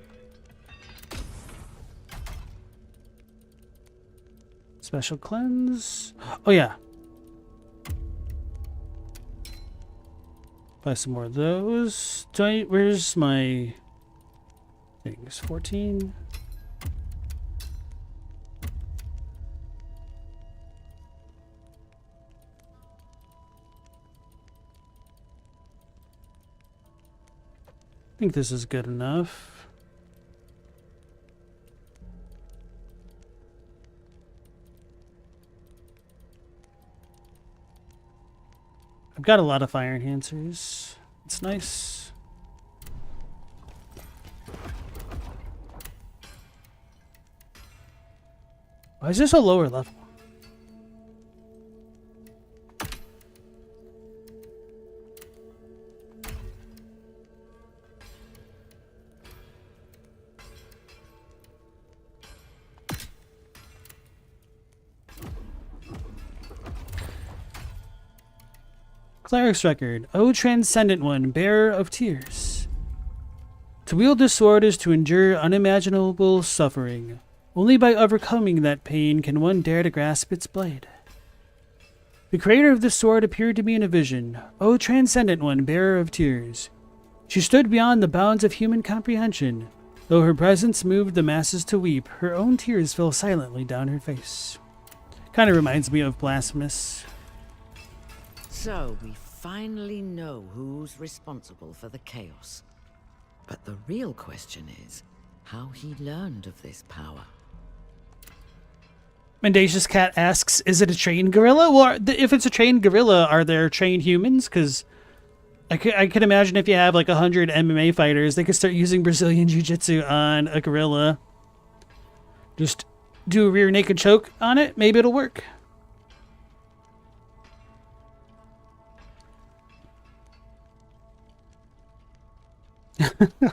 [SPEAKER 1] Special cleanse. Oh yeah. Buy some more of those. Where's my things? 14. I think this is good enough. I've got a lot of fire enhancers. It's nice. Why is this a lower level? Cleric's Record. O Transcendent One, Bearer of Tears. To wield this sword is to endure unimaginable suffering. Only by overcoming that pain can one dare to grasp its blade. The creator of this sword appeared to me in a vision. O Transcendent One, Bearer of Tears. She stood beyond the bounds of human comprehension. Though her presence moved the masses to weep, her own tears fell silently down her face. Kind of reminds me of Blasphemous.
[SPEAKER 3] So we finally know who's responsible for the chaos. But the real question is how he learned of this power.
[SPEAKER 1] Mendacious Cat asks, is it a trained gorilla? Well, if it's a trained gorilla, are there trained humans? Because I could imagine if you have like 100 MMA fighters, they could start using Brazilian Jiu-Jitsu on a gorilla. Just do a rear naked choke on it. Maybe it'll work.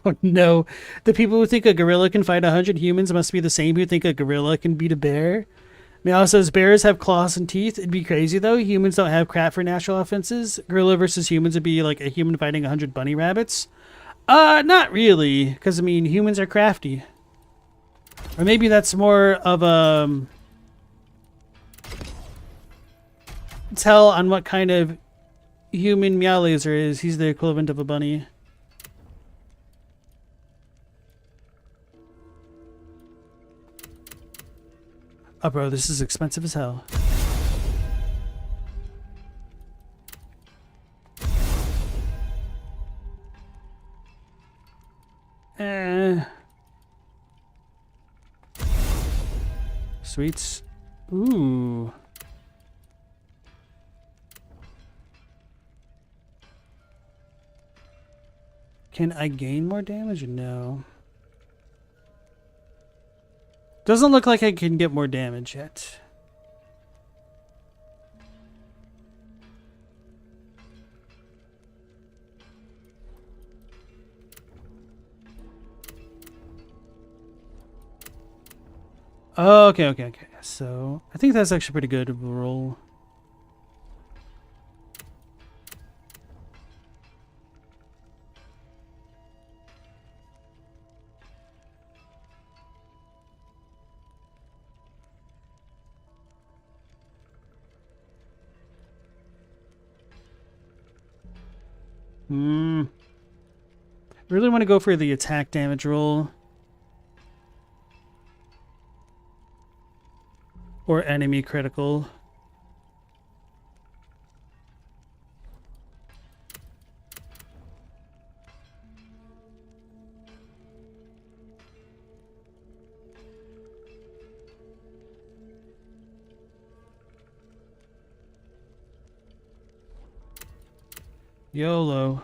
[SPEAKER 1] Oh no. The people who think a gorilla can fight 100 humans must be the same who think a gorilla can beat a bear. Meow says bears have claws and teeth. It'd be crazy though. Humans don't have crap for natural offenses. Gorilla versus humans would be like a human fighting 100 bunny rabbits. Not really. Because I mean, humans are crafty. Or maybe that's more of a tell on what kind of human Meow Laser is. He's the equivalent of a bunny. Oh, bro, this is expensive as hell. Sweets. Ooh. Can I gain more damage? No. Doesn't look like I can get more damage yet. Oh, okay. So, I think that's actually pretty good roll. I really want to go for the attack damage roll. Or enemy critical. YOLO.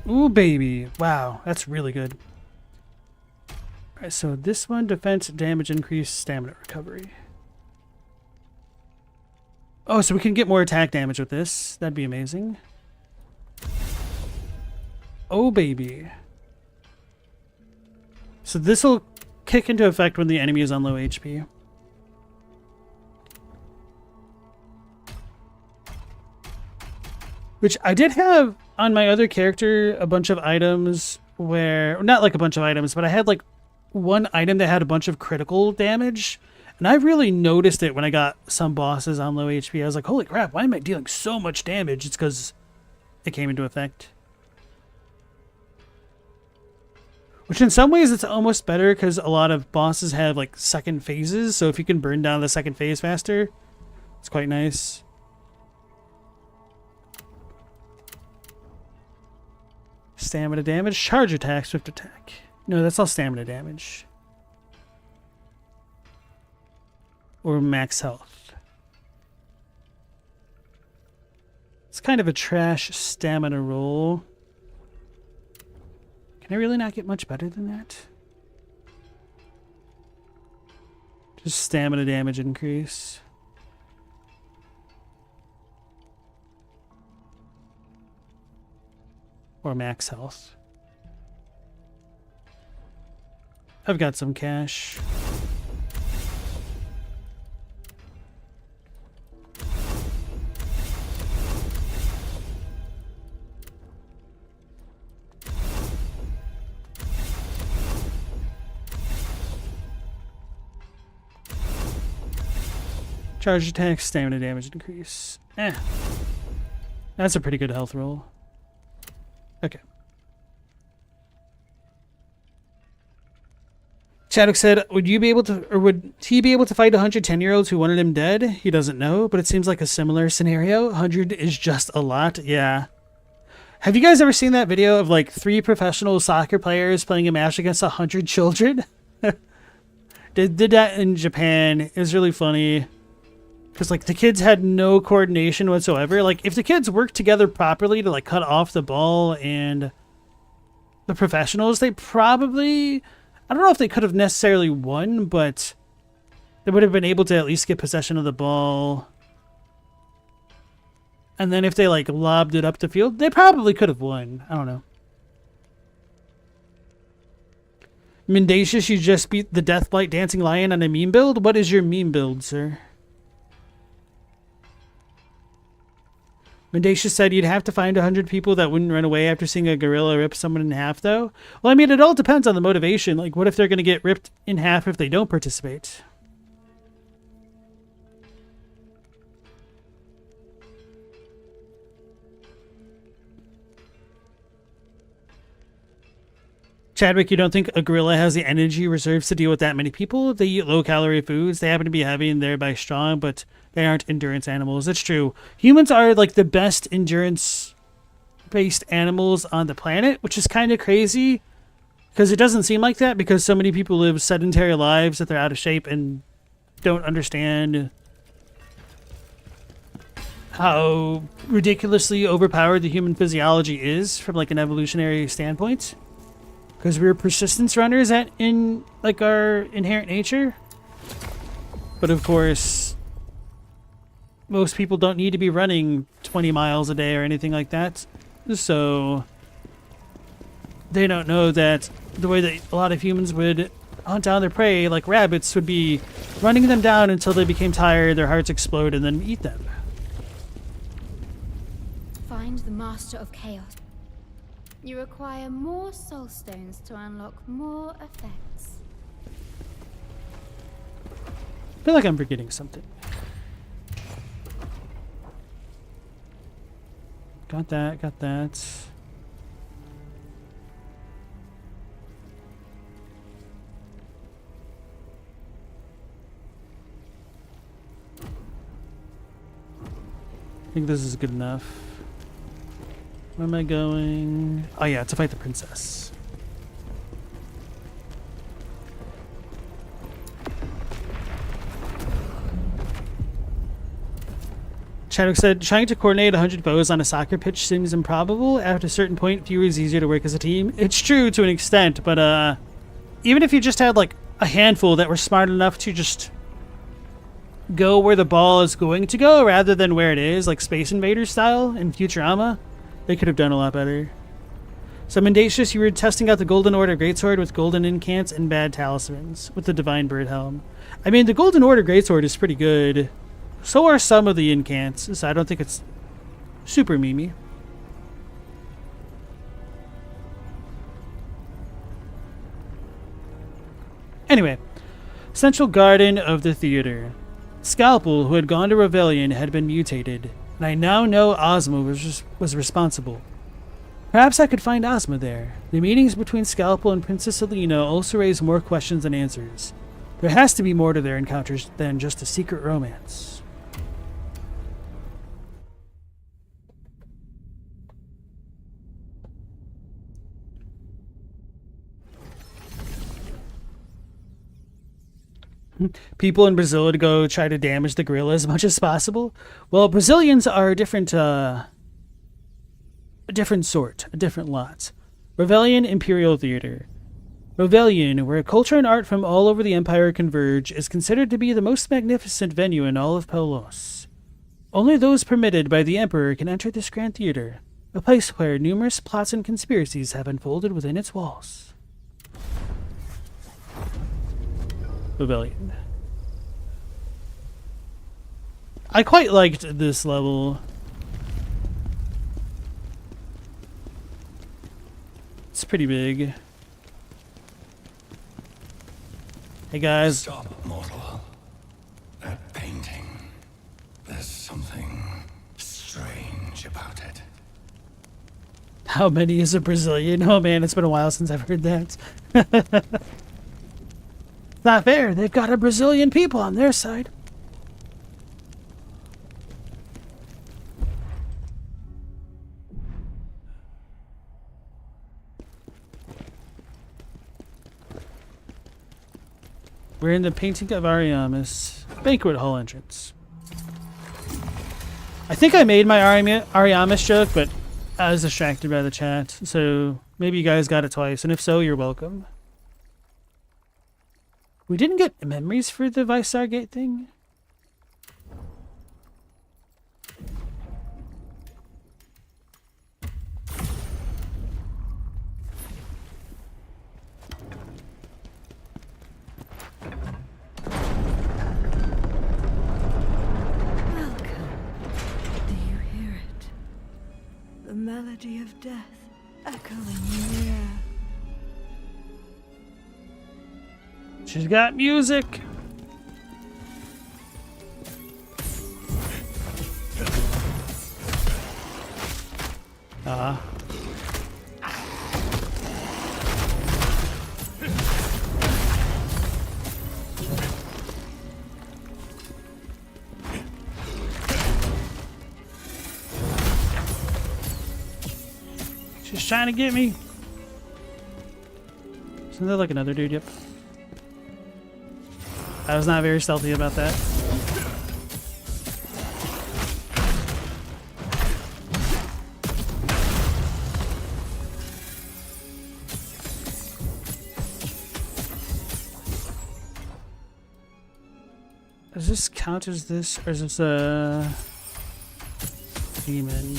[SPEAKER 1] Ooh, baby. Wow, that's really good. Alright, so this one, defense, damage increase, stamina recovery. Oh, so we can get more attack damage with this. That'd be amazing. Oh, baby. So this will kick into effect when the enemy is on low HP. Which I did have on my other character a bunch of items where, not like a bunch of items, but I had like one item that had a bunch of critical damage. And I really noticed it when I got some bosses on low HP. I was like, holy crap, why am I dealing so much damage? It's because it came into effect. Which in some ways it's almost better because a lot of bosses have like second phases. So if you can burn down the second phase faster, it's quite nice. Stamina damage, charge attack, swift attack. No, that's all stamina damage. Or max health. It's kind of a trash stamina roll. Can I really not get much better than that? Just stamina damage increase. Or max health. I've got some cash. Charge attack, stamina damage increase. That's a pretty good health roll. Okay. Chadwick said, would you be able to, or would he be able to fight 110-year-olds who wanted him dead? He doesn't know, but it seems like a similar scenario. 100 is just a lot. Yeah. Have you guys ever seen that video of like 3 professional soccer players playing a match against 100 children? They did that in Japan. It was really funny. Because, like, the kids had no coordination whatsoever. Like, if the kids worked together properly to, like, cut off the ball and the professionals, they probably... I don't know if they could have necessarily won, but they would have been able to at least get possession of the ball. And then if they, like, lobbed it up the field, they probably could have won. I don't know. Mendacious, you just beat the Deathblight Dancing Lion on a meme build? What is your meme build, sir? Mendacious said you'd have to find 100 people that wouldn't run away after seeing a gorilla rip someone in half, though. Well, I mean, it all depends on the motivation. Like, what if they're going to get ripped in half if they don't participate? Chadwick, you don't think a gorilla has the energy reserves to deal with that many people? They eat low-calorie foods. They happen to be heavy and thereby strong, but they aren't endurance animals. That's true. Humans are, like, the best endurance-based animals on the planet, which is kind of crazy, because it doesn't seem like that, because so many people live sedentary lives that they're out of shape and don't understand how ridiculously overpowered the human physiology is from, like, an evolutionary standpoint. Because we're persistence runners in like our inherent nature. But of course, most people don't need to be running 20 miles a day or anything like that. So they don't know that the way that a lot of humans would hunt down their prey, like rabbits, would be running them down until they became tired, their hearts explode, and then eat them.
[SPEAKER 8] Find the Master of Chaos. You require more soul stones to unlock more effects.
[SPEAKER 1] I feel like I'm forgetting something. Got that, got that. I think this is good enough. Where am I going? Oh yeah, to fight the princess. Chadwick said, trying to coordinate 100 foes on a soccer pitch seems improbable. After a certain point, fewer is easier to work as a team. It's true to an extent, but even if you just had like a handful that were smart enough to just go where the ball is going to go rather than where it is, like Space Invaders style in Futurama, they could have done a lot better. So Mendacious, you were testing out the Golden Order Greatsword with golden incants and bad talismans with the Divine Bird Helm. I mean, the Golden Order Greatsword is pretty good. So are some of the incants, so I don't think it's super memey. Anyway, central garden of the theater. Scalpel, who had gone to Rebellion, had been mutated, and I now know Ozma was responsible. Perhaps I could find Ozma there. The meetings between Scalpel and Princess Alina also raise more questions than answers. There has to be more to their encounters than just a secret romance. People in Brazil would go try to damage the gorilla as much as possible. Well, Brazilians are a different sort, a different lot. Rebellion Imperial Theater. Rebellion, where culture and art from all over the Empire converge, is considered to be the most magnificent venue in all of Pelos. Only those permitted by the Emperor can enter this grand theater, a place where numerous plots and conspiracies have unfolded within its walls. Rebellion. I quite liked this level. It's pretty big. Hey guys.
[SPEAKER 9] Stop, mortal. That painting. There's something strange about it.
[SPEAKER 1] How many is a Brazilian? Oh man, it's been a while since I've heard that. Not fair. They've got a Brazilian people on their side. We're in the painting of Ariamis banquet hall entrance. I think I made my Ariamis joke, but I was distracted by the chat, so maybe you guys got it twice, and if so, you're welcome. We didn't get memories for the Visar Gate thing?
[SPEAKER 15] The melody of death echoing near.
[SPEAKER 1] She's got music. She's trying to get me. Isn't there like another dude? Yep. I was not very stealthy about that. Does this count as this, or is this a demon?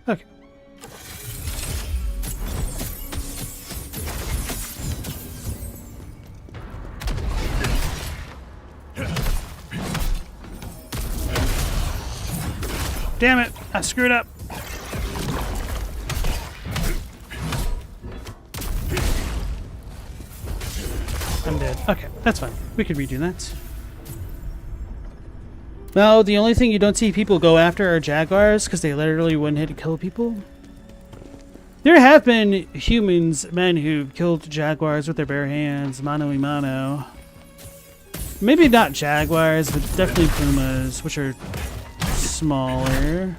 [SPEAKER 1] Okay. Damn it, I screwed up. I'm dead. Okay, that's fine. We could redo that. Well, the only thing you don't see people go after are jaguars, because they literally one-hit to kill people. There have been humans, men who've killed jaguars with their bare hands, mano a mano. Maybe not jaguars, but definitely pumas, which are smaller.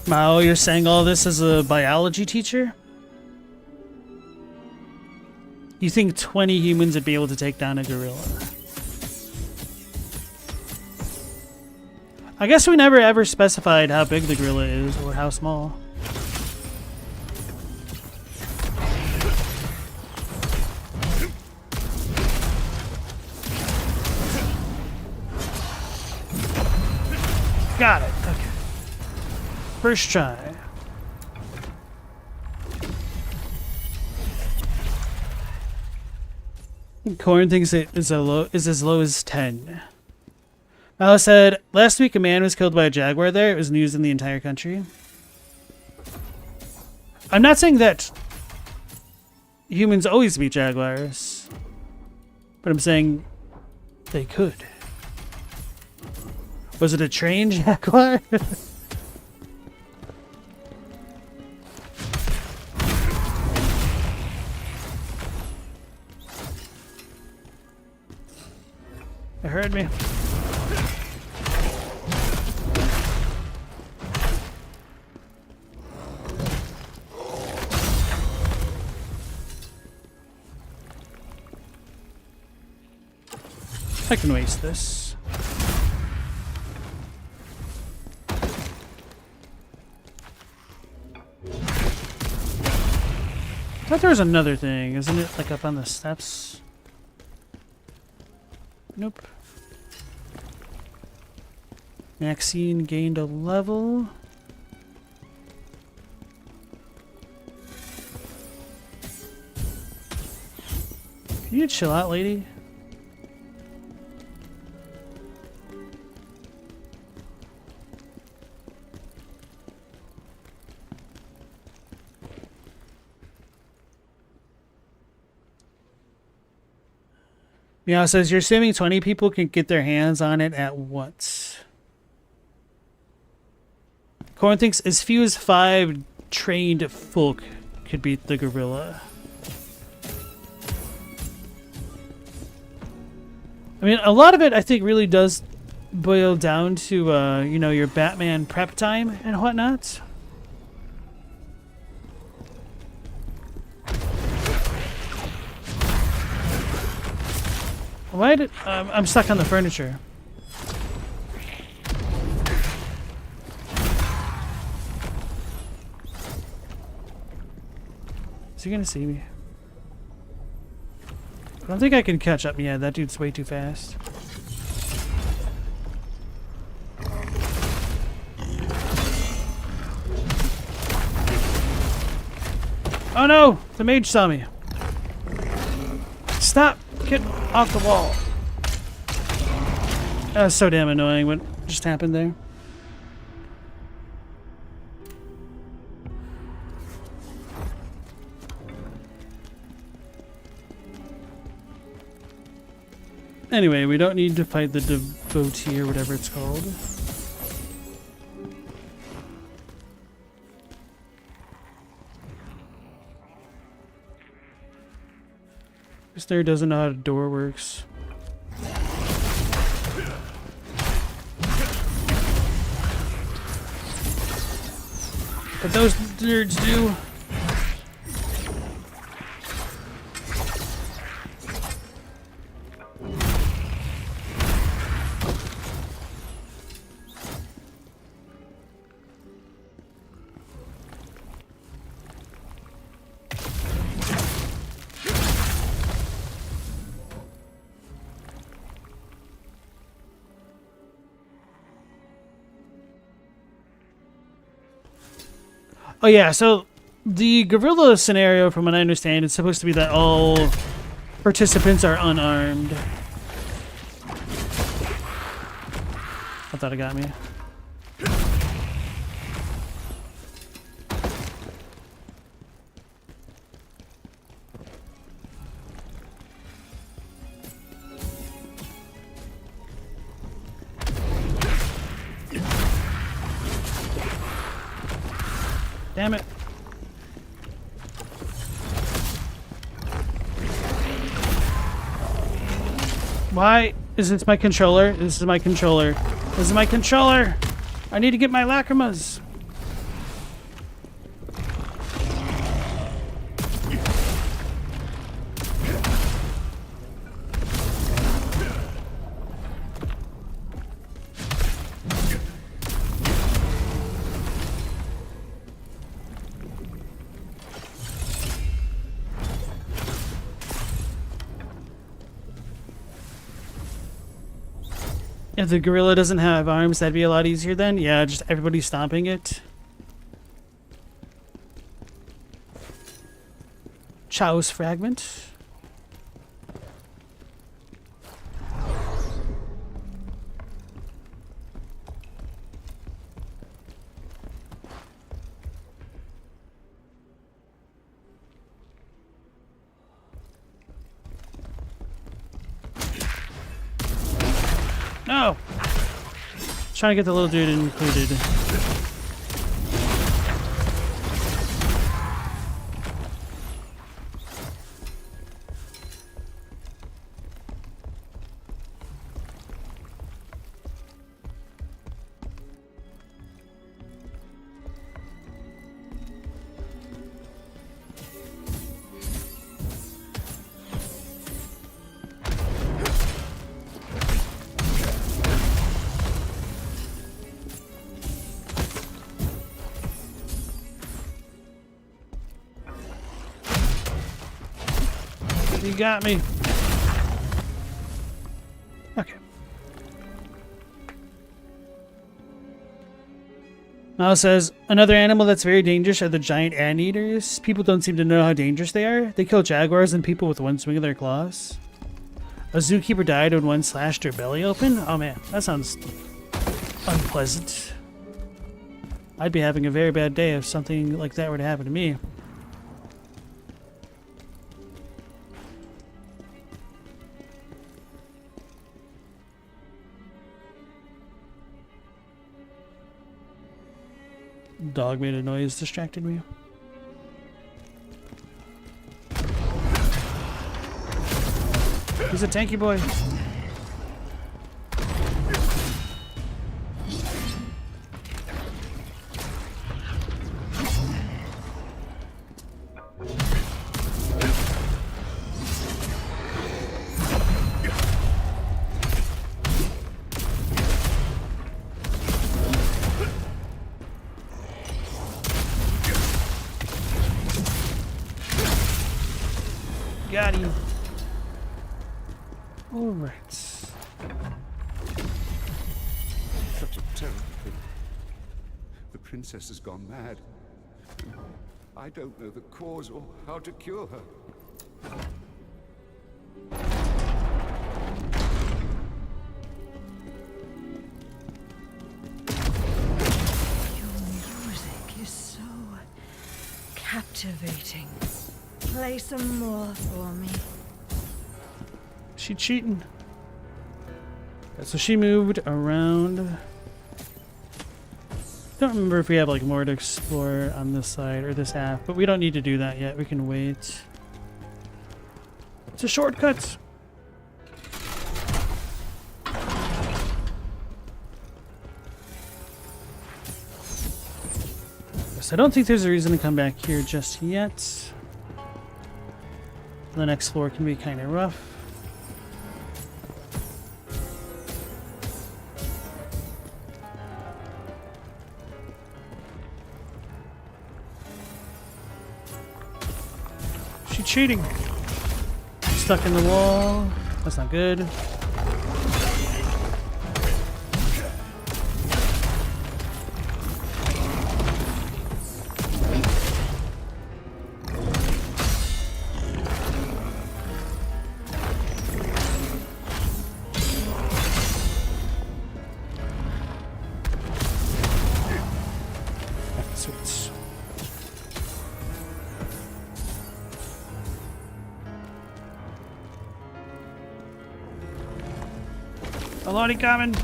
[SPEAKER 1] Mao, you're saying all this as a biology teacher? You think 20 humans would be able to take down a gorilla? I guess we never ever specified how big the gorilla is or how small. Got it. Okay. First try. Corn thinks it is as low as 10. Alice said, last week a man was killed by a jaguar there. It was news in the entire country. I'm not saying that humans always beat jaguars, but I'm saying they could. Was it a trained jaguar? It heard me. I can waste this. I thought there was another thing, isn't it? Like up on the steps? Nope. Maxine gained a level. Can you chill out, lady? Yeah, it says you're assuming 20 people can get their hands on it at once. Corn thinks as few as 5 trained folk could beat the gorilla. I mean, a lot of it I think really does boil down to, you know, your Batman prep time and whatnot. Why did I'm stuck on the furniture? Is he gonna see me? I don't think I can catch up. Yeah, that dude's way too fast. Oh no! The mage saw me. Stop! Get off the wall. That was so damn annoying what just happened there. Anyway, we don't need to fight the devotee or whatever it's called. This there doesn't know how the door works. But those nerds do. Oh yeah, so the gorilla scenario, from what I understand, it's supposed to be that all participants are unarmed. I thought it got me. Damn it. Why is this my controller? This is my controller. This is my controller! I need to get my lacrimas. If the gorilla doesn't have arms, that'd be a lot easier then. Yeah, just everybody stomping it. Chow's fragment. No! Trying to get the little dude included. You got me. Okay. Now it says, another animal that's very dangerous are the giant anteaters. People don't seem to know how dangerous they are. They kill jaguars and people with one swing of their claws. A zookeeper died when one slashed her belly open. Oh man, that sounds unpleasant. I'd be having a very bad day if something like that were to happen to me. Dog made a noise, distracted me. He's a tanky boy. Got him. All right.
[SPEAKER 12] Such a terrible thing. The princess has gone mad. I don't know the cause or how to cure her.
[SPEAKER 15] Your music is so captivating. Play some more for me.
[SPEAKER 1] She cheating. So she moved around. Don't remember if we have like more to explore on this side or this half, but we don't need to do that yet. We can wait. It's a shortcut. So I don't think there's a reason to come back here just yet. The next floor can be kind of rough. She's cheating. Stuck in the wall. That's not good. A lot coming.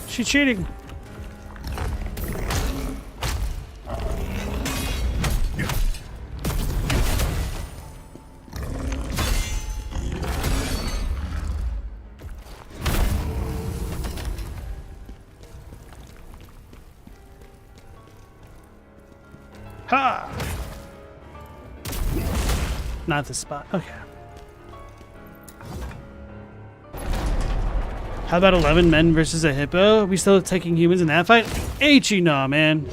[SPEAKER 1] She's cheating. Ha! Not the spot. Okay. How about 11 men versus a hippo? We still taking humans in that fight? Aichi, nah, man.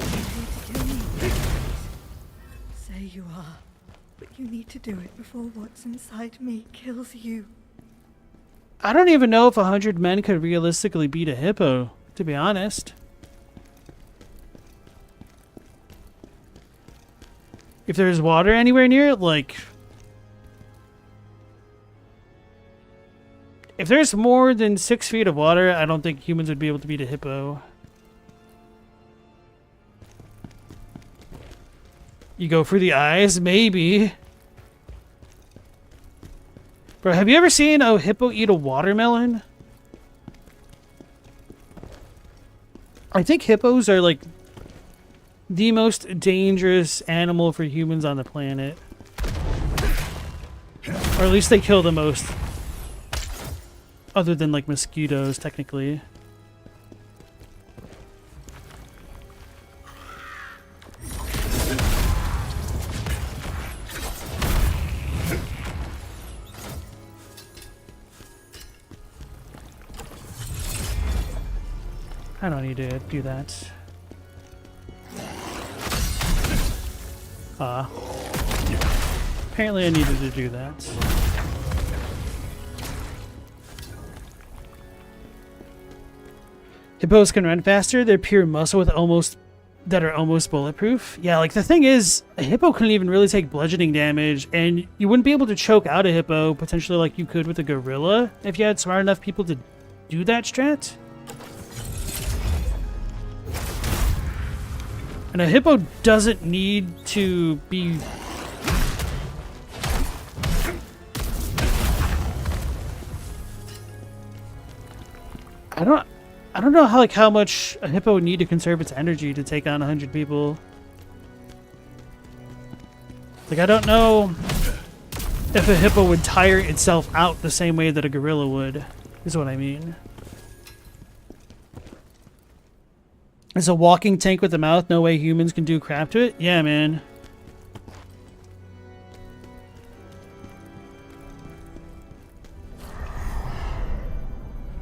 [SPEAKER 16] Say you are, but you need to do it before what's inside me kills you.
[SPEAKER 1] I don't even know if 100 men could realistically beat a hippo, to be honest. If there's water anywhere near it, like... If there's more than 6 feet of water, I don't think humans would be able to beat a hippo. You go for the eyes? Maybe. Bro, have you ever seen a hippo eat a watermelon? I think hippos are like the most dangerous animal for humans on the planet. Or at least they kill the most. Other than like mosquitoes, technically. I don't need to do that. Apparently I needed to do that. Hippos can run faster. They're pure muscle with almost bulletproof. Yeah, like the thing is, a hippo couldn't even really take bludgeoning damage, and you wouldn't be able to choke out a hippo potentially like you could with a gorilla if you had smart enough people to do that strat. And a hippo doesn't need to be... I don't know how much a hippo would need to conserve its energy to take on 100 people. Like, I don't know if a hippo would tire itself out the same way that a gorilla would, is what I mean. It's a walking tank with a mouth, no way humans can do crap to it? Yeah, man.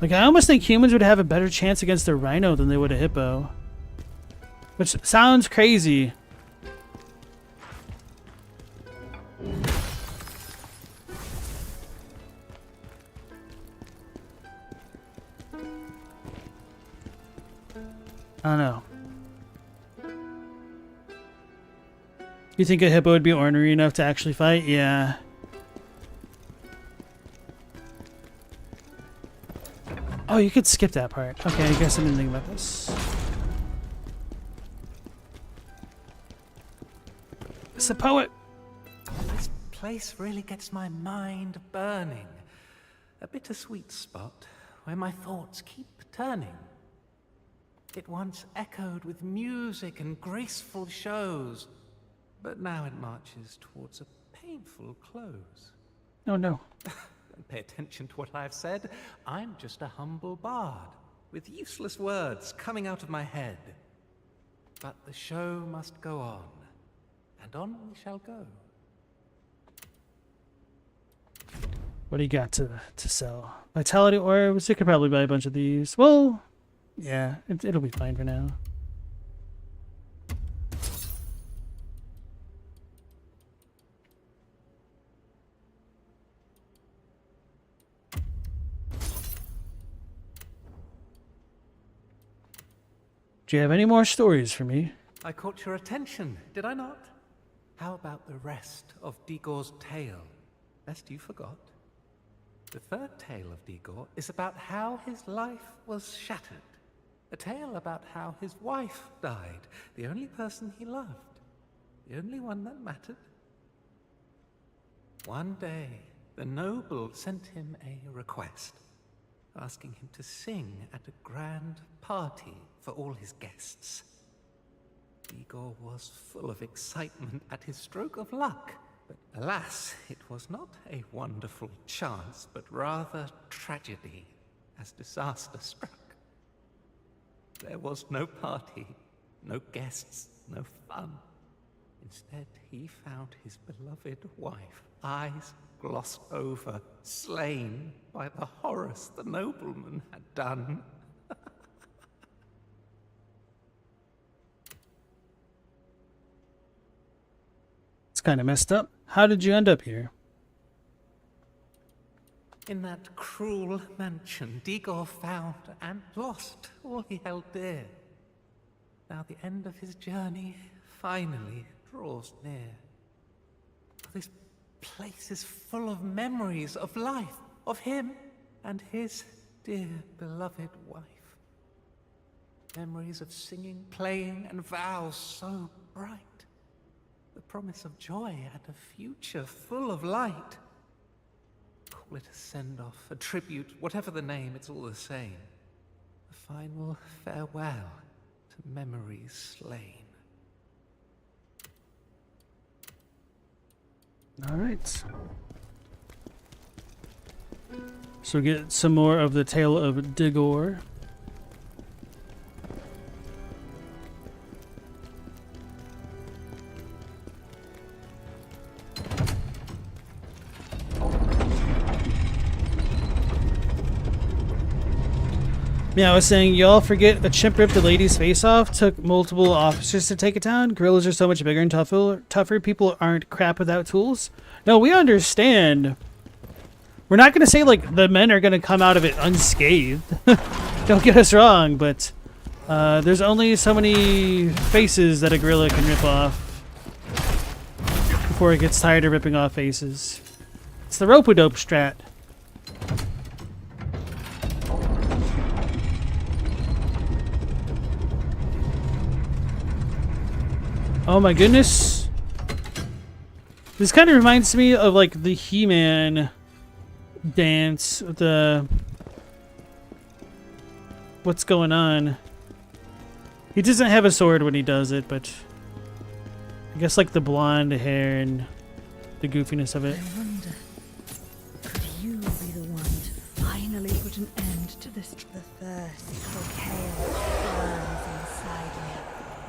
[SPEAKER 1] Like, I almost think humans would have a better chance against a rhino than they would a hippo. Which sounds crazy. I don't know. You think a hippo would be ornery enough to actually fight? Yeah. Oh, you could skip that part. Okay, I guess I didn't think about this. It's the poet.
[SPEAKER 17] This place really gets my mind burning. A bittersweet spot where my thoughts keep turning. It once echoed with music and graceful shows, but now it marches towards a painful close.
[SPEAKER 1] Oh no.
[SPEAKER 17] Don't pay attention to what I've said. I'm just a humble bard, with useless words coming out of my head. But the show must go on, and on we shall go.
[SPEAKER 1] What do you got to sell? Vitality orbs? You could probably buy a bunch of these. Well, yeah, it'll be fine for now. Do you have any more stories for me?
[SPEAKER 17] I caught your attention, did I not? How about the rest of Digor's tale, lest you forgot? The third tale of Digor is about how his life was shattered. A tale about how his wife died, the only person he loved, the only one that mattered. One day, the noble sent him a request, asking him to sing at a grand party for all his guests. Igor was full of excitement at his stroke of luck, but alas, it was not a wonderful chance, but rather tragedy, as disaster struck. There was no party, no guests, no fun. Instead, he found his beloved wife, eyes glossed over, slain by the horrors the nobleman had done.
[SPEAKER 1] It's kind of messed up. How did you end up here?
[SPEAKER 17] In that cruel mansion, Digor found and lost all he held dear. Now the end of his journey finally draws near. This place is full of memories of life, of him and his dear beloved wife. Memories of singing, playing, and vows so bright. The promise of joy and a future full of light. Call it a send-off, a tribute, whatever the name, it's all the same. A final farewell to memories slain.
[SPEAKER 1] All right. So we get some more of the tale of Digor. Yeah, I was saying, y'all forget a chimp ripped a lady's face off, took multiple officers to take it down. Gorillas are so much bigger and tougher. People aren't crap without tools. No, we understand. We're not going to say, like, the men are going to come out of it unscathed. Don't get us wrong, but there's only so many faces that a gorilla can rip off before it gets tired of ripping off faces. It's the rope-a-dope strat. Oh my goodness. This kind of reminds me of like the He-Man dance with the... What's going on? He doesn't have a sword when he does it, but I guess like the blonde hair and the goofiness of it.
[SPEAKER 16] I wonder, could you be the one to finally put an end to this? The thirst for chaos burns inside me.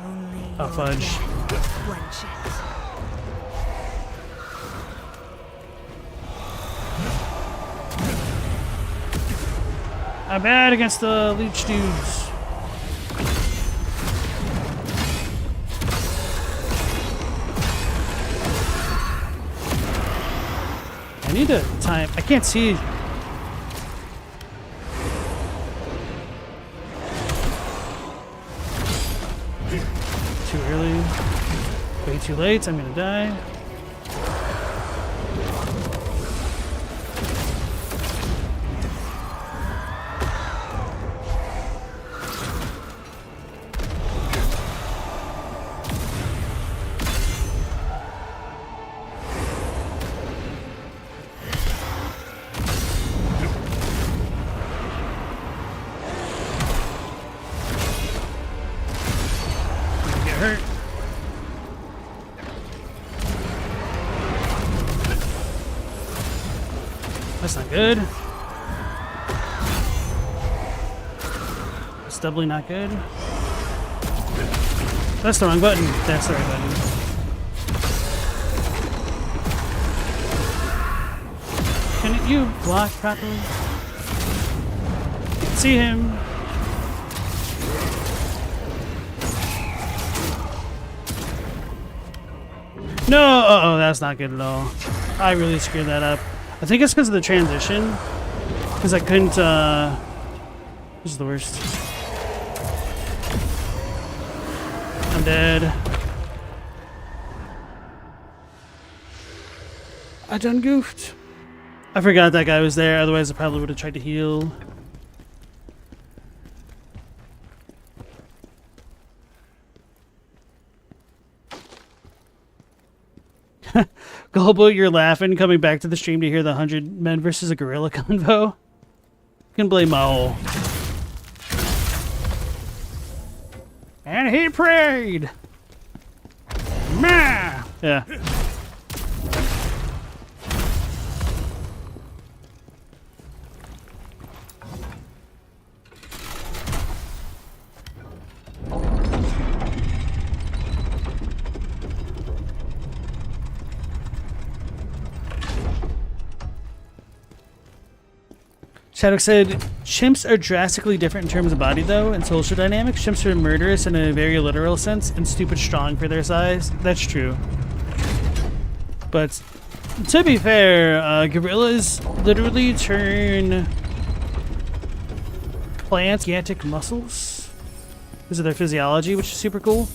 [SPEAKER 16] Only
[SPEAKER 1] Oh, fudge.
[SPEAKER 16] quench it.
[SPEAKER 1] I'm bad against the leech dudes. I need to time. I can't see. Too early. Way too late. I'm gonna die. Hurt. That's not good. It's doubly not good. That's the wrong button. That's the right button. Can you block properly? See him. No! Uh-oh, that's not good at all. I really screwed that up. I think it's because of the transition. Because I couldn't, This is the worst. I'm dead. I done goofed. I forgot that guy was there, otherwise I probably would have tried to heal. Gulbo, you're laughing coming back to the stream to hear the 100 men versus a gorilla convo. You can blame Maul. And he prayed! Mah! Yeah. Shadok said, chimps are drastically different in terms of body, though, and social dynamics. Chimps are murderous in a very literal sense and stupid strong for their size. That's true. But to be fair, gorillas literally turn plants gigantic muscles because of their physiology, which is super cool.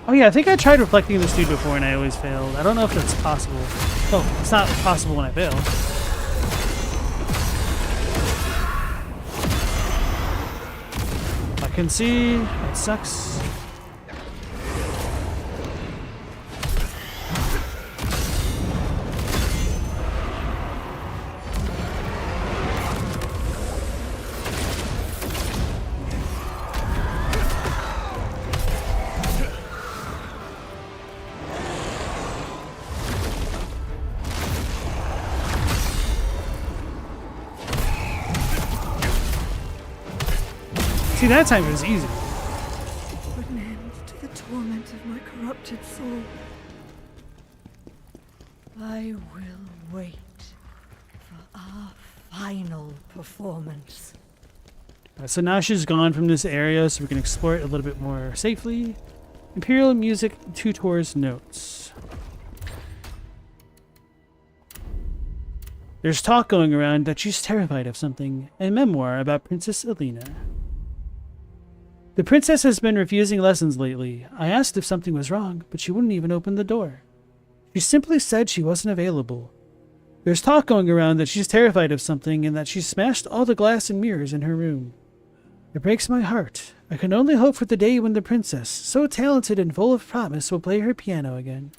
[SPEAKER 1] Oh yeah, I think I tried reflecting this dude before and I always failed. I don't know if that's possible. Oh, it's not possible when I fail. I can see. That sucks. See, that time it was easy.
[SPEAKER 16] Put an end to the torment of my corrupted soul. I will wait for our final performance.
[SPEAKER 1] So now she's gone from this area, so we can explore it a little bit more safely. Imperial Music Tutor's Notes. There's talk going around that she's terrified of something, a memoir about Princess Alina. The princess has been refusing lessons lately. I asked if something was wrong, but she wouldn't even open the door. She simply said she wasn't available. There's talk going around that she's terrified of something and that she smashed all the glass and mirrors in her room. It breaks my heart. I can only hope for the day when the princess, so talented and full of promise, will play her piano again.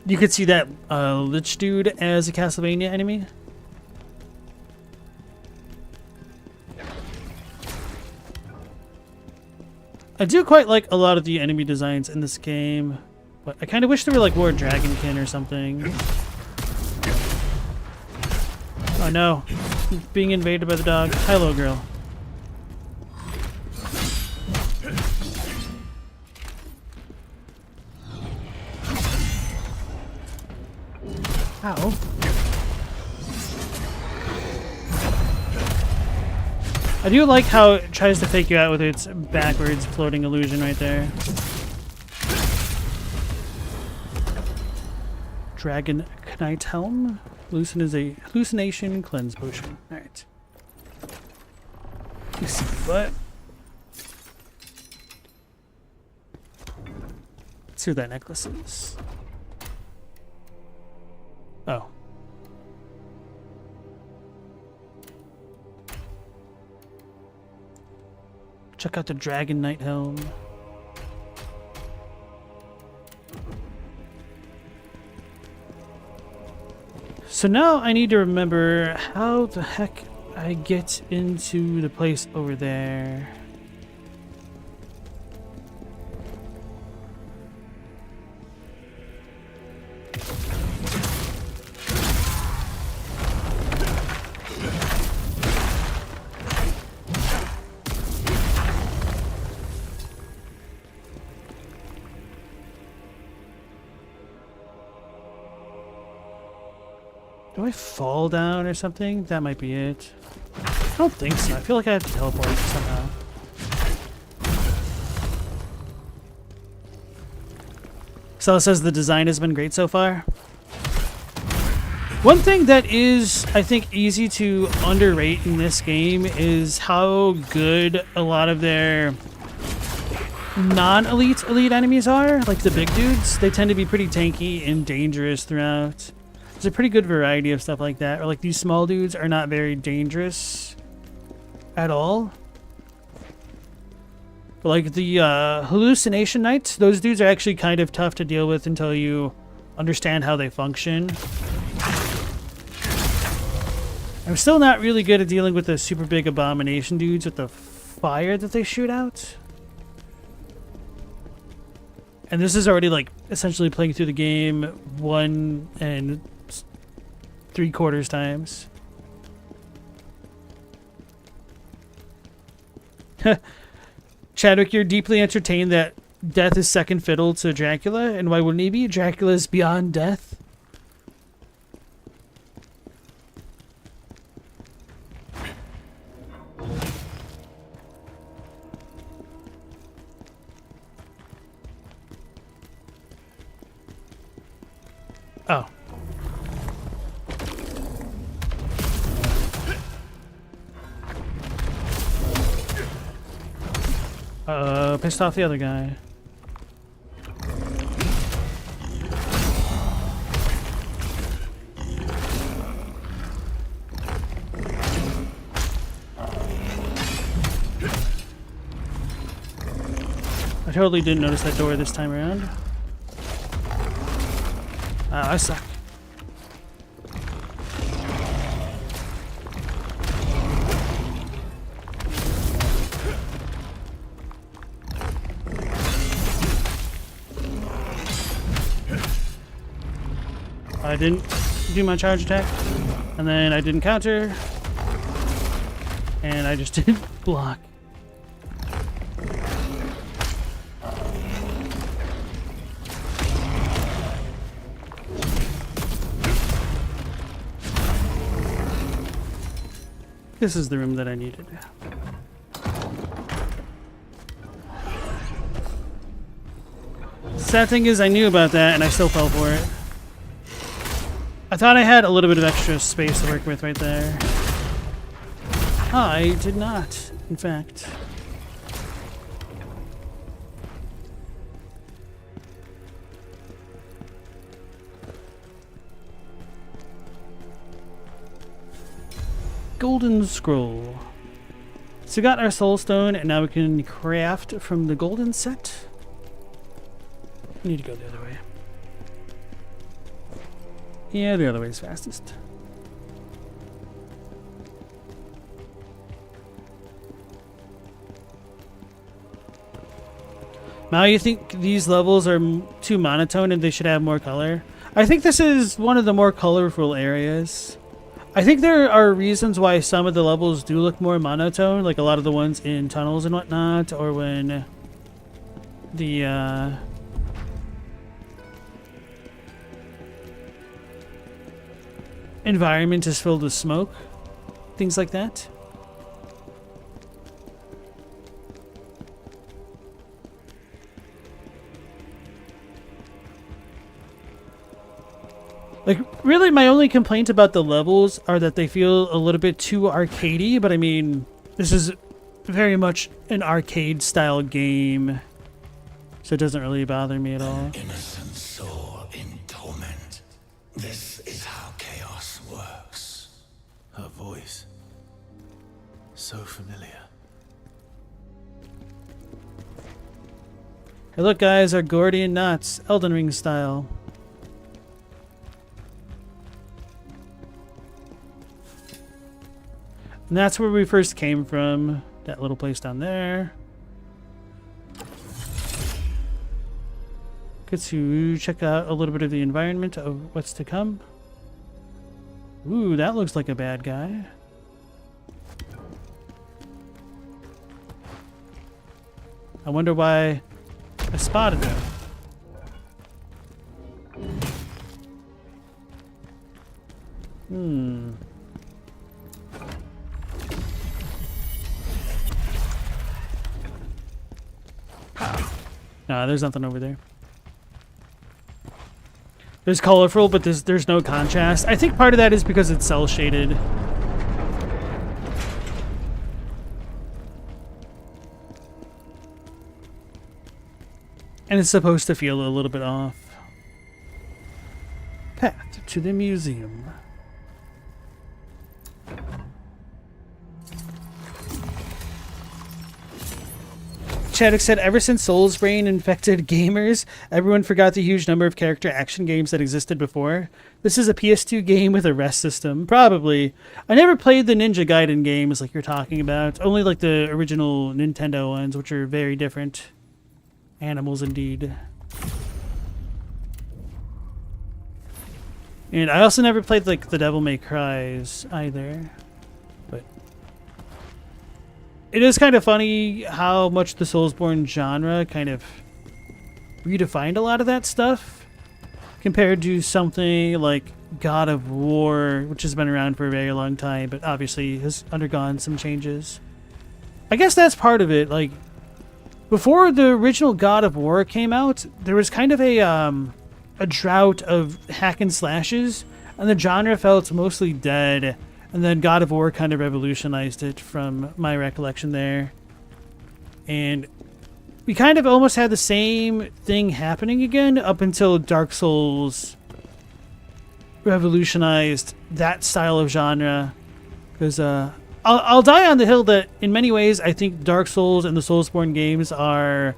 [SPEAKER 1] You could see that Lich dude as a Castlevania enemy. I do quite like a lot of the enemy designs in this game, but I kind of wish there were like more Dragonkin or something. Oh no, being invaded by the dog. Hello, girl. Ow. I do like how it tries to fake you out with its backwards floating illusion right there. Dragon Knight Helm. Lucen is a hallucination cleanse potion. Alright. Let's see what. Let's see what that necklace is. Oh. Check out the Dragon Knight Helm. So now I need to remember how the heck I get into the place over there. Do I fall down or something? That might be it. I don't think so. I feel like I have to teleport somehow. Stella says the design has been great so far. One thing that is, I think, easy to underrate in this game is how good a lot of their non-elite enemies are. Like the big dudes, they tend to be pretty tanky and dangerous throughout. There's a pretty good variety of stuff like that. Or like these small dudes are not very dangerous at all. But like the hallucination knights, those dudes are actually kind of tough to deal with until you understand how they function. I'm still not really good at dealing with the super big abomination dudes with the fire that they shoot out. And this is already like essentially playing through the game 1 3/4 times. Chadwick, you're deeply entertained that death is second fiddle to Dracula, and why wouldn't he be? Dracula's beyond death. Oh. Pissed off the other guy. I totally didn't notice that door this time around. I suck. I didn't do my charge attack, and then I didn't counter, and I just didn't block. This is the room that I needed. Sad thing is I knew about that and I still fell for it. I thought I had a little bit of extra space to work with right there. I did not, in fact. Golden scroll. So we got our soul stone, and now we can craft from the golden set. I need to go the other way. Yeah, the other way is fastest. Now you think these levels are too monotone and they should have more color? I think this is one of the more colorful areas. I think there are reasons why some of the levels do look more monotone, like a lot of the ones in tunnels and whatnot, or when the environment is filled with smoke, things like that. Like, really, my only complaint about the levels are that they feel a little bit too arcadey, but I mean, this is very much an arcade-style game, so it doesn't really bother me at all.
[SPEAKER 9] An innocent soul in torment. This is how chaos works.
[SPEAKER 13] Her voice. So familiar.
[SPEAKER 1] Hey, look, guys, our Gordian knots, Elden Ring style. And that's where we first came from, that little place down there. Good to check out a little bit of the environment of what's to come. Ooh, that looks like a bad guy. I wonder why I spotted him. Nah, there's nothing over there. There's colorful, but there's no contrast. I think part of that is because it's cell shaded. And it's supposed to feel a little bit off. Path to the museum. Chadwick said, ever since Soulsbrain infected gamers, everyone forgot the huge number of character action games that existed before. This is a PS2 game with a rest system. Probably. I never played the Ninja Gaiden games like you're talking about. Only like the original Nintendo ones, which are very different. Animals indeed. And I also never played like the Devil May Cry's either. But it is kind of funny how much the Soulsborne genre kind of redefined a lot of that stuff compared to something like God of War, which has been around for a very long time, but obviously has undergone some changes. I guess that's part of it. Like, before the original God of War came out, there was kind of a drought of hack and slashes, and the genre felt mostly dead. And then God of War kind of revolutionized it from my recollection there. And we kind of almost had the same thing happening again up until Dark Souls revolutionized that style of genre. Because I'll die on the hill that in many ways I think Dark Souls and the Soulsborne games are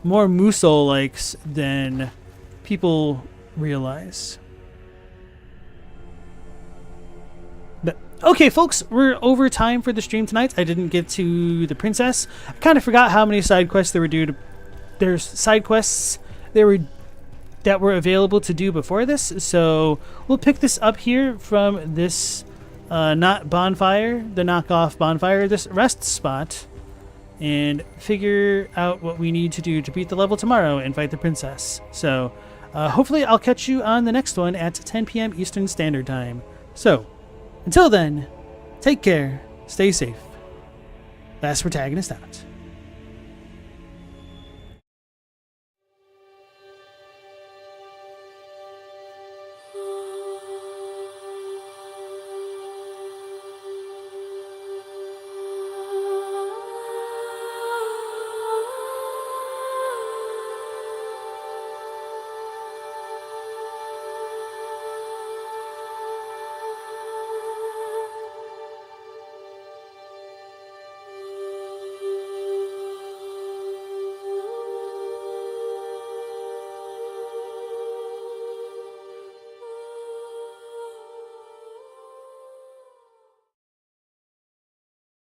[SPEAKER 1] more Musou-likes than people realize. Okay, folks, we're over time for the stream tonight. I didn't get to the princess. I kind of forgot how many side quests there were due to. There's side quests that were available to do before this, so we'll pick this up here from this not bonfire, the knockoff bonfire, this rest spot, and figure out what we need to do to beat the level tomorrow and fight the princess. So hopefully I'll catch you on the next one at 10 p.m. Eastern Standard Time. So until then, take care, stay safe. LastProtagonist out.